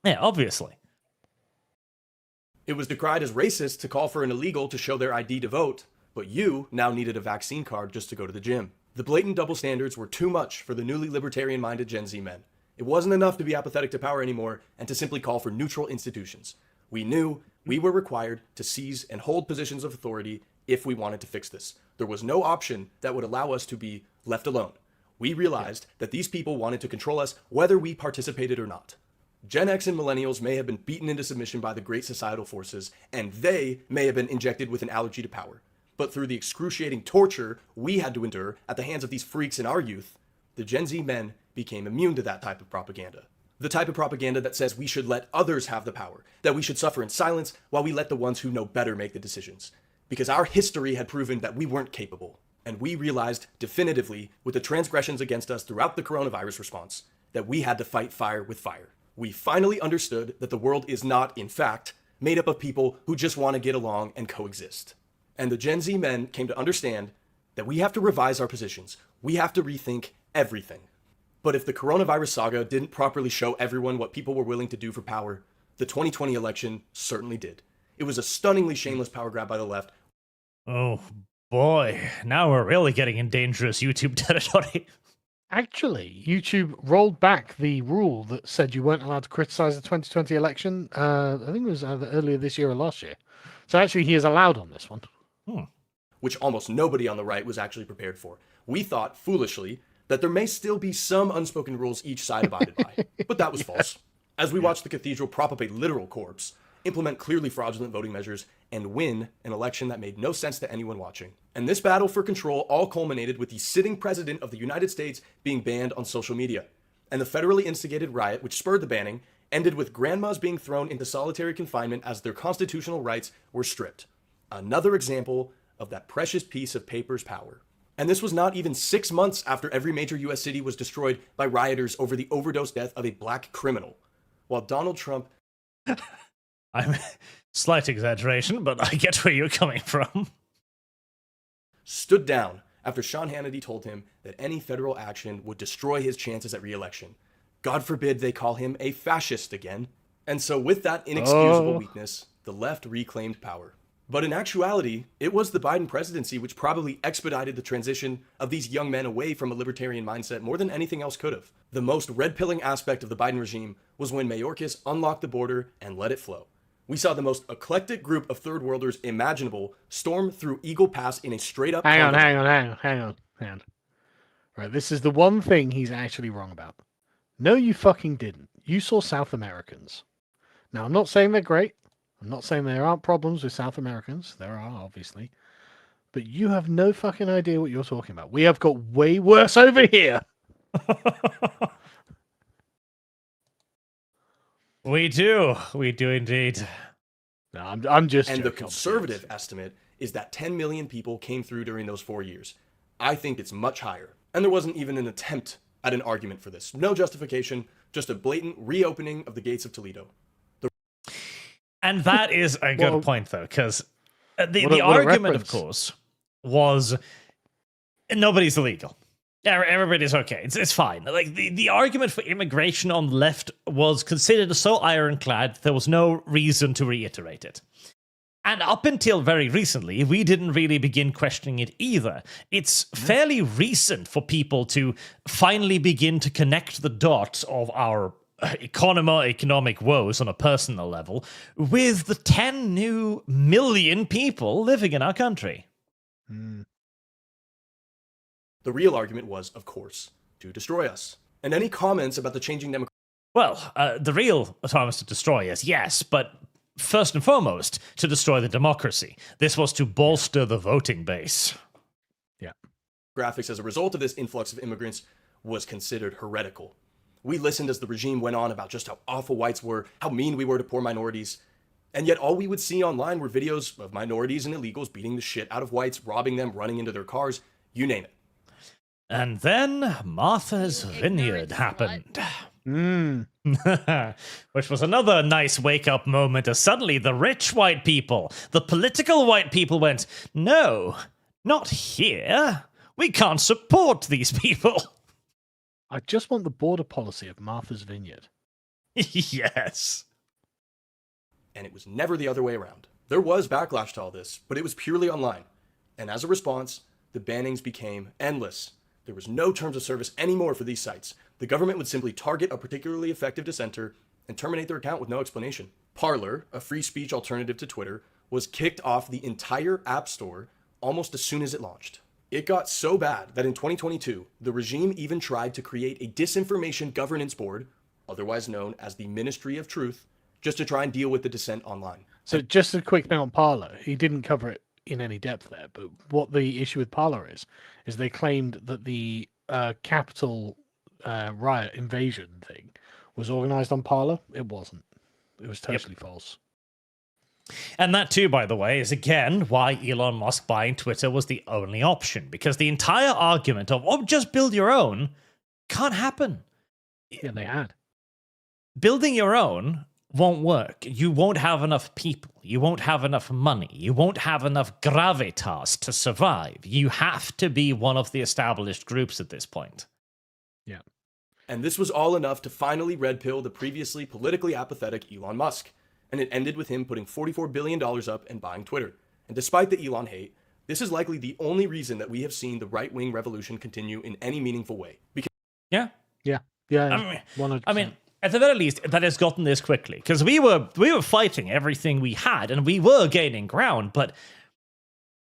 Yeah, obviously. It was decried as racist to call for an illegal to show their ID to vote, but you now needed a vaccine card just to go to the gym. The blatant double standards were too much for the newly libertarian-minded Gen Z men. It wasn't enough to be apathetic to power anymore and to simply call for neutral institutions. We knew we were required to seize and hold positions of authority if we wanted to fix this. There was no option that would allow us to be left alone. We realized that these people wanted to control us whether we participated or not. Gen X and millennials may have been beaten into submission by the great societal forces, and they may have been injected with an allergy to power. But through the excruciating torture we had to endure at the hands of these freaks in our youth, the Gen Z men became immune to that type of propaganda. The type of propaganda that says we should let others have the power, that we should suffer in silence while we let the ones who know better make the decisions. Because our history had proven that we weren't capable. And we realized definitively, with the transgressions against us throughout the coronavirus response, that we had to fight fire with fire. We finally understood that the world is not, in fact, made up of people who just want to get along and coexist. And the Gen Z men came to understand that we have to revise our positions. We have to rethink everything. But if the coronavirus saga didn't properly show everyone what people were willing to do for power, the 2020 election certainly did. It was a stunningly shameless power grab by the left. Oh, boy, now we're really getting in dangerous YouTube territory. Actually, YouTube rolled back the rule that said you weren't allowed to criticize the 2020 election. I think it was either earlier this year or last year. So actually, he is allowed on this one. Which almost nobody on the right was actually prepared for. We thought, foolishly, that there may still be some unspoken rules each side abided by. But that was false. As we watched the cathedral prop up a literal corpse, implement clearly fraudulent voting measures, and win an election that made no sense to anyone watching. And this battle for control all culminated with the sitting president of the United States being banned on social media. And the federally instigated riot, which spurred the banning, ended with grandmas being thrown into solitary confinement as their constitutional rights were stripped. Another example of that precious piece of paper's power. And this was not even 6 months after every major US city was destroyed by rioters over the overdose death of a black criminal. While Donald Trump... I'm slight exaggeration, but I get where you're coming from. Stood down after Sean Hannity told him that any federal action would destroy his chances at re-election. God forbid they call him a fascist again. And so with that inexcusable weakness, the left reclaimed power. But in actuality, it was the Biden presidency which probably expedited the transition of these young men away from a libertarian mindset more than anything else could have. The most red-pilling aspect of the Biden regime was when Mayorkas unlocked the border and let it flow. We saw the most eclectic group of third worlders imaginable storm through Eagle Pass in a straight-up... Hang on. Right, this is the one thing he's actually wrong about. No, you fucking didn't. You saw South Americans. Now, I'm not saying they're great. I'm not saying there aren't problems with South Americans. There are, obviously. But you have no fucking idea what you're talking about. We have got way worse over here. We do indeed. No, I'm just And joking, the conservative estimate is that 10 million people came through during those 4 years. I think it's much higher. And there wasn't even an attempt at an argument for this. No justification, just a blatant reopening of the gates of Toledo. And that is a good point, though, because the argument, of course, was nobody's illegal. Everybody's okay. It's fine. Like the argument for immigration on the left was considered so ironclad, there was no reason to reiterate it. And up until very recently, we didn't really begin questioning it either. It's fairly recent for people to finally begin to connect the dots of our economic woes on a personal level with the 10 new million people living in our country. Mm. The real argument was, of course, to destroy us. And any comments about the changing demographics... Well, the real time was to destroy us, yes, but first and foremost, to destroy the democracy. This was to bolster the voting base. Yeah. Graphics as a result of this influx of immigrants was considered heretical. We listened as the regime went on about just how awful whites were, how mean we were to poor minorities, and yet all we would see online were videos of minorities and illegals beating the shit out of whites, robbing them, running into their cars, you name it. And then Martha's Vineyard happened. Which was another nice wake-up moment as suddenly the rich white people, the political white people went, no, not here. We can't support these people. I just want the border policy of Martha's Vineyard. Yes. And it was never the other way around. There was backlash to all this, but it was purely online. And as a response, the bannings became endless. There was no terms of service anymore for these sites. The government would simply target a particularly effective dissenter and terminate their account with no explanation. Parler, a free speech alternative to Twitter, was kicked off the entire App Store almost as soon as it launched. It got so bad that in 2022, the regime even tried to create a disinformation governance board, otherwise known as the Ministry of Truth, just to try and deal with the dissent online. So just a quick thing on Parler. He didn't cover it in any depth there, but what the issue with Parler is they claimed that the Capitol riot invasion thing was organized on Parler. It wasn't. It was totally false. And that too, by the way, is again why Elon Musk buying Twitter was the only option, because the entire argument of, oh, just build your own can't happen. Yeah, they had. Building your own won't work. You won't have enough people. You won't have enough money. You won't have enough gravitas to survive. You have to be one of the established groups at this point. Yeah. And this was all enough to finally red pill the previously politically apathetic Elon Musk. And it ended with him putting $44 billion up and buying Twitter. And despite the Elon hate, this is likely the only reason that we have seen the right-wing revolution continue in any meaningful way. Because Yeah. I mean, at the very least, that has gotten this quickly, because we were fighting everything we had, and we were gaining ground, but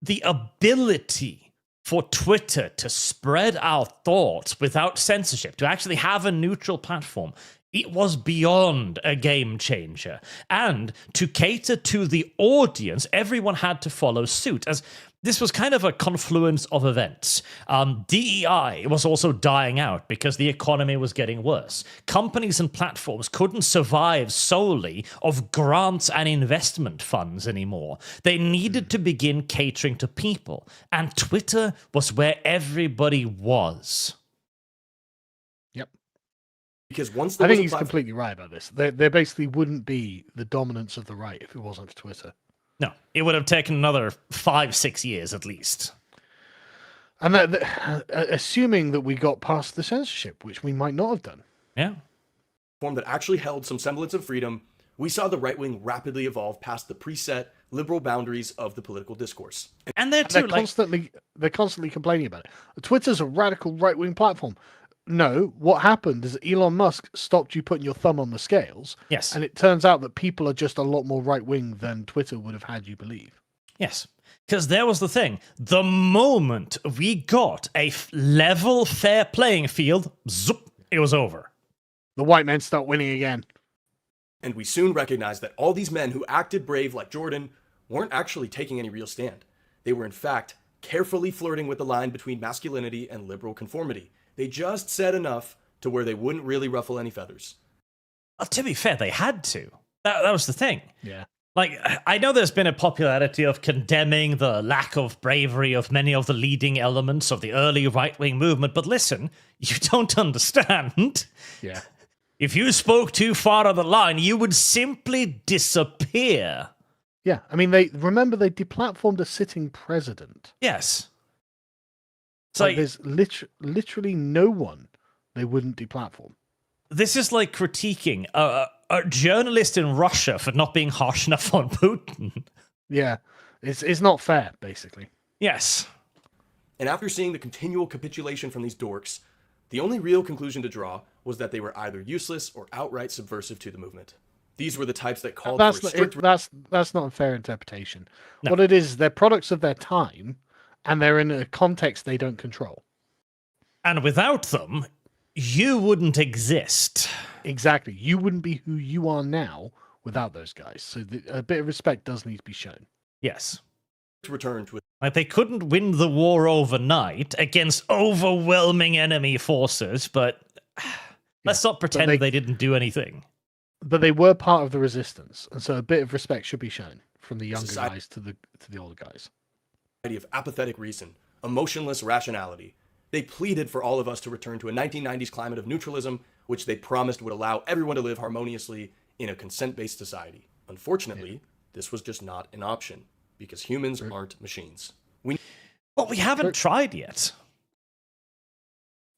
the ability for Twitter to spread our thoughts without censorship, to actually have a neutral platform, it was beyond a game changer. And to cater to the audience, everyone had to follow suit, as this was kind of a confluence of events. DEI was also dying out because the economy was getting worse. Companies and platforms couldn't survive solely of grants and investment funds anymore. They needed to begin catering to people, and Twitter was where everybody was. Because once I think he's completely right about this. There basically wouldn't be the dominance of the right if it wasn't for Twitter. No, it would have taken another 5-6 years at least. And assuming that we got past the censorship, which we might not have done. Yeah. Form that actually held some semblance of freedom, we saw the right wing rapidly evolve past the preset liberal boundaries of the political discourse. And they're constantly complaining about it. Twitter's a radical right wing platform. No, what happened is Elon Musk stopped you putting your thumb on the scales. Yes. And it turns out that people are just a lot more right-wing than Twitter would have had you believe. Yes. Because there was the thing. The moment we got a level, fair playing field, zoop, it was over. The white men start winning again. And we soon recognized that all these men who acted brave like Jordan weren't actually taking any real stand. They were in fact carefully flirting with the line between masculinity and liberal conformity. They just said enough to where they wouldn't really ruffle any feathers. Well, to be fair, they had to. That was the thing. Yeah. Like, I know there's been a popularity of condemning the lack of bravery of many of the leading elements of the early right-wing movement, but listen, you don't understand. Yeah. If you spoke too far on the line, you would simply disappear. Yeah, I mean, they deplatformed a sitting president. Yes. So there's literally no one they wouldn't deplatform. This is like critiquing a journalist in Russia for not being harsh enough on Putin. Yeah, it's not fair, basically. Yes. And after seeing the continual capitulation from these dorks, the only real conclusion to draw was that they were either useless or outright subversive to the movement. These were the types that called for strict... That's not a fair interpretation. No. What it is, they're products of their time, and they're in a context they don't control. And without them, you wouldn't exist. Exactly. You wouldn't be who you are now without those guys. So a bit of respect does need to be shown. Yes. returned with... Like, they couldn't win the war overnight against overwhelming enemy forces, but let's not pretend they didn't do anything. But they were part of the resistance, and so a bit of respect should be shown from the younger guys to the older guys. Of apathetic reason, emotionless rationality. They pleaded for all of us to return to a 1990s climate of neutralism, which they promised would allow everyone to live harmoniously in a consent-based society. Unfortunately, this was just not an option, because humans aren't machines. Well, we haven't tried yet.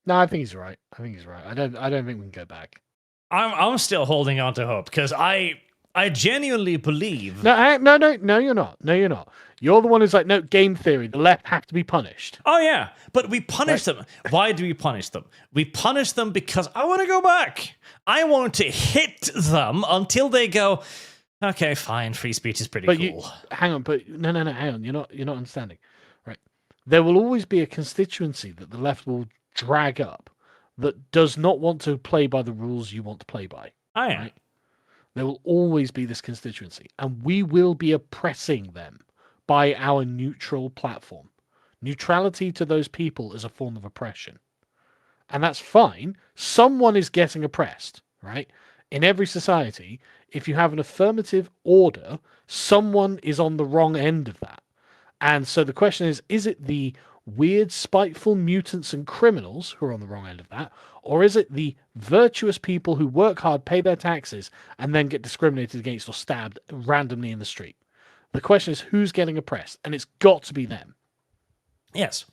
No, I think he's right. I don't think we can go back. I'm still holding on to hope, because I genuinely believe... No, you're not. No, you're not. You're the one who's like, no, game theory. The left have to be punished. Oh, yeah. But we punish them. Why do we punish them? We punish them because I want to go back. I want to hit them until they go, okay, fine, free speech is pretty cool. Hang on, but no, hang on. You're not understanding. Right. There will always be a constituency that the left will drag up that does not want to play by the rules you want to play by. Oh, yeah. Right? There will always be this constituency, and we will be oppressing them by our neutral platform. Neutrality to those people is a form of oppression. And that's fine. Someone is getting oppressed, right? In every society, if you have an affirmative order, someone is on the wrong end of that. And so the question is it the weird, spiteful mutants and criminals who are on the wrong end of that? Or is it the virtuous people who work hard, pay their taxes, and then get discriminated against or stabbed randomly in the street? The question is who's getting oppressed, and it's got to be them. Yes.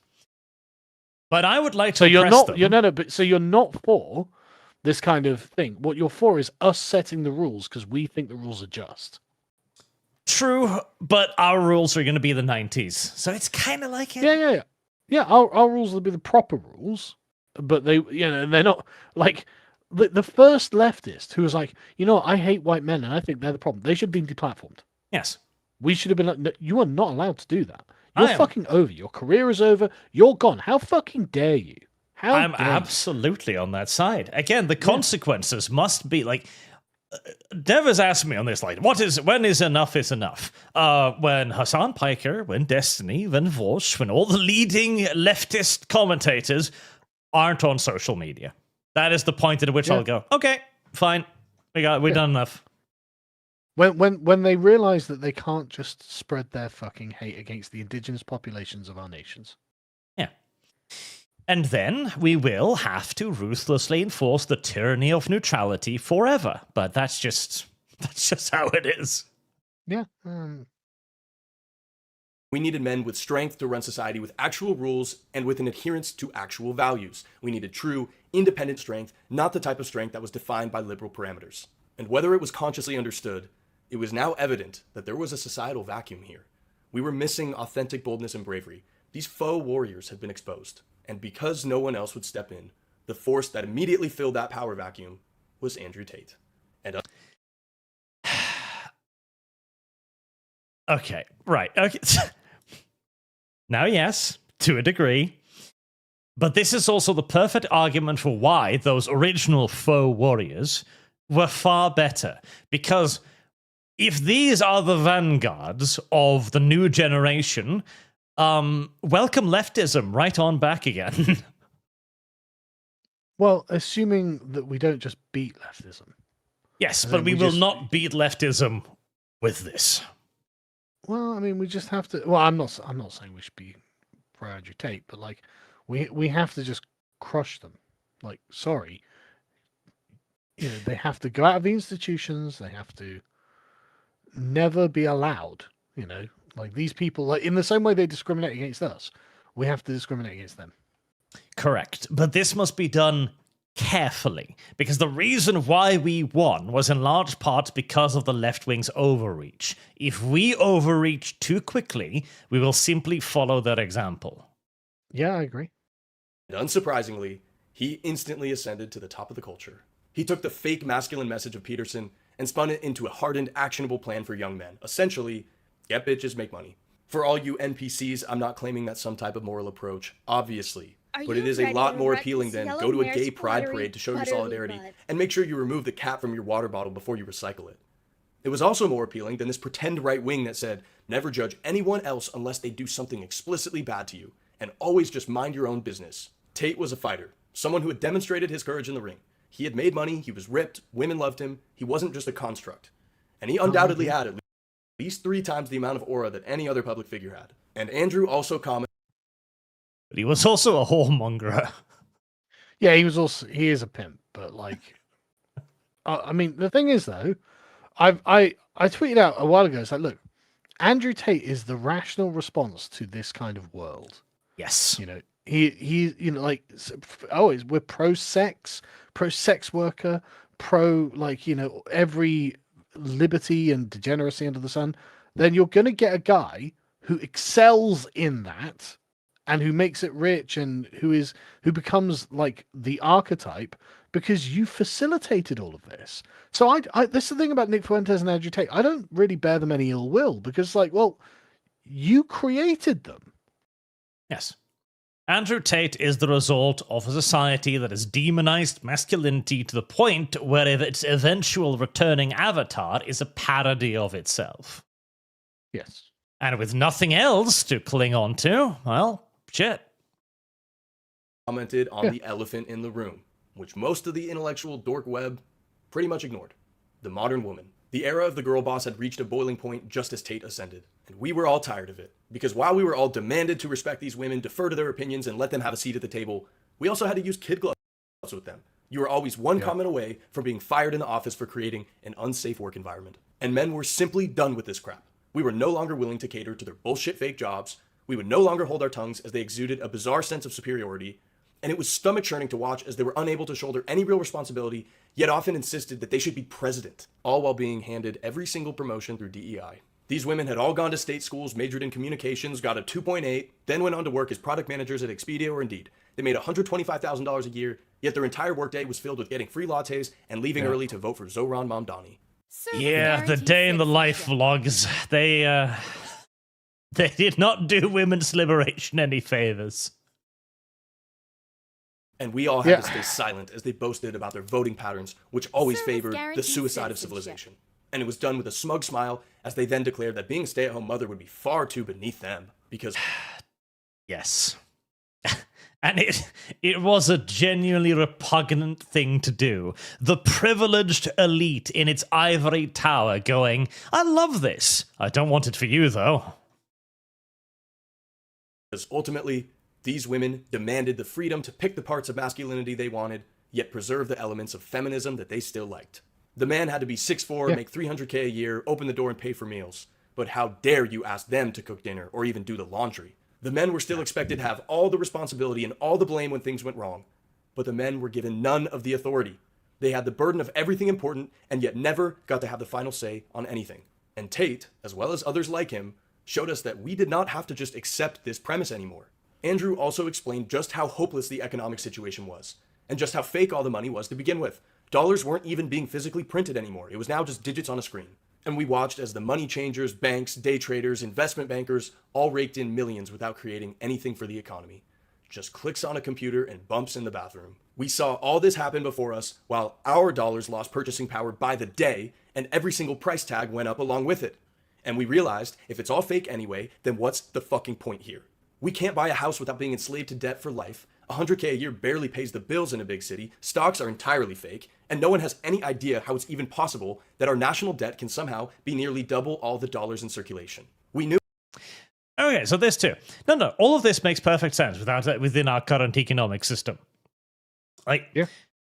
But I would like to oppress them. So you're not for this kind of thing. What you're for is us setting the rules because we think the rules are just. True, but our rules are going to be the 90s. So it's kind of like it. Yeah. Yeah, our rules will be the proper rules, but they're not like the first leftist who was like, I hate white men and I think they're the problem. They should have been deplatformed. Yes. We should have been like, no, you are not allowed to do that. You're fucking over. Your career is over. You're gone. How fucking dare you? I'm absolutely on that side. Again, the consequences must be like... Dev has asked me on this, like, when is enough is enough? When Hassan Piker, when Destiny, when Vosh, when all the leading leftist commentators aren't on social media. That is the point at which I'll go, okay, fine. We've done enough. When they realize that they can't just spread their fucking hate against the indigenous populations of our nations. Yeah. And then we will have to ruthlessly enforce the tyranny of neutrality forever. But that's just how it is. Yeah. We needed men with strength to run society with actual rules and with an adherence to actual values. We needed true, independent strength, not the type of strength that was defined by liberal parameters. And whether it was consciously understood, it was now evident that there was a societal vacuum here. We were missing authentic boldness and bravery. These faux warriors had been exposed. And because no one else would step in, The force that immediately filled that power vacuum was Andrew Tate. And okay, right. Okay. Now, yes, to a degree. But this is also the perfect argument for why those original faux warriors were far better. Because if these are the vanguards of the new generation, welcome leftism right on back again. Well, assuming that we don't just beat leftism. Yes, but we will not beat leftism with this. Well, I mean, we just have to. Well, I'm not saying we should be pro Andrew Tate, but like, we have to just crush them. Like, sorry, they have to go out of the institutions. They have to never be allowed. Like these people, like in the same way they discriminate against us, we have to discriminate against them. Correct. But this must be done carefully, because the reason why we won was in large part because of the left wing's overreach. If we overreach too quickly, we will simply follow their example. Yeah, I agree. And unsurprisingly, he instantly ascended to the top of the culture. He took the fake masculine message of Peterson and spun it into a hardened, actionable plan for young men. Essentially, get bitches, make money. For all you NPCs, I'm not claiming that's some type of moral approach, obviously. But it is a lot more appealing than go to a gay pride parade to show your solidarity and make sure you remove the cap from your water bottle before you recycle it. It was also more appealing than this pretend right wing that said, never judge anyone else unless they do something explicitly bad to you, and always just mind your own business. Tate was a fighter, someone who had demonstrated his courage in the ring. He had made money, he was ripped, women loved him, he wasn't just a construct. And he undoubtedly had at least 3 times the amount of aura that any other public figure had. And Andrew also commented, but he was also a whoremonger. Yeah, he is a pimp, but like, I mean, the thing is though, I tweeted out a while ago, it's like, look, Andrew Tate is the rational response to this kind of world. Yes. He like, always, we're pro-sex worker, every liberty and degeneracy under the sun. Then you're going to get a guy who excels in that and who makes it rich and who becomes like the archetype because you facilitated all of this. So I this is the thing about Nick Fuentes and Andrew Tate. I don't really bear them any ill will because, like, well, you created them. Yes. Andrew Tate is the result of a society that has demonized masculinity to the point where its eventual returning avatar is a parody of itself. Yes. And with nothing else to cling on to, well, shit. Commented on the elephant in the room, which most of the intellectual dork web pretty much ignored. The modern woman. The era of the girl boss had reached a boiling point just as Tate ascended, and we were all tired of it. Because while we were all demanded to respect these women, defer to their opinions, and let them have a seat at the table, we also had to use kid gloves with them. You were always one comment away from being fired in the office for creating an unsafe work environment. And men were simply done with this crap. We were no longer willing to cater to their bullshit fake jobs. We would no longer hold our tongues as they exuded a bizarre sense of superiority. And it was stomach churning to watch as they were unable to shoulder any real responsibility, yet often insisted that they should be president, all while being handed every single promotion through DEI. These women had all gone to state schools, majored in communications, got a 2.8, then went on to work as product managers at Expedia or Indeed. They made $125,000 a year, yet their entire workday was filled with getting free lattes and leaving early to vote for Zoran Mamdani. Yeah, the day in the life vlogs. They did not do women's liberation any favors. And we all had to stay silent as they boasted about their voting patterns, which always favored the suicide of civilization. And it was done with a smug smile as they then declared that being a stay-at-home mother would be far too beneath them because... Yes. And it was a genuinely repugnant thing to do. The privileged elite in its ivory tower going, I love this. I don't want it for you, though. Because ultimately, these women demanded the freedom to pick the parts of masculinity they wanted, yet preserve the elements of feminism that they still liked. The man had to be 6'4", make $300K a year, open the door and pay for meals. But how dare you ask them to cook dinner or even do the laundry? The men were still expected to have all the responsibility and all the blame when things went wrong. But the men were given none of the authority. They had the burden of everything important and yet never got to have the final say on anything. And Tate, as well as others like him, showed us that we did not have to just accept this premise anymore. Andrew also explained just how hopeless the economic situation was, and just how fake all the money was to begin with. Dollars weren't even being physically printed anymore. It was now just digits on a screen. And we watched as the money changers, banks, day traders, investment bankers all raked in millions without creating anything for the economy. Just clicks on a computer and bumps in the bathroom. We saw all this happen before us while our dollars lost purchasing power by the day and every single price tag went up along with it. And we realized if it's all fake anyway, then what's the fucking point here? We can't buy a house without being enslaved to debt for life. 100K a year barely pays the bills in a big city. Stocks are entirely fake. And no one has any idea how it's even possible that our national debt can somehow be nearly double all the dollars in circulation. We knew. Okay, so this too. No, all of this makes perfect sense within our current economic system. The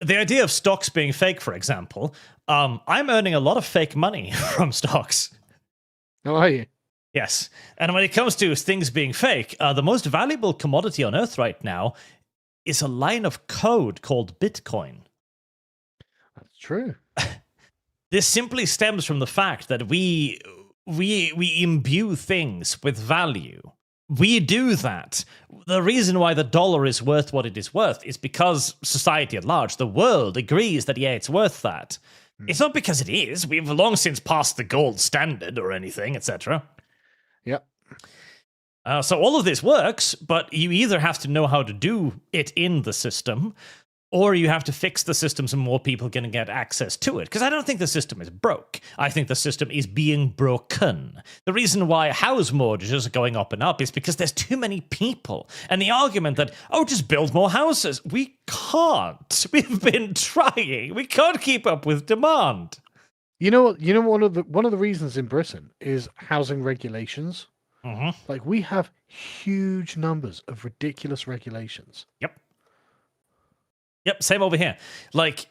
idea of stocks being fake, for example, I'm earning a lot of fake money from stocks. How are you? Yes. And when it comes to things being fake, the most valuable commodity on Earth right now is a line of code called Bitcoin. That's true. This simply stems from the fact that we imbue things with value. We do that. The reason why the dollar is worth what it is worth is because society at large, the world, agrees that, yeah, it's worth that. It's not because it is. We've long since passed the gold standard or anything, etc. Yep. So all of this works, but you either have to know how to do it in the system, or you have to fix the system so more people can get access to it. Because I don't think the system is broke. I think the system is being broken. The reason why house mortgages are going up and up is because there's too many people. And the argument that, oh, just build more houses. We can't. We've been trying. We can't keep up with demand. You know what? You know one of the reasons in Britain is housing regulations. Mm-hmm. Like, we have huge numbers of ridiculous regulations. Yep, same over here. Like,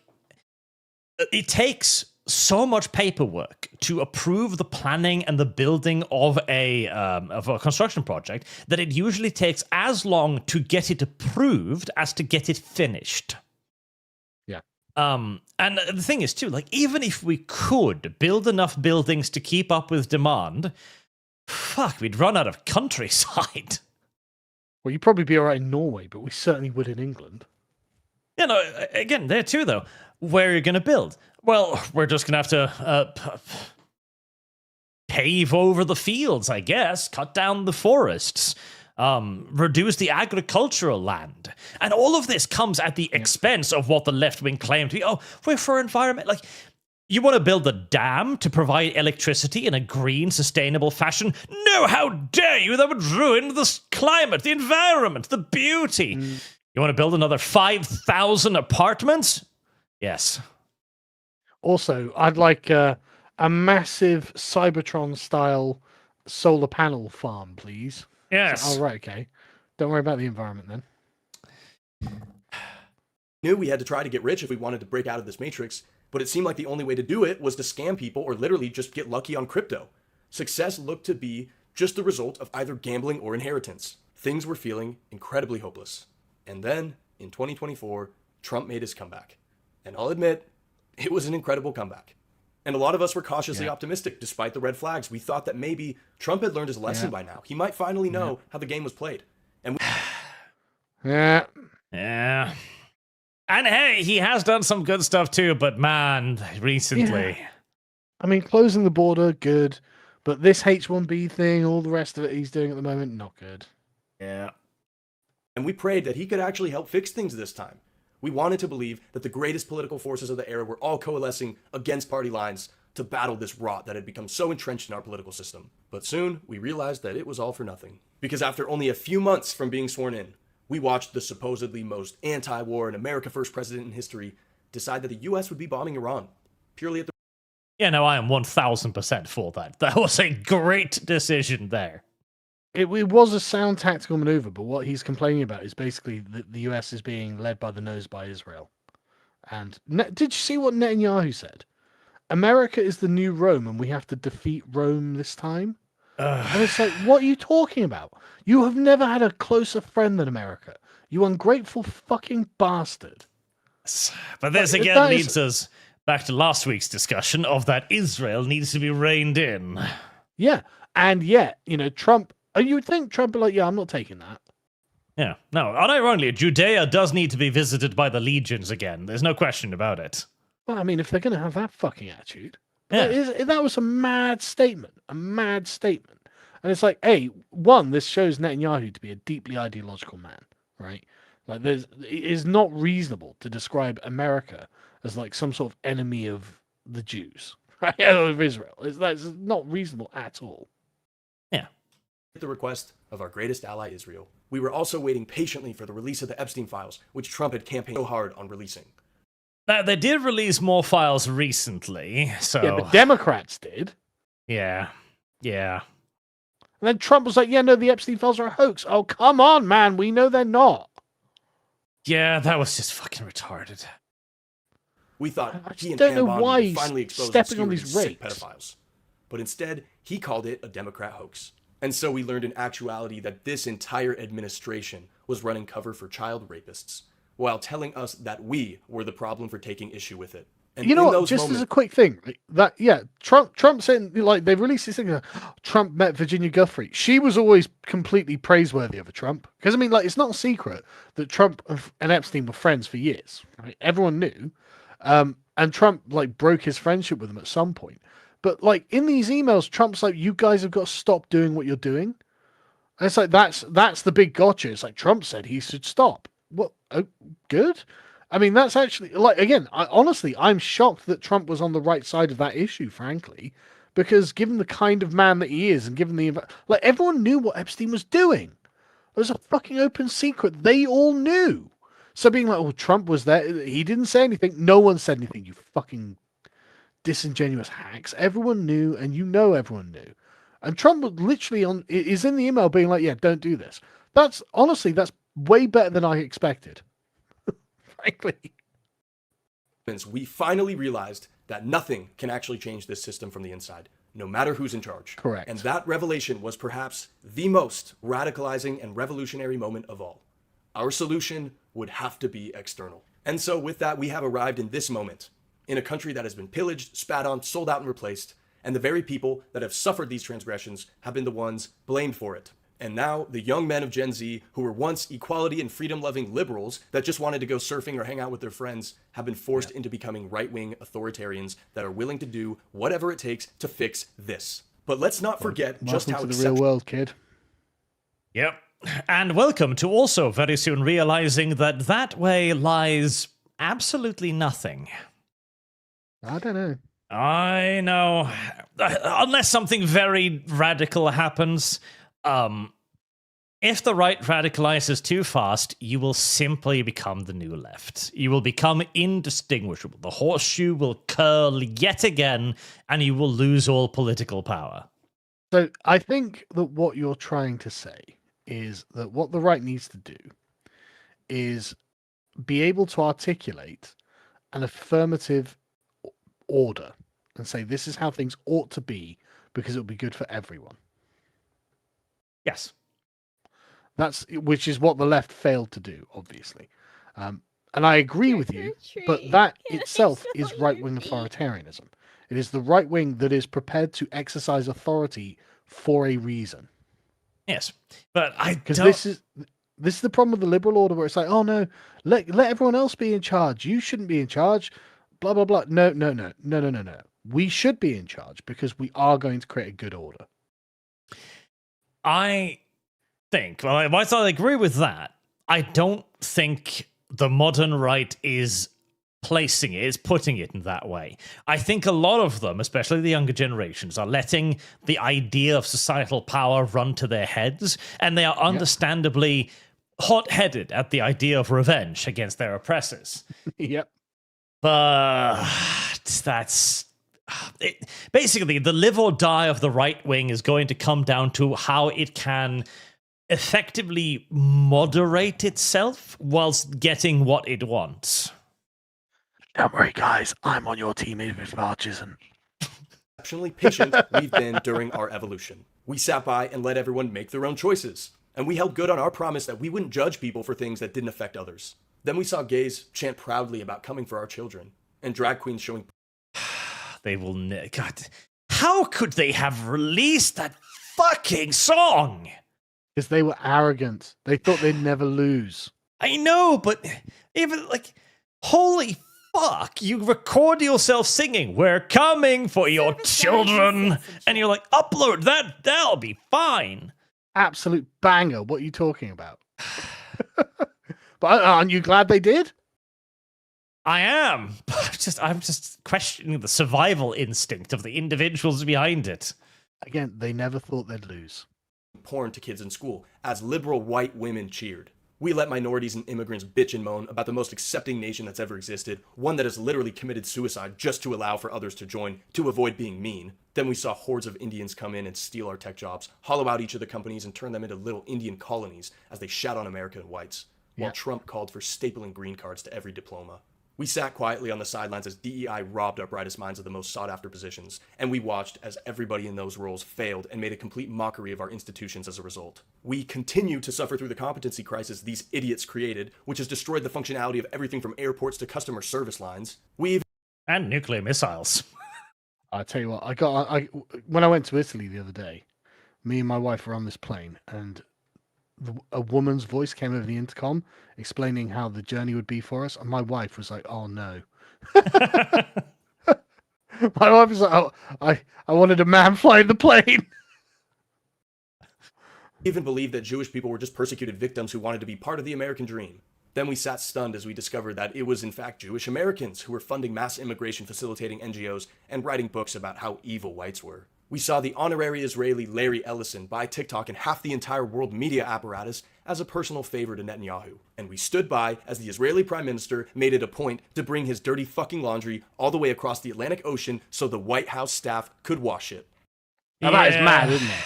it takes so much paperwork to approve the planning and the building of a construction project that it usually takes as long to get it approved as to get it finished. Yeah. And the thing is, too, like, even if we could build enough buildings to keep up with demand, fuck, we'd run out of countryside. Well, you'd probably be all right in Norway, but we certainly would in England. You know, again, there too, though, where are you going to build? Well, we're just going to have to pave over the fields, I guess, cut down the forests, reduce the agricultural land. And all of this comes at the expense of what the left-wing claim to be. Oh, we're for environment. Like, you want to build a dam to provide electricity in a green, sustainable fashion? No, how dare you? That would ruin the climate, the environment, the beauty. You want to build another 5,000 apartments? Yes. Also, I'd like a massive Cybertron-style solar panel farm, please. Yes. Oh, right, okay. Don't worry about the environment, then. Knew we had to try to get rich if we wanted to break out of this matrix, but it seemed like the only way to do it was to scam people or literally just get lucky on crypto. Success looked to be just the result of either gambling or inheritance. Things were feeling incredibly hopeless. And then, in 2024, Trump made his comeback. And I'll admit, it was an incredible comeback. And a lot of us were cautiously optimistic, despite the red flags. We thought that maybe Trump had learned his lesson by now. He might finally know how the game was played. And Yeah. And hey, he has done some good stuff too, but man, recently. Yeah. I mean, closing the border, good. But this H-1B thing, all the rest of it he's doing at the moment, not good. Yeah. And we prayed that he could actually help fix things this time. We wanted to believe that the greatest political forces of the era were all coalescing against party lines to battle this rot that had become so entrenched in our political system. But soon, we realized that it was all for nothing. Because after only a few months from being sworn in, we watched the supposedly most anti-war and America First president in history decide that the US would be bombing Iran, purely at the... Yeah, no, I am 1,000% for that. That was a great decision there. It was a sound tactical maneuver, but what he's complaining about is basically that the US is being led by the nose by Israel. And did you see what Netanyahu said? America is the new Rome, and we have to defeat Rome this time. And it's like, what are you talking about? You have never had a closer friend than America. You ungrateful fucking bastard. But this again leads us back to last week's discussion of that Israel needs to be reined in. Yeah, and yet, you know, Trump... You would think Trump would be like, yeah, I'm not taking that. Yeah. No, unironically, Judea does need to be visited by the legions again. There's no question about it. Well, I mean, if they're going to have that fucking attitude, Yeah. that was a mad statement. A mad statement. And it's like, hey, one, this shows Netanyahu to be a deeply ideological man, right? Like, it is not reasonable to describe America as like some sort of enemy of the Jews, right? Of Israel. That's not reasonable at all. Yeah. At the request of our greatest ally, Israel, we were also waiting patiently for the release of the Epstein files, which Trump had campaigned so hard on releasing. They did release more files recently, so... Yeah, but Democrats did. Yeah. Yeah. And then Trump was like, yeah, no, the Epstein files are a hoax. Oh, come on, man. We know they're not. Yeah, that was just fucking retarded. We thought I he and don't know Pam why Bondi he's would finally expose stepping on these these sick rakes. pedophiles. But instead, he called it a Democrat hoax. And so we learned in actuality that this entire administration was running cover for child rapists, while telling us that we were the problem for taking issue with it. And you know what? Just as a quick thing, Trump said, like, they've released this thing. Trump met Virginia Guthrie. She was always completely praiseworthy of a Trump, because I mean, like, it's not a secret that Trump and Epstein were friends for years. Right? Everyone knew, and Trump like broke his friendship with them at some point. But like in these emails, Trump's like, "You guys have got to stop doing what you're doing." And it's like that's the big gotcha. It's like Trump said he should stop. What? Oh, good. I mean, that's actually, like, again, honestly, I'm shocked that Trump was on the right side of that issue, frankly, because given the kind of man that he is and given the, like, everyone knew what Epstein was doing. It was a fucking open secret. They all knew. So being like, oh, Trump was there. He didn't say anything. No one said anything, you fucking disingenuous hacks. Everyone knew, and you know everyone knew. And Trump was literally is in the email being like, yeah, don't do this. That's way better than I expected. Frankly. We finally realized that nothing can actually change this system from the inside, no matter who's in charge. Correct. And that revelation was perhaps the most radicalizing and revolutionary moment of all. Our solution would have to be external. And so with that, we have arrived in this moment, in a country that has been pillaged, spat on, sold out, and replaced, and the very people that have suffered these transgressions have been the ones blamed for it. And now the young men of Gen Z, who were once equality and freedom-loving liberals that just wanted to go surfing or hang out with their friends, have been forced into becoming right-wing authoritarians that are willing to do whatever it takes to fix this. But let's not forget just how to the real world, kid. Yep. And welcome to also very soon realizing that that way lies absolutely nothing. I don't know. I know. Unless something very radical happens. If the right radicalizes too fast, you will simply become the new left. You will become indistinguishable. The horseshoe will curl yet again, and you will lose all political power. So I think that what you're trying to say is that what the right needs to do is be able to articulate an affirmative order and say this is how things ought to be because it'll be good for everyone. Yes. Which is what the left failed to do, obviously. And I agree with you, but that itself is right-wing authoritarianism. It is the right wing that is prepared to exercise authority for a reason. Yes, but because this is the problem with the liberal order, where it's like, oh no, let everyone else be in charge. You shouldn't be in charge. Blah blah blah. No. We should be in charge because we are going to create a good order. I think, well, whilst I agree with that, I don't think the modern right is putting it in that way. I think a lot of them, especially the younger generations, are letting the idea of societal power run to their heads, and they are understandably hot-headed at the idea of revenge against their oppressors. Yep. But that's... Basically, the live or die of the right wing is going to come down to how it can effectively moderate itself whilst getting what it wants. Don't worry, guys. I'm on your team, even if March isn't. Exceptionally patient we've been during our evolution. We sat by and let everyone make their own choices. And we held good on our promise that we wouldn't judge people for things that didn't affect others. Then we saw gays chant proudly about coming for our children, and drag queens showing... They will... God, how could they have released that fucking song? Because they were arrogant. They thought they'd never lose. I know, but even like, holy fuck, you record yourself singing, "We're coming for your children," and you're like, upload that, that'll be fine. Absolute banger. What are you talking about? But aren't you glad they did? I am. I'm just questioning the survival instinct of the individuals behind it. Again, they never thought they'd lose. Porn to kids in school as liberal white women cheered. We let minorities and immigrants bitch and moan about the most accepting nation that's ever existed, one that has literally committed suicide just to allow for others to join, to avoid being mean. Then we saw hordes of Indians come in and steal our tech jobs, hollow out each of the companies and turn them into little Indian colonies as they shat on American whites, while Trump called for stapling green cards to every diploma. We sat quietly on the sidelines as DEI robbed our brightest minds of the most sought-after positions, and we watched as everybody in those roles failed and made a complete mockery of our institutions as a result. We continue to suffer through the competency crisis these idiots created, which has destroyed the functionality of everything from airports to customer service lines. And nuclear missiles. I tell you what, when I went to Italy the other day, me and my wife were on this plane, and a woman's voice came over the intercom explaining how the journey would be for us, and my wife was like, "Oh no." My wife was like, "Oh, I wanted a man flying the plane." Even believed that Jewish people were just persecuted victims who wanted to be part of the American dream. Then we sat stunned as we discovered that it was in fact Jewish Americans who were funding mass immigration facilitating NGOs and writing books about how evil whites were. We saw the honorary Israeli Larry Ellison buy TikTok and half the entire world media apparatus as a personal favor to Netanyahu. And we stood by as the Israeli Prime Minister made it a point to bring his dirty fucking laundry all the way across the Atlantic Ocean so the White House staff could wash it. Now that is mad, isn't it?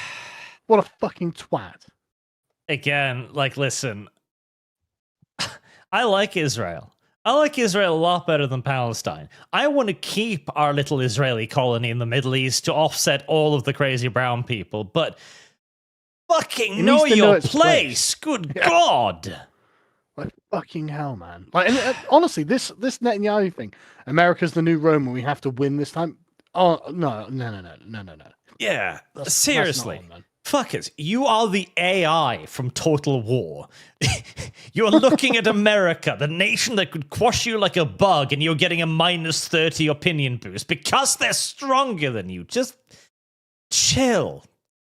What a fucking twat. Again, like, listen, I like Israel. I like Israel a lot better than Palestine. I want to keep our little Israeli colony in the Middle East to offset all of the crazy brown people, but fucking know your place. Good God. Like, fucking hell, man. Like, and, honestly, this Netanyahu thing, America's the new Rome and we have to win this time. Oh, no. Yeah, That's seriously. not on, man. Fuckers, you are the AI from Total War. You're looking at America, the nation that could quash you like a bug, and you're getting a -30 opinion boost because they're stronger than you. Just chill.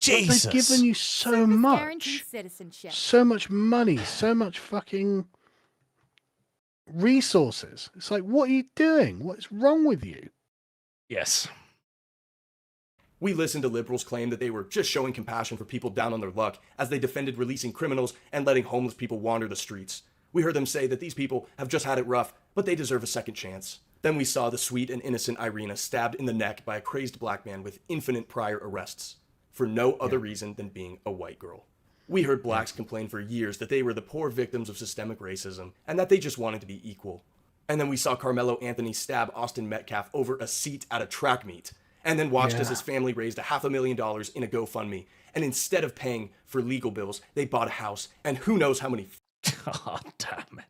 Jesus. But they've given you so much. So much money, so much fucking resources. It's like, what are you doing? What's wrong with you? Yes. We listened to liberals claim that they were just showing compassion for people down on their luck as they defended releasing criminals and letting homeless people wander the streets. We heard them say that these people have just had it rough, but they deserve a second chance. Then we saw the sweet and innocent Irina stabbed in the neck by a crazed black man with infinite prior arrests, for no other reason than being a white girl. We heard blacks complain for years that they were the poor victims of systemic racism and that they just wanted to be equal. And then we saw Carmelo Anthony stab Austin Metcalf over a seat at a track meet, and then watched as his family raised $500,000 in a GoFundMe. And instead of paying for legal bills, they bought a house, and who knows how many God damn it.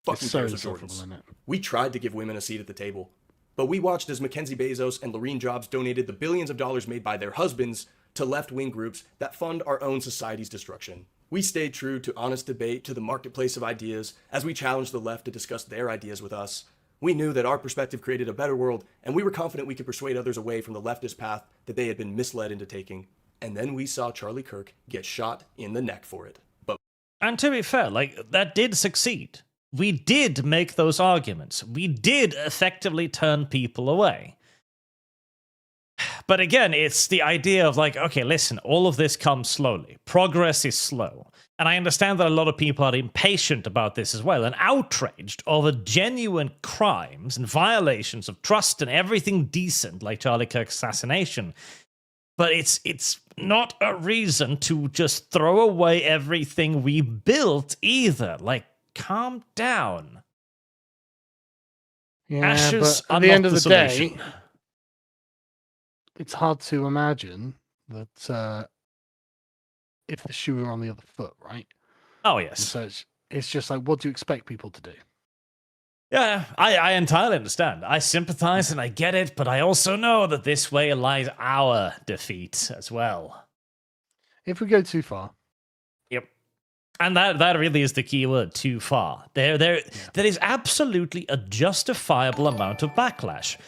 fucking pairs of Jordans. We tried to give women a seat at the table, but we watched as Mackenzie Bezos and Laureen Jobs donated the billions of dollars made by their husbands to left-wing groups that fund our own society's destruction. We stayed true to honest debate, to the marketplace of ideas, as we challenged the left to discuss their ideas with us. We knew that our perspective created a better world, and we were confident we could persuade others away from the leftist path that they had been misled into taking. And then we saw Charlie Kirk get shot in the neck for it. And to be fair, like, that did succeed. We did make those arguments. We did effectively turn people away. But again, it's the idea of like, okay, listen, all of this comes slowly. Progress is slow. And I understand that a lot of people are impatient about this as well and outraged over genuine crimes and violations of trust and everything decent like Charlie Kirk's assassination. But it's not a reason to just throw away everything we built either. Like, calm down. Yeah, Ashes but are at the not end of the solution. day, it's hard to imagine that if the shoe were on the other foot, right? Oh, And yes. so it's just like, what do you expect people to do? Yeah, I entirely understand. I sympathize and I get it, but I also know that this way lies our defeat as well. If we go too far. Yep. And that really is the key word, too far. There is absolutely a justifiable amount of backlash.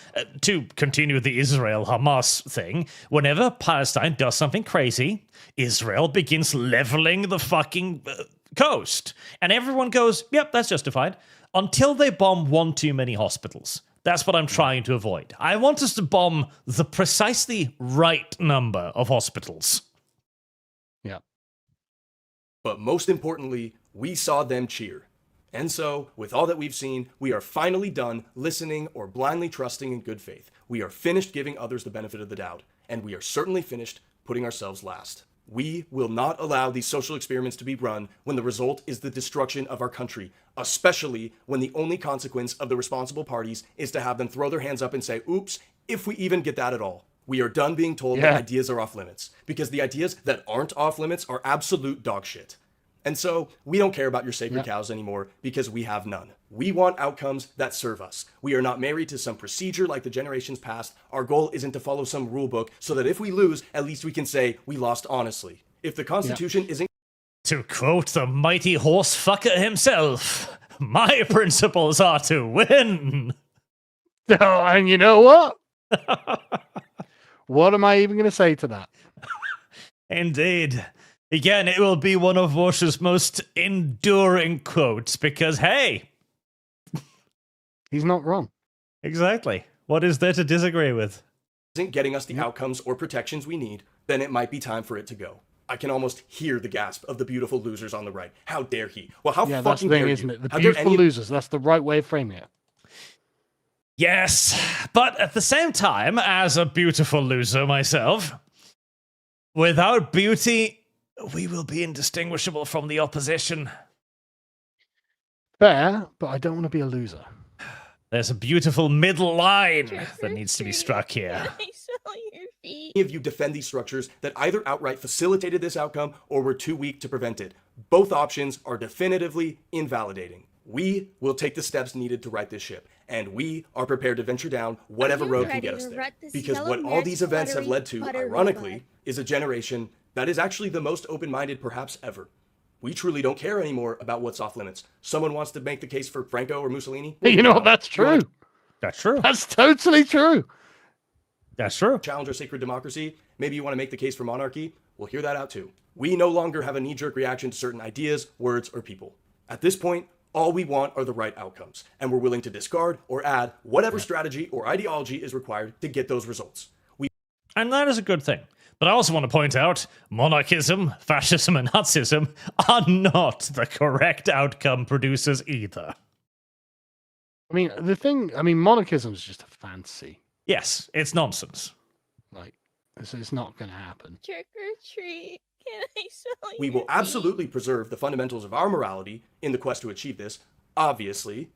To continue the Israel-Hamas thing, whenever Palestine does something crazy, Israel begins leveling the fucking coast. And everyone goes, yep, that's justified. Until they bomb one too many hospitals. That's what I'm trying to avoid. I want us to bomb the precisely right number of hospitals. Yeah. But most importantly, we saw them cheer. And so, with all that we've seen, we are finally done listening or blindly trusting in good faith. We are finished giving others the benefit of the doubt. And we are certainly finished putting ourselves last. We will not allow these social experiments to be run when the result is the destruction of our country, especially when the only consequence of the responsible parties is to have them throw their hands up and say, oops, if we even get that at all. We are done being told that ideas are off limits, because the ideas that aren't off limits are absolute dog shit. And so, we don't care about your sacred cows anymore, because we have none. We want outcomes that serve us. We are not married to some procedure like the generations past. Our goal isn't to follow some rule book, so that if we lose, at least we can say we lost honestly. If the Constitution isn't... To quote the mighty horse fucker himself, my principles are to win. Oh, and you know what? What am I even going to say to that? Indeed. Again, it will be one of Warsh's most enduring quotes because, hey... He's not wrong. Exactly. What is there to disagree with? Isn't getting us the outcomes or protections we need, then it might be time for it to go. I can almost hear the gasp of the beautiful losers on the right. How dare he? Well, how that's fucking the thing, dare isn't you? it? The How dare beautiful losers. That's the right way of framing it. Yes, but at the same time, as a beautiful loser myself, without beauty, we will be indistinguishable from the opposition. Fair, but I don't want to be a loser. There's a beautiful middle line that needs to be struck here. Many of you defend these structures that either outright facilitated this outcome or were too weak to prevent it. Both options are definitively invalidating. We will take the steps needed to right this ship, and we are prepared to venture down whatever road can get us there. Because what all these events have led to, ironically, is a generation that is actually the most open-minded perhaps ever. We truly don't care anymore about what's off limits. Someone wants to make the case for Franco or Mussolini? You know what? That's true. That's true. That's totally true. That's true. Challenge our sacred democracy. Maybe you want to make the case for monarchy. We'll hear that out too. We no longer have a knee-jerk reaction to certain ideas, words, or people. At this point, all we want are the right outcomes, and we're willing to discard or add whatever strategy or ideology is required to get those results. And that is a good thing. But I also want to point out, monarchism, fascism, and Nazism are not the correct outcome producers either. I mean, monarchism is just a fantasy. Yes, it's nonsense. Like, it's not going to happen. Trick or treat. Can I smell We your will feet? absolutely preserve the fundamentals of our morality in the quest to achieve this, obviously.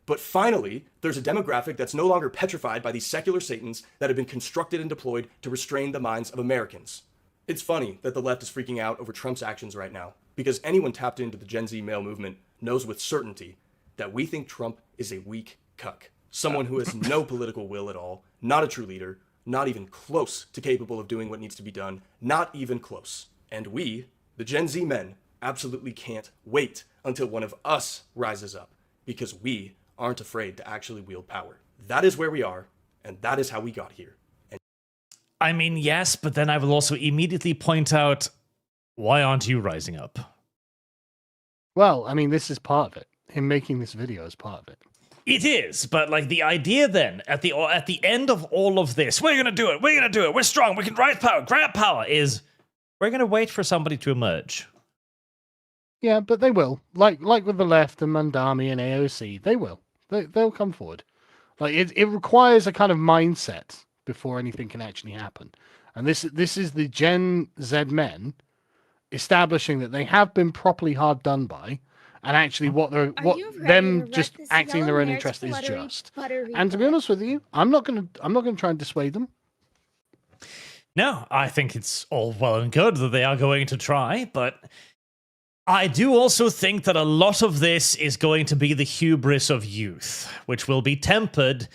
But finally, there's a demographic that's no longer petrified by these secular satans that have been constructed and deployed to restrain the minds of Americans. It's funny that the left is freaking out over Trump's actions right now, because anyone tapped into the Gen Z male movement knows with certainty that we think Trump is a weak cuck. Someone who has no political will at all, not a true leader, not even close to capable of doing what needs to be done, not even close. And we, the Gen Z men, absolutely can't wait until one of us rises up, because we aren't afraid to actually wield power. That is where we are, and that is how we got here. I mean, yes, but then I will also immediately point out, why aren't you rising up? Well, I mean, this is part of it. Him making this video is part of it. It is, but like the idea then, at the end of all of this, we're gonna do it, we're strong, we can rise power, grab power, is we're gonna wait for somebody to emerge. Yeah, but they will. Like with the left and Mandami and AOC, they will. They'll come forward. Like it requires a kind of mindset before anything can actually happen. And this is the Gen Z men establishing that they have been properly hard done by, and actually them just acting in their own interest is just. And to be honest with you, I'm not gonna try and dissuade them. No, I think it's all well and good that they are going to try, but I do also think that a lot of this is going to be the hubris of youth, which will be tempered,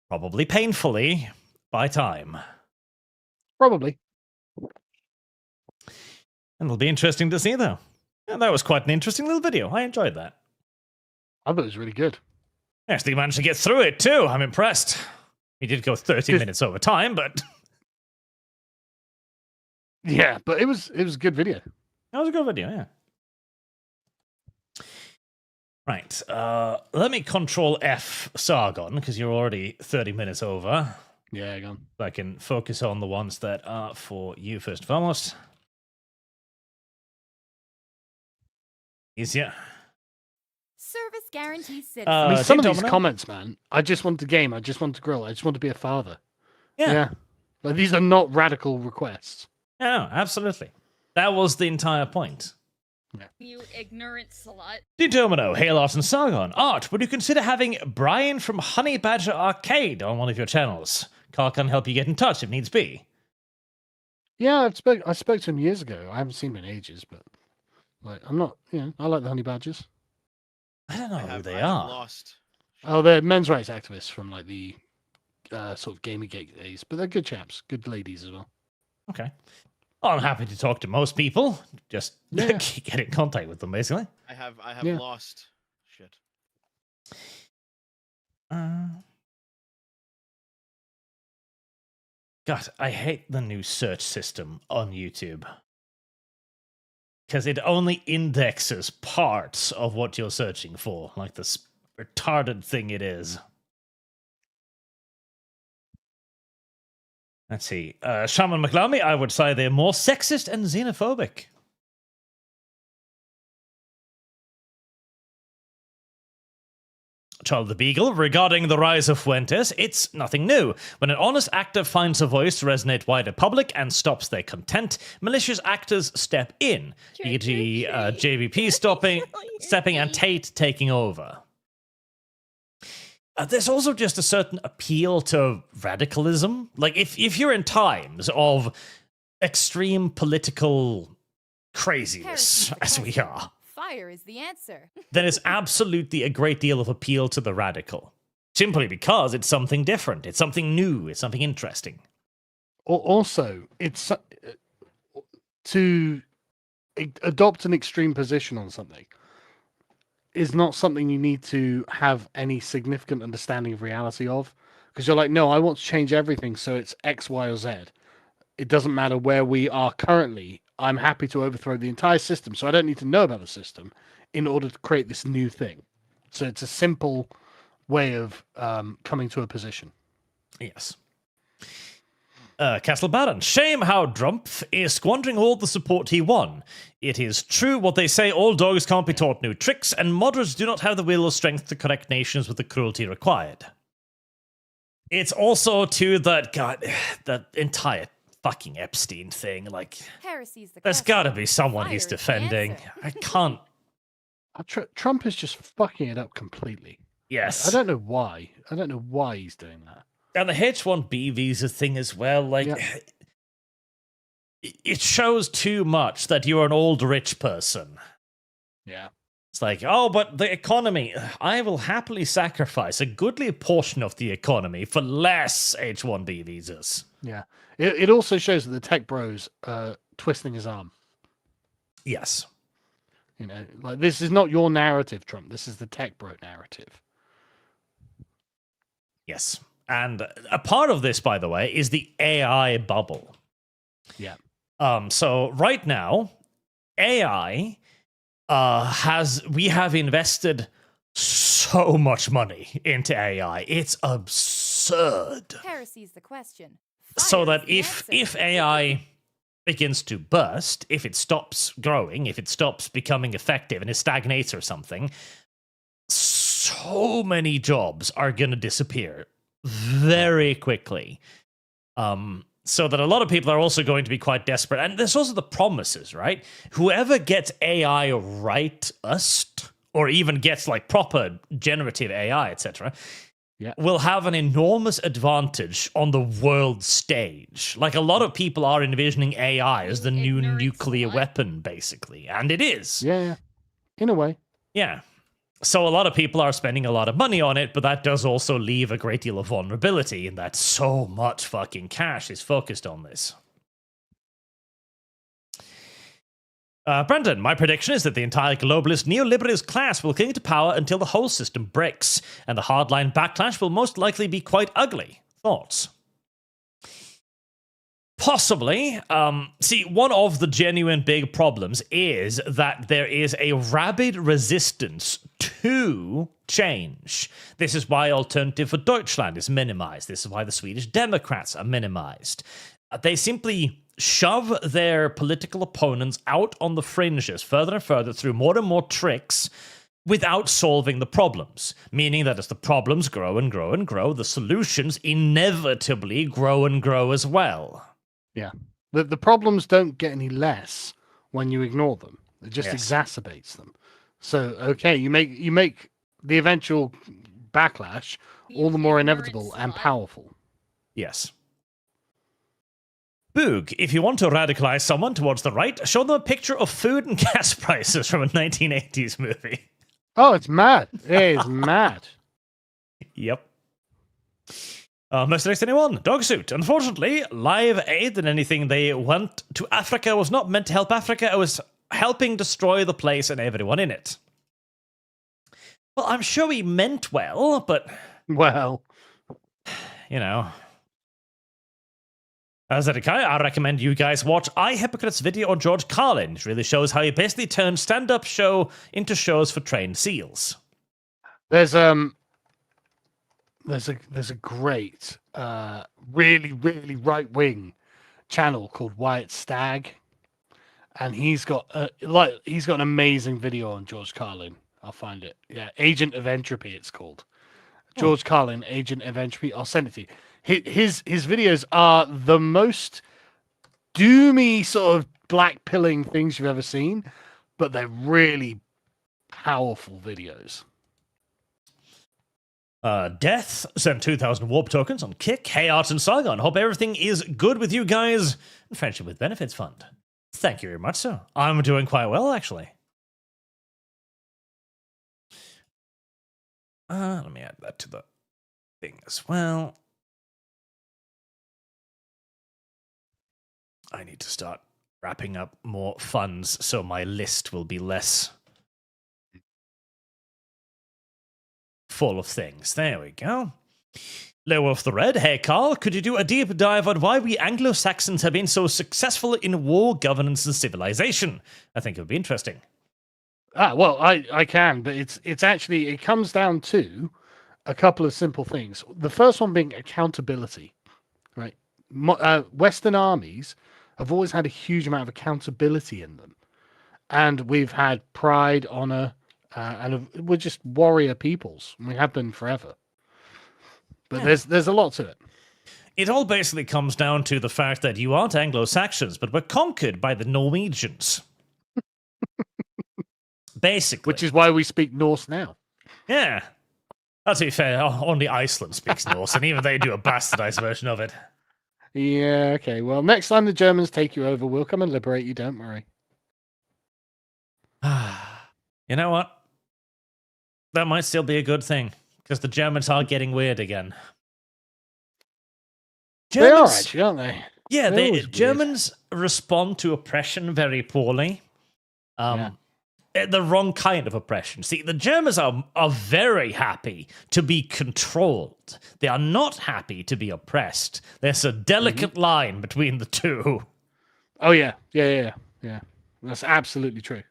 probably painfully, by time. Probably. And it'll be interesting to see, though. And that was quite an interesting little video. I enjoyed that. I thought it was really good. Actually managed to get through it, too. I'm impressed. We did go 30 minutes over time, but... Yeah, but it was a good video. That was a good video, yeah. Right. Let me Control F Sargon, because you're already 30 minutes over. Yeah, go on. So I can focus on the ones that are for you first and foremost. Easier. Service guarantee citizen. I mean, some of these Domino? comments, man. I just want to game. I just want to grill. I just want to be a father. Yeah. Like, these are not radical requests. No, absolutely. That was the entire point. You ignorant slut. Domino, Halos, and Sargon. Art, would you consider having Brian from Honey Badger Arcade on one of your channels? Carl can help you get in touch if needs be. Yeah, I spoke to him years ago. I haven't seen him in ages, but like, I'm not. I like the Honey Badgers. I don't know who they I have are. lost. Oh, they're men's rights activists from like the sort of Gamergate days, but they're good chaps, good ladies as well. Okay. Well, I'm happy to talk to most people. Just Yeah. get in contact with them, basically. I have Yeah. lost. Shit. God, I hate the new search system on YouTube. Because it only indexes parts of what you're searching for, like this retarded thing it is. Let's see. Shaman McLamy, I would say they're more sexist and xenophobic. Charles the Beagle, regarding the rise of Fuentes, it's nothing new. When an honest actor finds a voice to resonate wider public and stops their content, malicious actors step in, e.g. JVP stepping and Tate taking over. There's also just a certain appeal to radicalism. Like, if you're in times of extreme political craziness, as we are, Fire is the answer. then it's absolutely a great deal of appeal to the radical. Simply because it's something different, it's something new, it's something interesting. Also, it's to adopt an extreme position on something is not something you need to have any significant understanding of reality of, because you're like, no, I want to change everything so it's X, Y, or Z. It doesn't matter where we are currently. I'm happy to overthrow the entire system, so I don't need to know about the system in order to create this new thing. So it's a simple way of coming to a position. Yes. Castle Baron. Shame how Drumpf is squandering all the support he won. It is true what they say, all dogs can't be taught new tricks, and moderates do not have the will or strength to correct nations with the cruelty required. It's also to that, God, that entire fucking Epstein thing. Like, Heresy's the there's question. gotta be someone Fire he's is the defending. answer. I can't. Trump is just fucking it up completely. Yes. I don't know why. I don't know why he's doing that. And the H-1B visa thing as well, like, Yeah. it shows too much that you're an old rich person. Yeah. It's like, oh, but the economy, I will happily sacrifice a goodly portion of the economy for less H-1B visas. Yeah. It also shows that the tech bros twisting his arm. Yes. You know, like, this is not your narrative, Trump. This is the tech bro narrative. Yes. And a part of this, by the way, is the AI bubble. Yeah. So right now, AI we have invested so much money into AI. It's absurd. Heresy's the question. So Fire that is the if answer. AI begins to burst, if it stops growing, if it stops becoming effective and it stagnates or something, so many jobs are going to disappear very quickly. So that a lot of people are also going to be quite desperate. And there's also the promises, right? Whoever gets AI right-ust, or even gets like proper generative AI, etc., will have an enormous advantage on the world stage. Like, a lot of people are envisioning AI as the new nuclear weapon, basically. And it is. Yeah. In a way. Yeah. So a lot of people are spending a lot of money on it, but that does also leave a great deal of vulnerability in that so much fucking cash is focused on this. Brandon, my prediction is that the entire globalist neoliberalist class will cling to power until the whole system breaks, and the hardline backlash will most likely be quite ugly. Thoughts? Possibly. See, one of the genuine big problems is that there is a rabid resistance to change. This is why Alternative for Deutschland is minimized. This is why the Swedish Democrats are minimized. They simply shove their political opponents out on the fringes further and further through more and more tricks without solving the problems, meaning that as the problems grow and grow and grow, the solutions inevitably grow and grow as well. Yeah. The problems don't get any less when you ignore them. It just exacerbates them. So, okay, you make the eventual backlash all the more inevitable and powerful. Yes. Boog, if you want to radicalize someone towards the right, show them a picture of food and gas prices from a 1980s movie. Oh, it's mad. It is mad. Yep. Mercenaries anyone? Dogsuit. Unfortunately, Live Aid than anything they went to Africa was not meant to help Africa. It was helping destroy the place and everyone in it. Well, I'm sure he meant well, but... Well... You know... Zedekiah, I recommend you guys watch iHypocrite's video on George Carlin. It really shows how he basically turned stand-up show into shows for trained SEALs. There's a great, really, really right-wing channel called Wyatt Stagg, and he's got an amazing video on George Carlin. I'll find it. Yeah, Agent of Entropy, it's called. George Carlin, Agent of Entropy. I'll send it to you. His videos are the most doomy sort of black pilling things you've ever seen, but they're really powerful videos. Death sent 2,000 warp tokens on Kick. Hey, Art and Sargon. Hope everything is good with you guys. Friendship with Benefits Fund. Thank you very much, sir. I'm doing quite well, actually. Let me add that to the thing as well. I need to start wrapping up more funds so my list will be less full of things. There we go. Low Wolf the Red. Hey, Carl, could you do a deep dive on why we Anglo-Saxons have been so successful in war, governance, and civilization? I think it would be interesting. Well, I can, but it's actually, it comes down to a couple of simple things. The first one being accountability, right? Western armies have always had a huge amount of accountability in them. And we've had pride, honor, and we're just warrior peoples. We have been forever. But there's a lot to it. It all basically comes down to the fact that you aren't Anglo-Saxons, but we're conquered by the Norwegians. Basically. Which is why we speak Norse now. Yeah. To be fair, only Iceland speaks Norse, and even they do a bastardized version of it. Yeah, okay. Well, next time the Germans take you over, we'll come and liberate you, don't worry. You know what? That might still be a good thing, because the Germans are getting weird again. They are, actually, aren't they? Yeah, Germans respond to oppression very poorly. The wrong kind of oppression. See, the Germans are very happy to be controlled. They are not happy to be oppressed. There's a delicate line between the two. Oh, yeah. Yeah. That's absolutely true.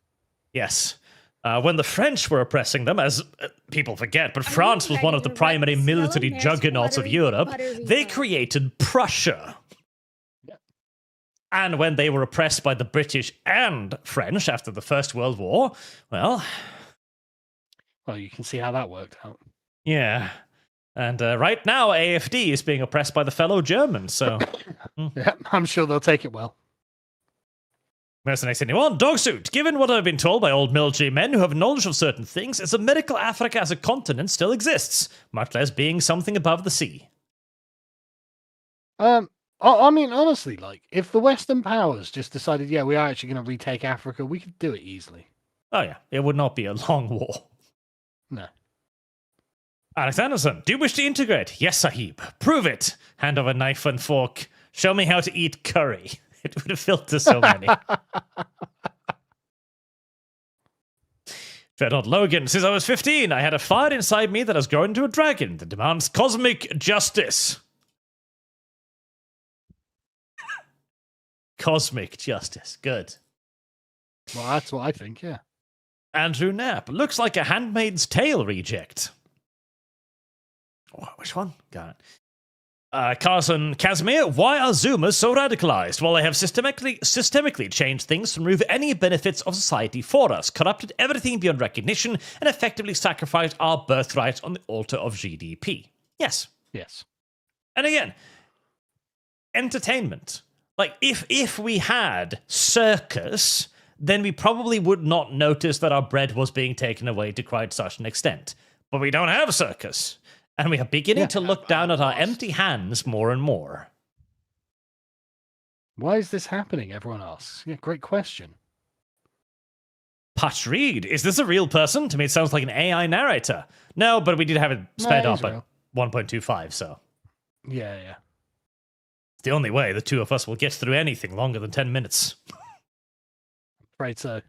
Yes. When the French were oppressing them, as people forget, but France was one of the primary military juggernauts of Europe, they created Prussia. And when they were oppressed by the British and French after the First World War, well, you can see how that worked out. Yeah. And right now, AFD is being oppressed by the fellow Germans, so... Yeah, I'm sure they'll take it well. Mercenaries anyone? Dogsuit. Given what I've been told by old military men who have knowledge of certain things, it's a medical Africa as a continent still exists, much less being something above the sea. I mean, honestly, if the Western powers just decided, we are actually going to retake Africa, we could do it easily. Oh, yeah. It would not be a long war. No. Alex Anderson, do you wish to integrate? Yes, Sahib. Prove it. Hand over knife and fork. Show me how to eat curry. It would have filtered so many. Fernald Logan, since I was 15, I had a fire inside me that has grown into a dragon that demands cosmic justice. Cosmic justice. Good. Well, that's what I think, yeah. Andrew Knapp, looks like a Handmaid's Tale reject. Oh, which one? Got it. Carson Casimir, why are Zoomers so radicalized? Well, they have systemically changed things to remove any benefits of society for us, corrupted everything beyond recognition, and effectively sacrificed our birthright on the altar of GDP. Yes. Yes. And again, entertainment. Like, if we had circus, then we probably would not notice that our bread was being taken away to quite such an extent. But we don't have a circus. And we are beginning to look down at our empty hands more and more. Why is this happening, everyone asks? Yeah, great question. Patch Reed, is this a real person? To me, it sounds like an AI narrator. No, but we did have it sped up at 1.25, so. Yeah. It's the only way the two of us will get through anything longer than 10 minutes. Right, so.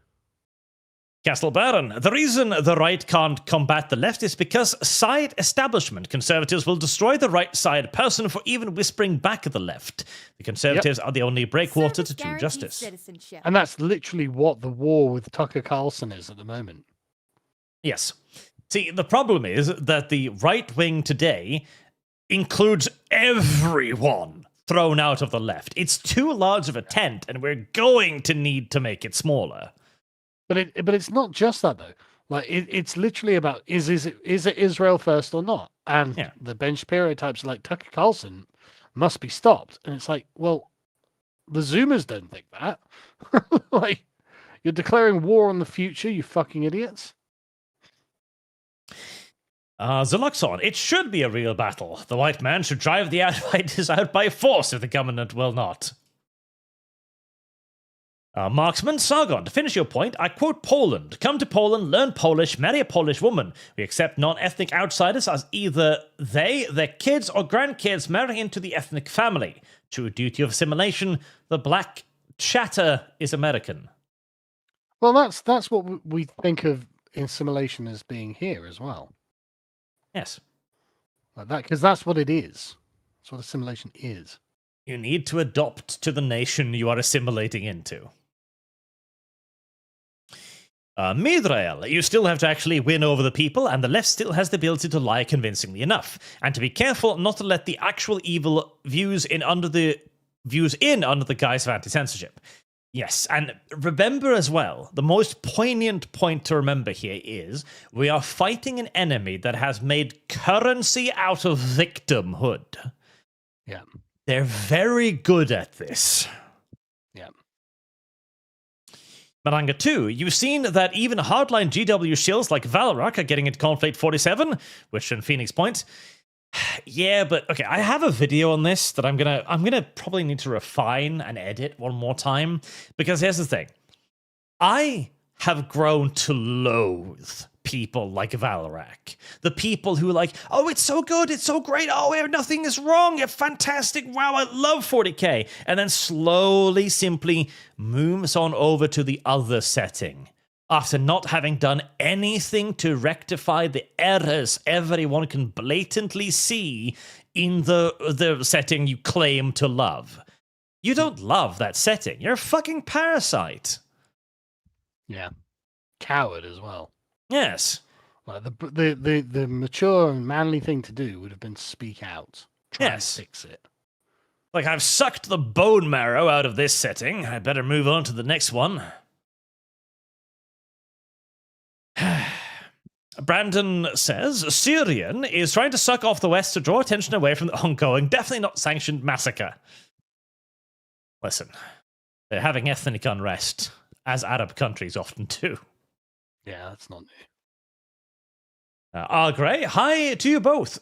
Castle Baron, the reason the right can't combat the left is because side establishment conservatives will destroy the right side person for even whispering back at the left. The conservatives are the only breakwater to true justice. And that's literally what the war with Tucker Carlson is at the moment. Yes. See, the problem is that the right wing today includes everyone thrown out of the left. It's too large of a tent, and we're going to need to make it smaller. But it's not just that though. Like it's literally about is it Israel first or not? And the Ben Shapiro types like Tucker Carlson must be stopped. And it's like, well, the Zoomers don't think that. Like, you're declaring war on the future, you fucking idiots. Zeluxon, it should be a real battle. The white man should drive the outriders out by force if the government will not. Marksman, Sargon, to finish your point, I quote Poland. Come to Poland, learn Polish, marry a Polish woman. We accept non-ethnic outsiders as either they, their kids, or grandkids marry into the ethnic family. True duty of assimilation, the black chatter is American. Well, that's what we think of assimilation as being here as well. Yes. Like that, because that's what it is. That's what assimilation is. You need to adopt to the nation you are assimilating into. Midrael, you still have to actually win over the people, and the left still has the ability to lie convincingly enough. And to be careful not to let the actual evil views in under the guise of anti-censorship. Yes, and remember as well, the most poignant point to remember here is we are fighting an enemy that has made currency out of victimhood. Yeah. They're very good at this. Yeah. Maranga 2, you've seen that even hardline GW shills like Valorok are getting into Conflict 47, which in Phoenix Point. Yeah, but okay, I have a video on this that I'm gonna probably need to refine and edit one more time, because here's the thing. I have grown to loathe people like Valorok. The people who are like, oh, it's so good, it's so great, oh, nothing is wrong, it's fantastic, wow, I love 40k. And then slowly, simply moves on over to the other setting after not having done anything to rectify the errors everyone can blatantly see in the setting you claim to love. You don't love that setting. You're a fucking parasite. Yeah. Coward as well. Yes. Like the mature and manly thing to do would have been speak out. Try and fix it. Like, I've sucked the bone marrow out of this setting. I better move on to the next one. Brandon says, Syrian is trying to suck off the West to draw attention away from the ongoing, definitely not sanctioned massacre. Listen, they're having ethnic unrest, as Arab countries often do. Yeah, that's not new. Gray, hi to you both.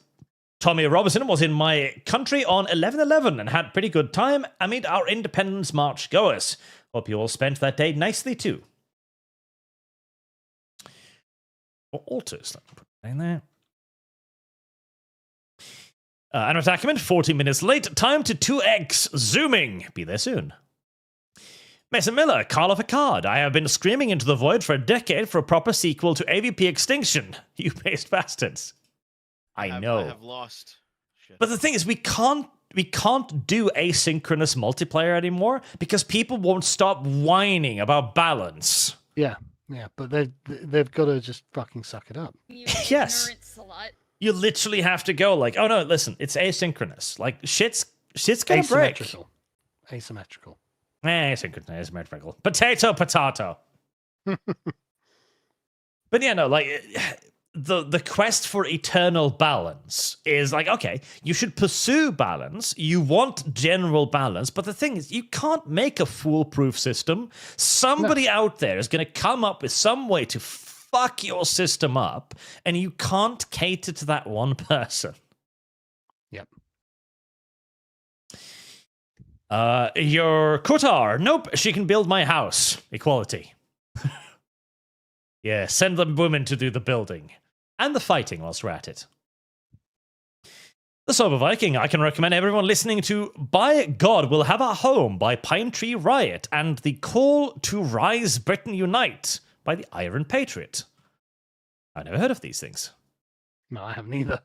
Tommy Robinson was in my country on 11/11 and had pretty good time amid our Independence March goers. Hope you all spent that day nicely too. Or alters, let me put it in there. Anna Ackerman, 40 minutes late. Time to 2x zooming. Be there soon. Mason Miller, Carl of a card. I have been screaming into the void for a decade for a proper sequel to AVP Extinction. You based bastards. I know. I have lost. Shit. But the thing is, we can't do asynchronous multiplayer anymore because people won't stop whining about balance. Yeah, but they've got to just fucking suck it up. Yes. You literally have to go like, oh no, listen, it's asynchronous. Like shit's gonna break. Asymmetrical. Asymmetrical. Potato. But yeah, no, like the quest for eternal balance is like, okay, you should pursue balance. You want general balance, but the thing is, you can't make a foolproof system. Somebody out there is going to come up with some way to fuck your system up, and you can't cater to that one person. Yep. Your Kotar. Nope, she can build my house. Equality. Yeah, send them women to do the building. And the fighting whilst we're at it. The Sober Viking, I can recommend everyone listening to By God Will Have a Home by Pine Tree Riot and The Call to Rise Britain Unite by the Iron Patriot. I've never heard of these things. No, I haven't either.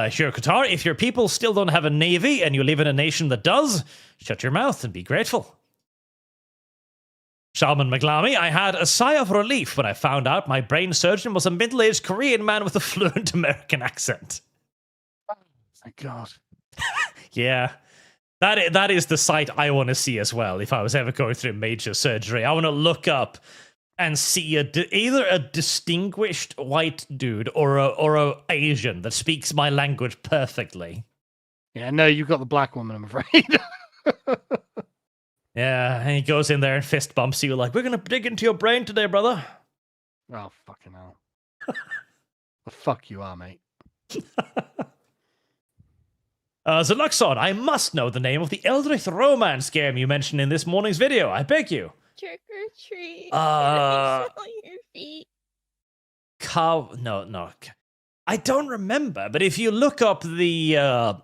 Sure, Qatar, if your people still don't have a navy and you live in a nation that does, shut your mouth and be grateful. Shaman McLamy, I had a sigh of relief when I found out my brain surgeon was a middle-aged Korean man with a fluent American accent. Thank God. Yeah. That is the sight I want to see as well if I was ever going through major surgery. I want to look up and see either a distinguished white dude or a Asian that speaks my language perfectly. Yeah, no, you've got the black woman, I'm afraid. Yeah, and he goes in there and fist bumps you like, we're going to dig into your brain today, brother. Oh, fucking hell. The fuck you are, mate. Zeluxon, I must know the name of the Eldritch romance game you mentioned in this morning's video. I beg you. Trick or treat. Uh, Your feet. No. I don't remember, but if you look up the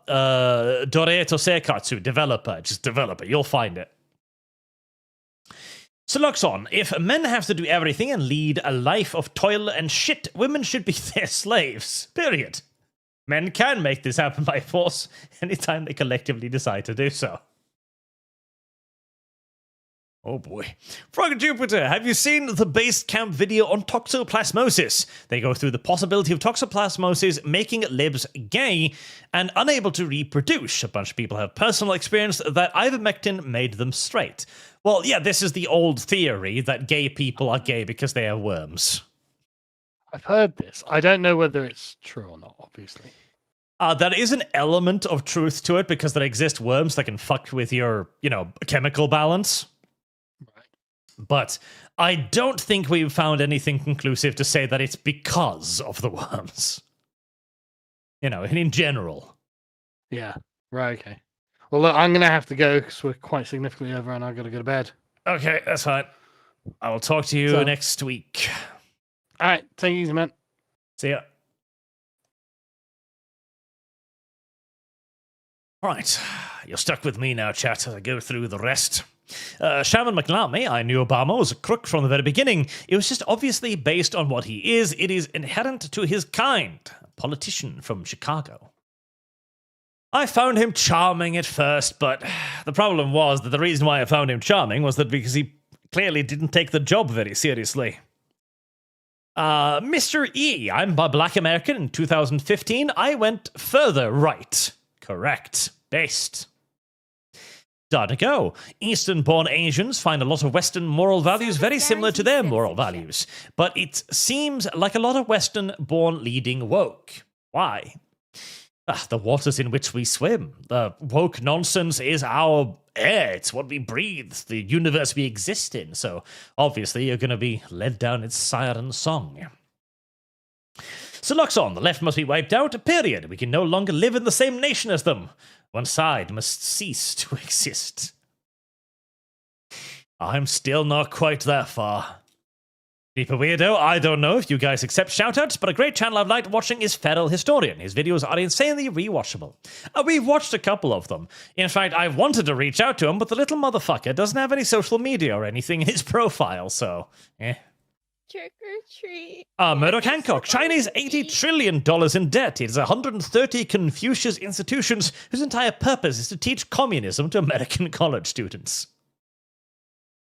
Doreto Seikatsu developer, you'll find it. Zeluxon, if men have to do everything and lead a life of toil and shit, women should be their slaves. Period. Men can make this happen by force anytime they collectively decide to do so. Oh boy. Frog Jupiter, have you seen the base camp video on toxoplasmosis? They go through the possibility of toxoplasmosis making libs gay and unable to reproduce. A bunch of people have personal experience that ivermectin made them straight. Well, yeah, this is the old theory that gay people are gay because they are worms. I've heard this. I don't know whether it's true or not, obviously. There is an element of truth to it because there exist worms that can fuck with your, chemical balance. Right. But I don't think we've found anything conclusive to say that it's because of the worms. In general. Yeah. Right, okay. Well, look, I'm going to have to go because we're quite significantly over and I've got to go to bed. Okay, that's fine. I will talk to you next week. All right, take it easy, man. See ya. All right, you're stuck with me now, chat, as I go through the rest. Shaman McLamy, I knew Obama was a crook from the very beginning. It was just obviously based on what he is. It is inherent to his kind. A politician from Chicago. I found him charming at first, but the problem was that the reason why I found him charming was that because he clearly didn't take the job very seriously. Mr. E, I'm a black American in 2015. I went further right. Correct. Based. Start to go. Eastern-born Asians find a lot of Western moral values very similar to their moral values, but it seems like a lot of Western-born leading woke. Why? The waters in which we swim. The woke nonsense is our air. It's what we breathe, the universe we exist in. So obviously you're going to be led down its siren song. So Luxon, the left must be wiped out, period. We can no longer live in the same nation as them. One side must cease to exist. I'm still not quite that far. Deeper Weirdo, I don't know if you guys accept shoutouts, but a great channel I've liked watching is Feral Historian. His videos are insanely rewatchable. We've watched a couple of them. In fact, I've wanted to reach out to him, but the little motherfucker doesn't have any social media or anything in his profile, so Trick or treat. Murdoch Hancock, China's $80 trillion in debt. It is 130 Confucius institutions whose entire purpose is to teach communism to American college students.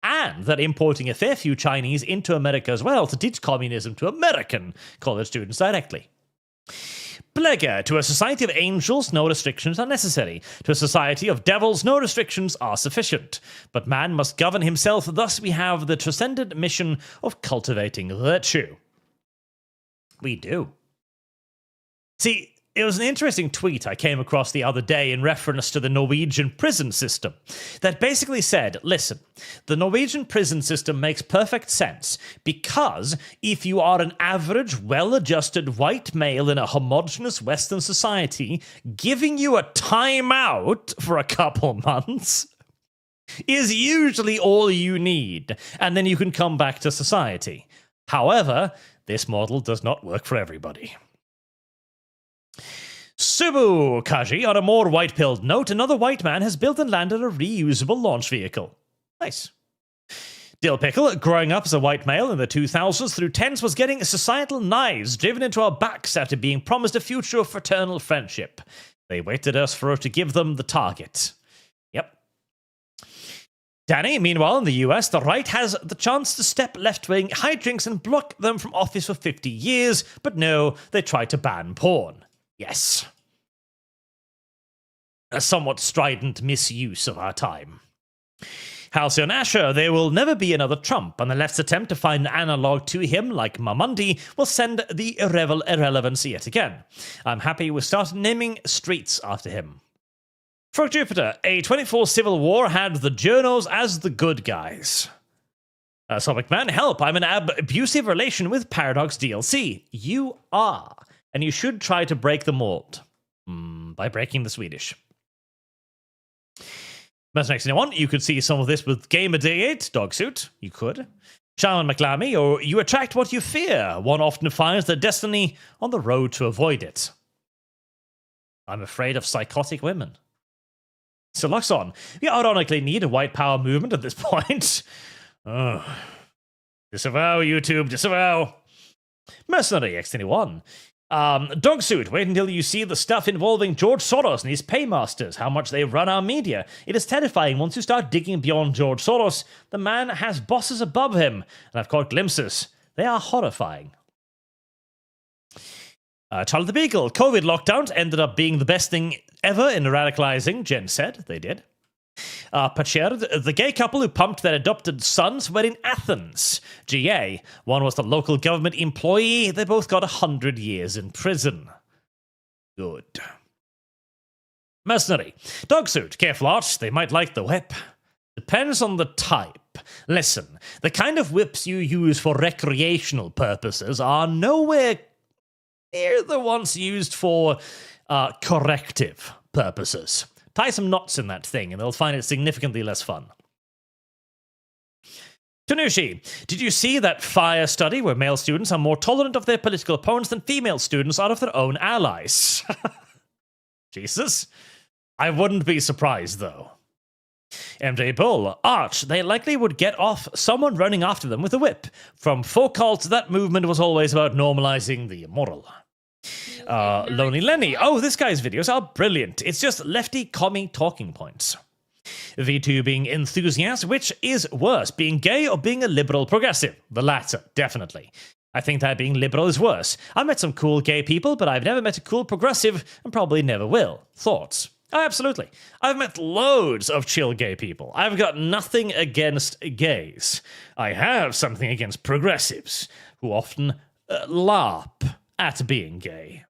And they're importing a fair few Chinese into America as well to teach communism to American college students directly. Plague, to a society of angels, no restrictions are necessary. To a society of devils, no restrictions are sufficient. But man must govern himself, thus we have the transcendent mission of cultivating virtue. We do. See, it was an interesting tweet I came across the other day in reference to the Norwegian prison system that basically said, listen, the Norwegian prison system makes perfect sense because if you are an average, well-adjusted white male in a homogenous Western society, giving you a timeout for a couple months is usually all you need, and then you can come back to society. However, this model does not work for everybody. Subu Kaji, on a more white-pilled note, another white man has built and landed a reusable launch vehicle. Nice. Dill Pickle, growing up as a white male in the 2000s through tens, was getting societal knives driven into our backs after being promised a future of fraternal friendship. They waited us for us to give them the target. Yep. Danny, meanwhile, in the US, the right has the chance to step left-wing hijinks and block them from office for 50 years, but no, they try to ban porn. Yes. A somewhat strident misuse of our time. Halcyon Asher, there will never be another Trump, and the left's attempt to find an analogue to him, like Mamundi, will send the irrelevance yet again. I'm happy we started naming streets after him. Frog Jupiter, a 24 Civil War had the journos as the good guys. Sonic Man, help, I'm in an abusive relation with Paradox DLC. You are. And you should try to break the mold by breaking the Swedish. That's next one. You could see some of this with Gamer Day 8, Dogsuit. You could. Shaman McLamy, or you attract what you fear. One often finds their destiny on the road to avoid it. I'm afraid of psychotic women. So Luxon, we ironically need a white power movement at this point. Oh. Disavow, YouTube, disavow. Mercenary X21. Dogsuit, wait until you see the stuff involving George Soros and his paymasters, how much they run our media. It is terrifying once you start digging beyond George Soros. The man has bosses above him, and I've caught glimpses. They are horrifying. Charlie the Beagle, COVID lockdowns ended up being the best thing ever in radicalizing, Jen said. They did. Pacherd, the gay couple who pumped their adopted sons were in Athens. GA, one was the local government employee. They both got 100 years in prison. Good. Mercenary, Dogsuit, careful Arch, they might like the whip. Depends on the type. Listen, the kind of whips you use for recreational purposes are nowhere near the ones used for corrective purposes. Tie some knots in that thing, and they'll find it significantly less fun. Tanushi, did you see that FIRE study where male students are more tolerant of their political opponents than female students are of their own allies? Jesus. I wouldn't be surprised, though. MJ Bull, Arch, they likely would get off someone running after them with a whip. From Foucault, that movement was always about normalizing the immoral. Lonely Lenny. Oh, this guy's videos are brilliant. It's just lefty commie talking points. V2 being enthusiast, which is worse, being gay or being a liberal progressive? The latter, definitely. I think that being liberal is worse. I've met some cool gay people, but I've never met a cool progressive and probably never will. Thoughts? Oh, absolutely. I've met loads of chill gay people. I've got nothing against gays. I have something against progressives, who often LARP at being gay.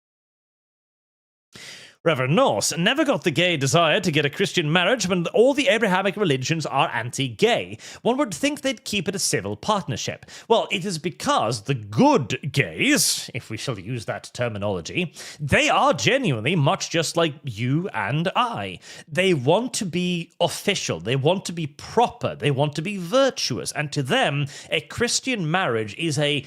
Reverend Norse never got the gay desire to get a Christian marriage when all the Abrahamic religions are anti-gay. One would think they'd keep it a civil partnership. Well, it is because the good gays, if we shall use that terminology, they are genuinely much just like you and I. They want to be official, they want to be proper, they want to be virtuous, and to them, a Christian marriage is a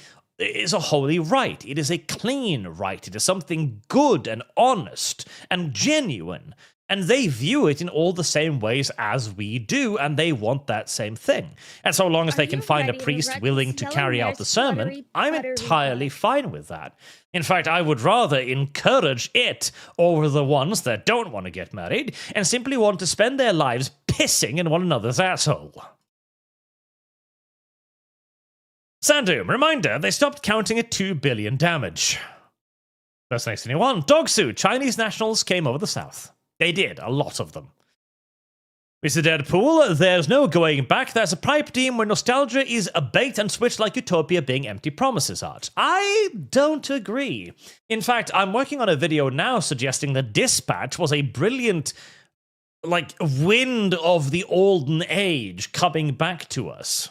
holy rite. It is a clean rite. It is something good and honest and genuine. And they view it in all the same ways as we do, and they want that same thing. And so long as they can find a priest willing to carry out the sermon, I'm entirely fine with that. In fact, I would rather encourage it over the ones that don't want to get married and simply want to spend their lives pissing in one another's asshole. Sandoom, reminder, they stopped counting at 2 billion damage. Verse 91, Dogsu, Chinese nationals came over the south. They did, a lot of them. Mr. Deadpool, there's no going back. There's a pipe dream where nostalgia is a bait and switch like Utopia being empty promises art. I don't agree. In fact, I'm working on a video now suggesting that Dispatch was a brilliant, wind of the olden age coming back to us.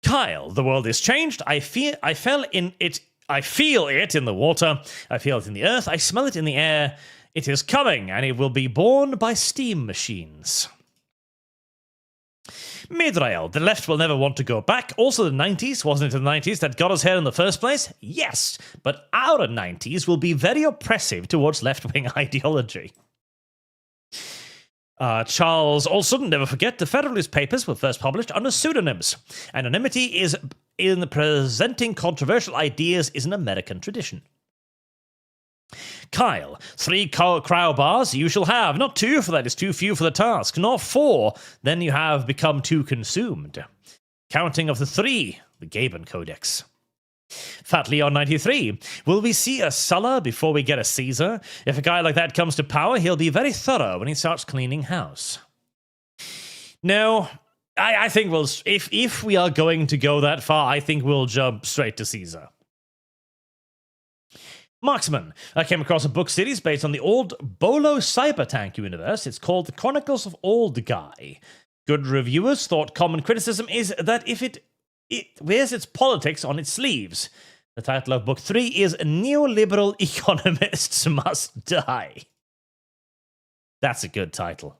Kyle, the world is changed. I feel it in the water. I feel it in the earth. I smell it in the air. It is coming, and it will be born by steam machines. Midrael, the left will never want to go back. Also, the 90s, wasn't it the 90s that got us here in the first place? Yes, but our 90s will be very oppressive towards left-wing ideology. Charles Olson, never forget, the Federalist Papers were first published under pseudonyms. Anonymity is in presenting controversial ideas is an American tradition. Kyle, 3 crow bars you shall have, not 2, for that is too few for the task, nor 4, then you have become too consumed. Counting of the 3, the Gaben Codex. Fat Leon 93. Will we see a Sulla before we get a Caesar? If a guy like that comes to power, he'll be very thorough when he starts cleaning house. No, I think we'll... If we are going to go that far, I think we'll jump straight to Caesar. Marksman. I came across a book series based on the old Bolo Cybertank universe. It's called The Chronicles of Old Guy. Good reviewers thought common criticism is that if it wears its politics on its sleeves. The title of Book 3 is Neoliberal Economists Must Die. That's a good title.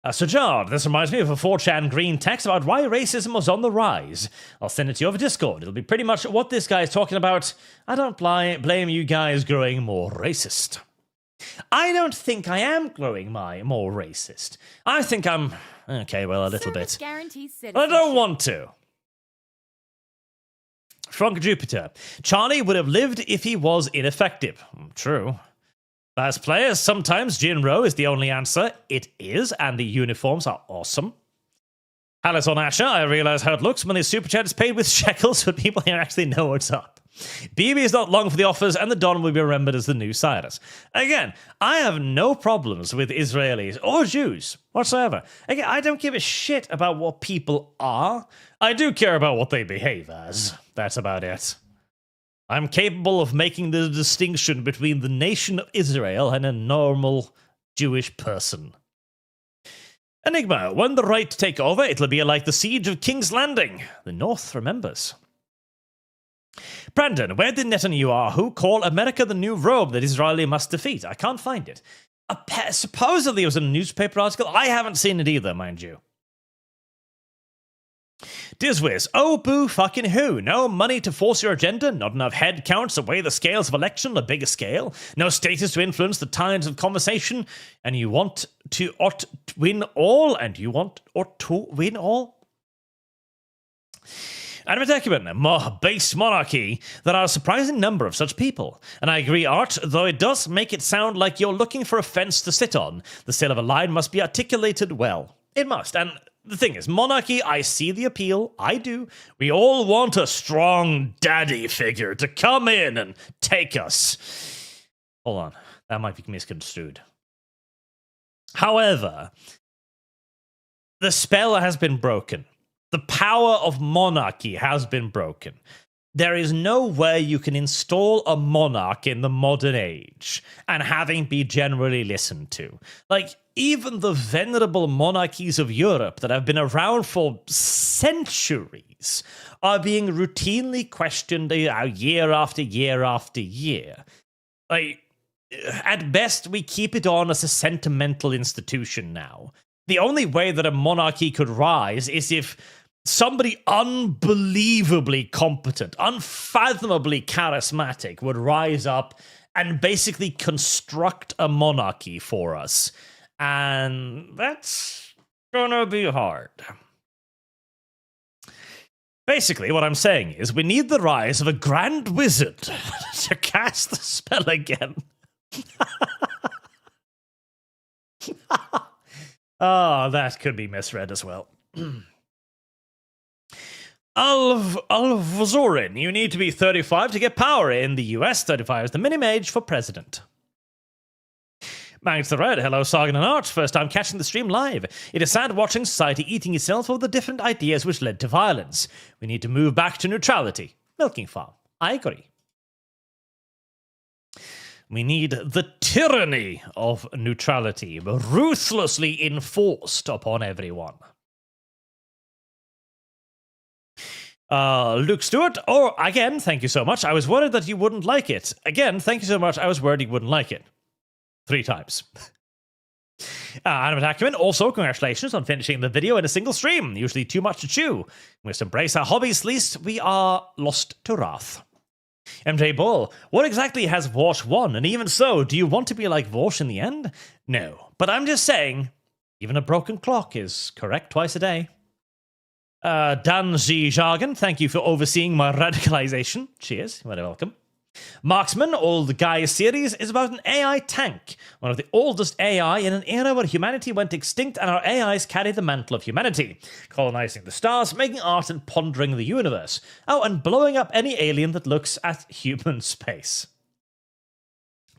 Sajard, this reminds me of a 4chan green text about why racism was on the rise. I'll send it to you over Discord. It'll be pretty much what this guy is talking about. I don't blame you guys growing more racist. I don't think I am growing more racist. I think I'm... Okay, well, a little bit. I don't want to. Frank Jupiter. Charlie would have lived if he was ineffective. True. As players, sometimes Jinro is the only answer. It is, and the uniforms are awesome. Alice on Asher, I realize how it looks when the super chat is paid with shekels, but people here actually know what's up. BB is not long for the offers, and the Don will be remembered as the new Cyrus. Again, I have no problems with Israelis or Jews whatsoever. Again, I don't give a shit about what people are. I do care about what they behave as. That's about it. I'm capable of making the distinction between the nation of Israel and a normal Jewish person. Enigma, when the right take over, it'll be like the siege of King's Landing. The North remembers. Brandon, where did Netanyahu call America the new robe that Israel must defeat? I can't find it. Supposedly it was a newspaper article. I haven't seen it either, mind you. Dizwiz, oh boo fucking who? No money to force your agenda, not enough head counts to weigh the scales of election on a bigger scale, no status to influence the tides of conversation, and you want to win all, and you want to win all? Animatecumen, base monarchy. There are a surprising number of such people. And I agree, Art, though it does make it sound like you're looking for a fence to sit on. The sale of a line must be articulated well. It must, and the thing is, monarchy, I see the appeal. I do. We all want a strong daddy figure to come in and take us. Hold on. That might be misconstrued. However, the spell has been broken. The power of monarchy has been broken. There is no way you can install a monarch in the modern age and having be generally listened to. Like, even the venerable monarchies of Europe that have been around for centuries are being routinely questioned year after year after year. Like, at best, we keep it on as a sentimental institution now. The only way that a monarchy could rise is if somebody unbelievably competent, unfathomably charismatic would rise up and basically construct a monarchy for us. And that's gonna be hard. Basically, what I'm saying is we need the rise of a grand wizard to cast the spell again. Oh, that could be misread as well. Alvazorin, you need to be 35 to get power in the US. 35 is the minimum age for president. Magnus the Red, hello Sagan and Arch. First time catching the stream live. It is sad watching society eating itself over the different ideas which led to violence. We need to move back to neutrality. Milking farm. I agree. We need the tyranny of neutrality, ruthlessly enforced upon everyone. Luke Stewart, again, thank you so much. I was worried that you wouldn't like it. Again, thank you so much. I was worried you wouldn't like it. 3 times. Animate Acumen, also congratulations on finishing the video in a single stream. Usually too much to chew. We must embrace our hobbies, least we are lost to wrath. MJ Bull, what exactly has Vorsh won? And even so, do you want to be like Vorsh in the end? No. But I'm just saying, even a broken clock is correct twice a day. Dan Z. Jargon, thank you for overseeing my radicalization. Cheers, you're very welcome. Marksman, Old Guy series, is about an AI tank, one of the oldest AI in an era where humanity went extinct and our AIs carry the mantle of humanity, colonizing the stars, making art and pondering the universe. Oh, and blowing up any alien that looks at human space.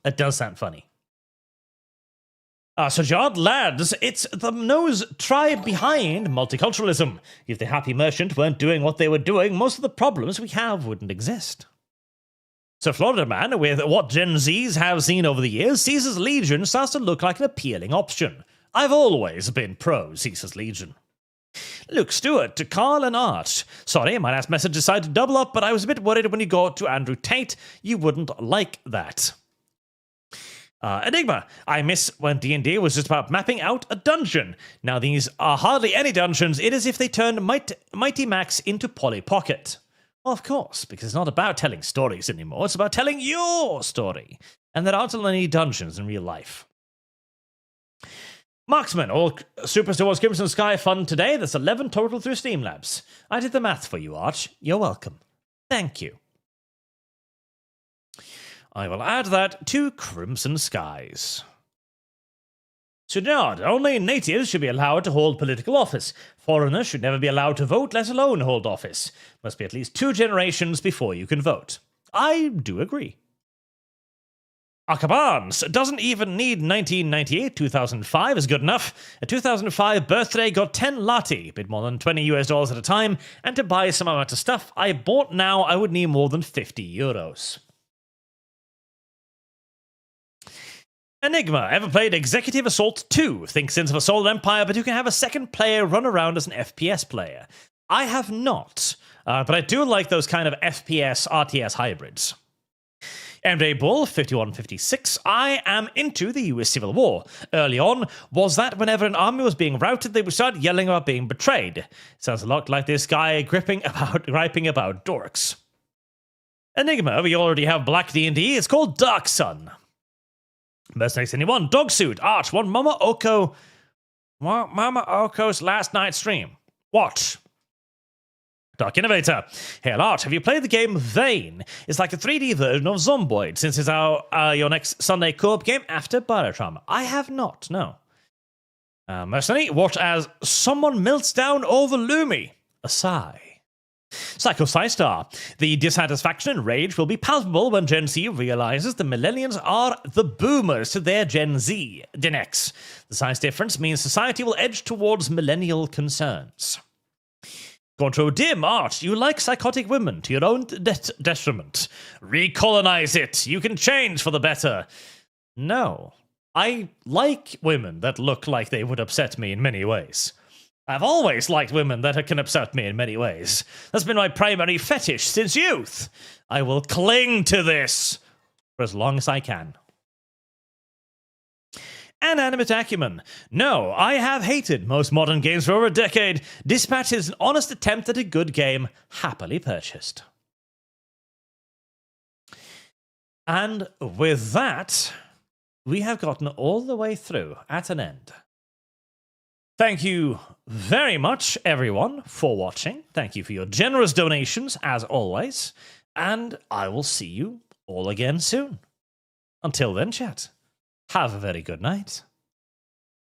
That does sound funny. So Jard, lads, it's the nose tribe behind multiculturalism. If the happy merchant weren't doing what they were doing, most of the problems we have wouldn't exist. So Florida Man, with what Gen Zs have seen over the years, Caesar's Legion starts to look like an appealing option. I've always been pro Caesar's Legion. Luke Stewart to Carl and Art. Sorry, my last message decided to double up, but I was a bit worried when you got to Andrew Tate. You wouldn't like that. Enigma, I miss when D&D was just about mapping out a dungeon. Now these are hardly any dungeons. It is if they turned Mighty Max into Polly Pocket. Well, of course, because it's not about telling stories anymore. It's about telling your story. And there aren't any dungeons in real life. Marksman, all Super Star Wars Crimson Sky fun today. That's 11 total through Streamlabs. I did the math for you, Arch. You're welcome. Thank you. I will add that to Crimson Skies. Sujard, only natives should be allowed to hold political office. Foreigners should never be allowed to vote, let alone hold office. Must be at least 2 generations before you can vote. I do agree. Akabans doesn't even need 1998. 2005 is good enough. A 2005 birthday got 10 lati, a bit more than $20 at a time, and to buy some amount of stuff I bought now, I would need more than 50 euros. Enigma, ever played Executive Assault 2? Think Sins of a Solar Empire, but you can have a second player run around as an FPS player. I have not, but I do like those kind of FPS RTS hybrids. MJ Bull, 5156, I am into the US Civil War. Early on, was that whenever an army was being routed, they would start yelling about being betrayed. Sounds a lot like this guy griping about dorks. Enigma, we already have Black D&D, it's called Dark Sun. Mercenaries anyone? Dogsuit, Arch, one Mama Oko's last night stream. Watch. Dark Innovator. Hail Arch, have you played the game Vane? It's like a 3D version of Zomboid, since it's your next Sunday co-op game after Biotrauma. I have not, no. Mercenary, watch as someone melts down over Lumi. A sigh. Psycho Star. The dissatisfaction and rage will be palpable when Gen Z realizes the millennials are the boomers to their Gen X. The size difference means society will edge towards millennial concerns. Contro dim art. You like psychotic women to your own detriment. Recolonize it. You can change for the better. No. I like women that look like they would upset me in many ways. I've always liked women that can upset me in many ways. That's been my primary fetish since youth. I will cling to this for as long as I can. Animate acumen. No, I have hated most modern games for over a decade. Dispatch is an honest attempt at a good game, happily purchased. And with that, we have gotten all the way through at an end. Thank you very much, everyone, for watching. Thank you for your generous donations, as always. And I will see you all again soon. Until then, chat, have a very good night.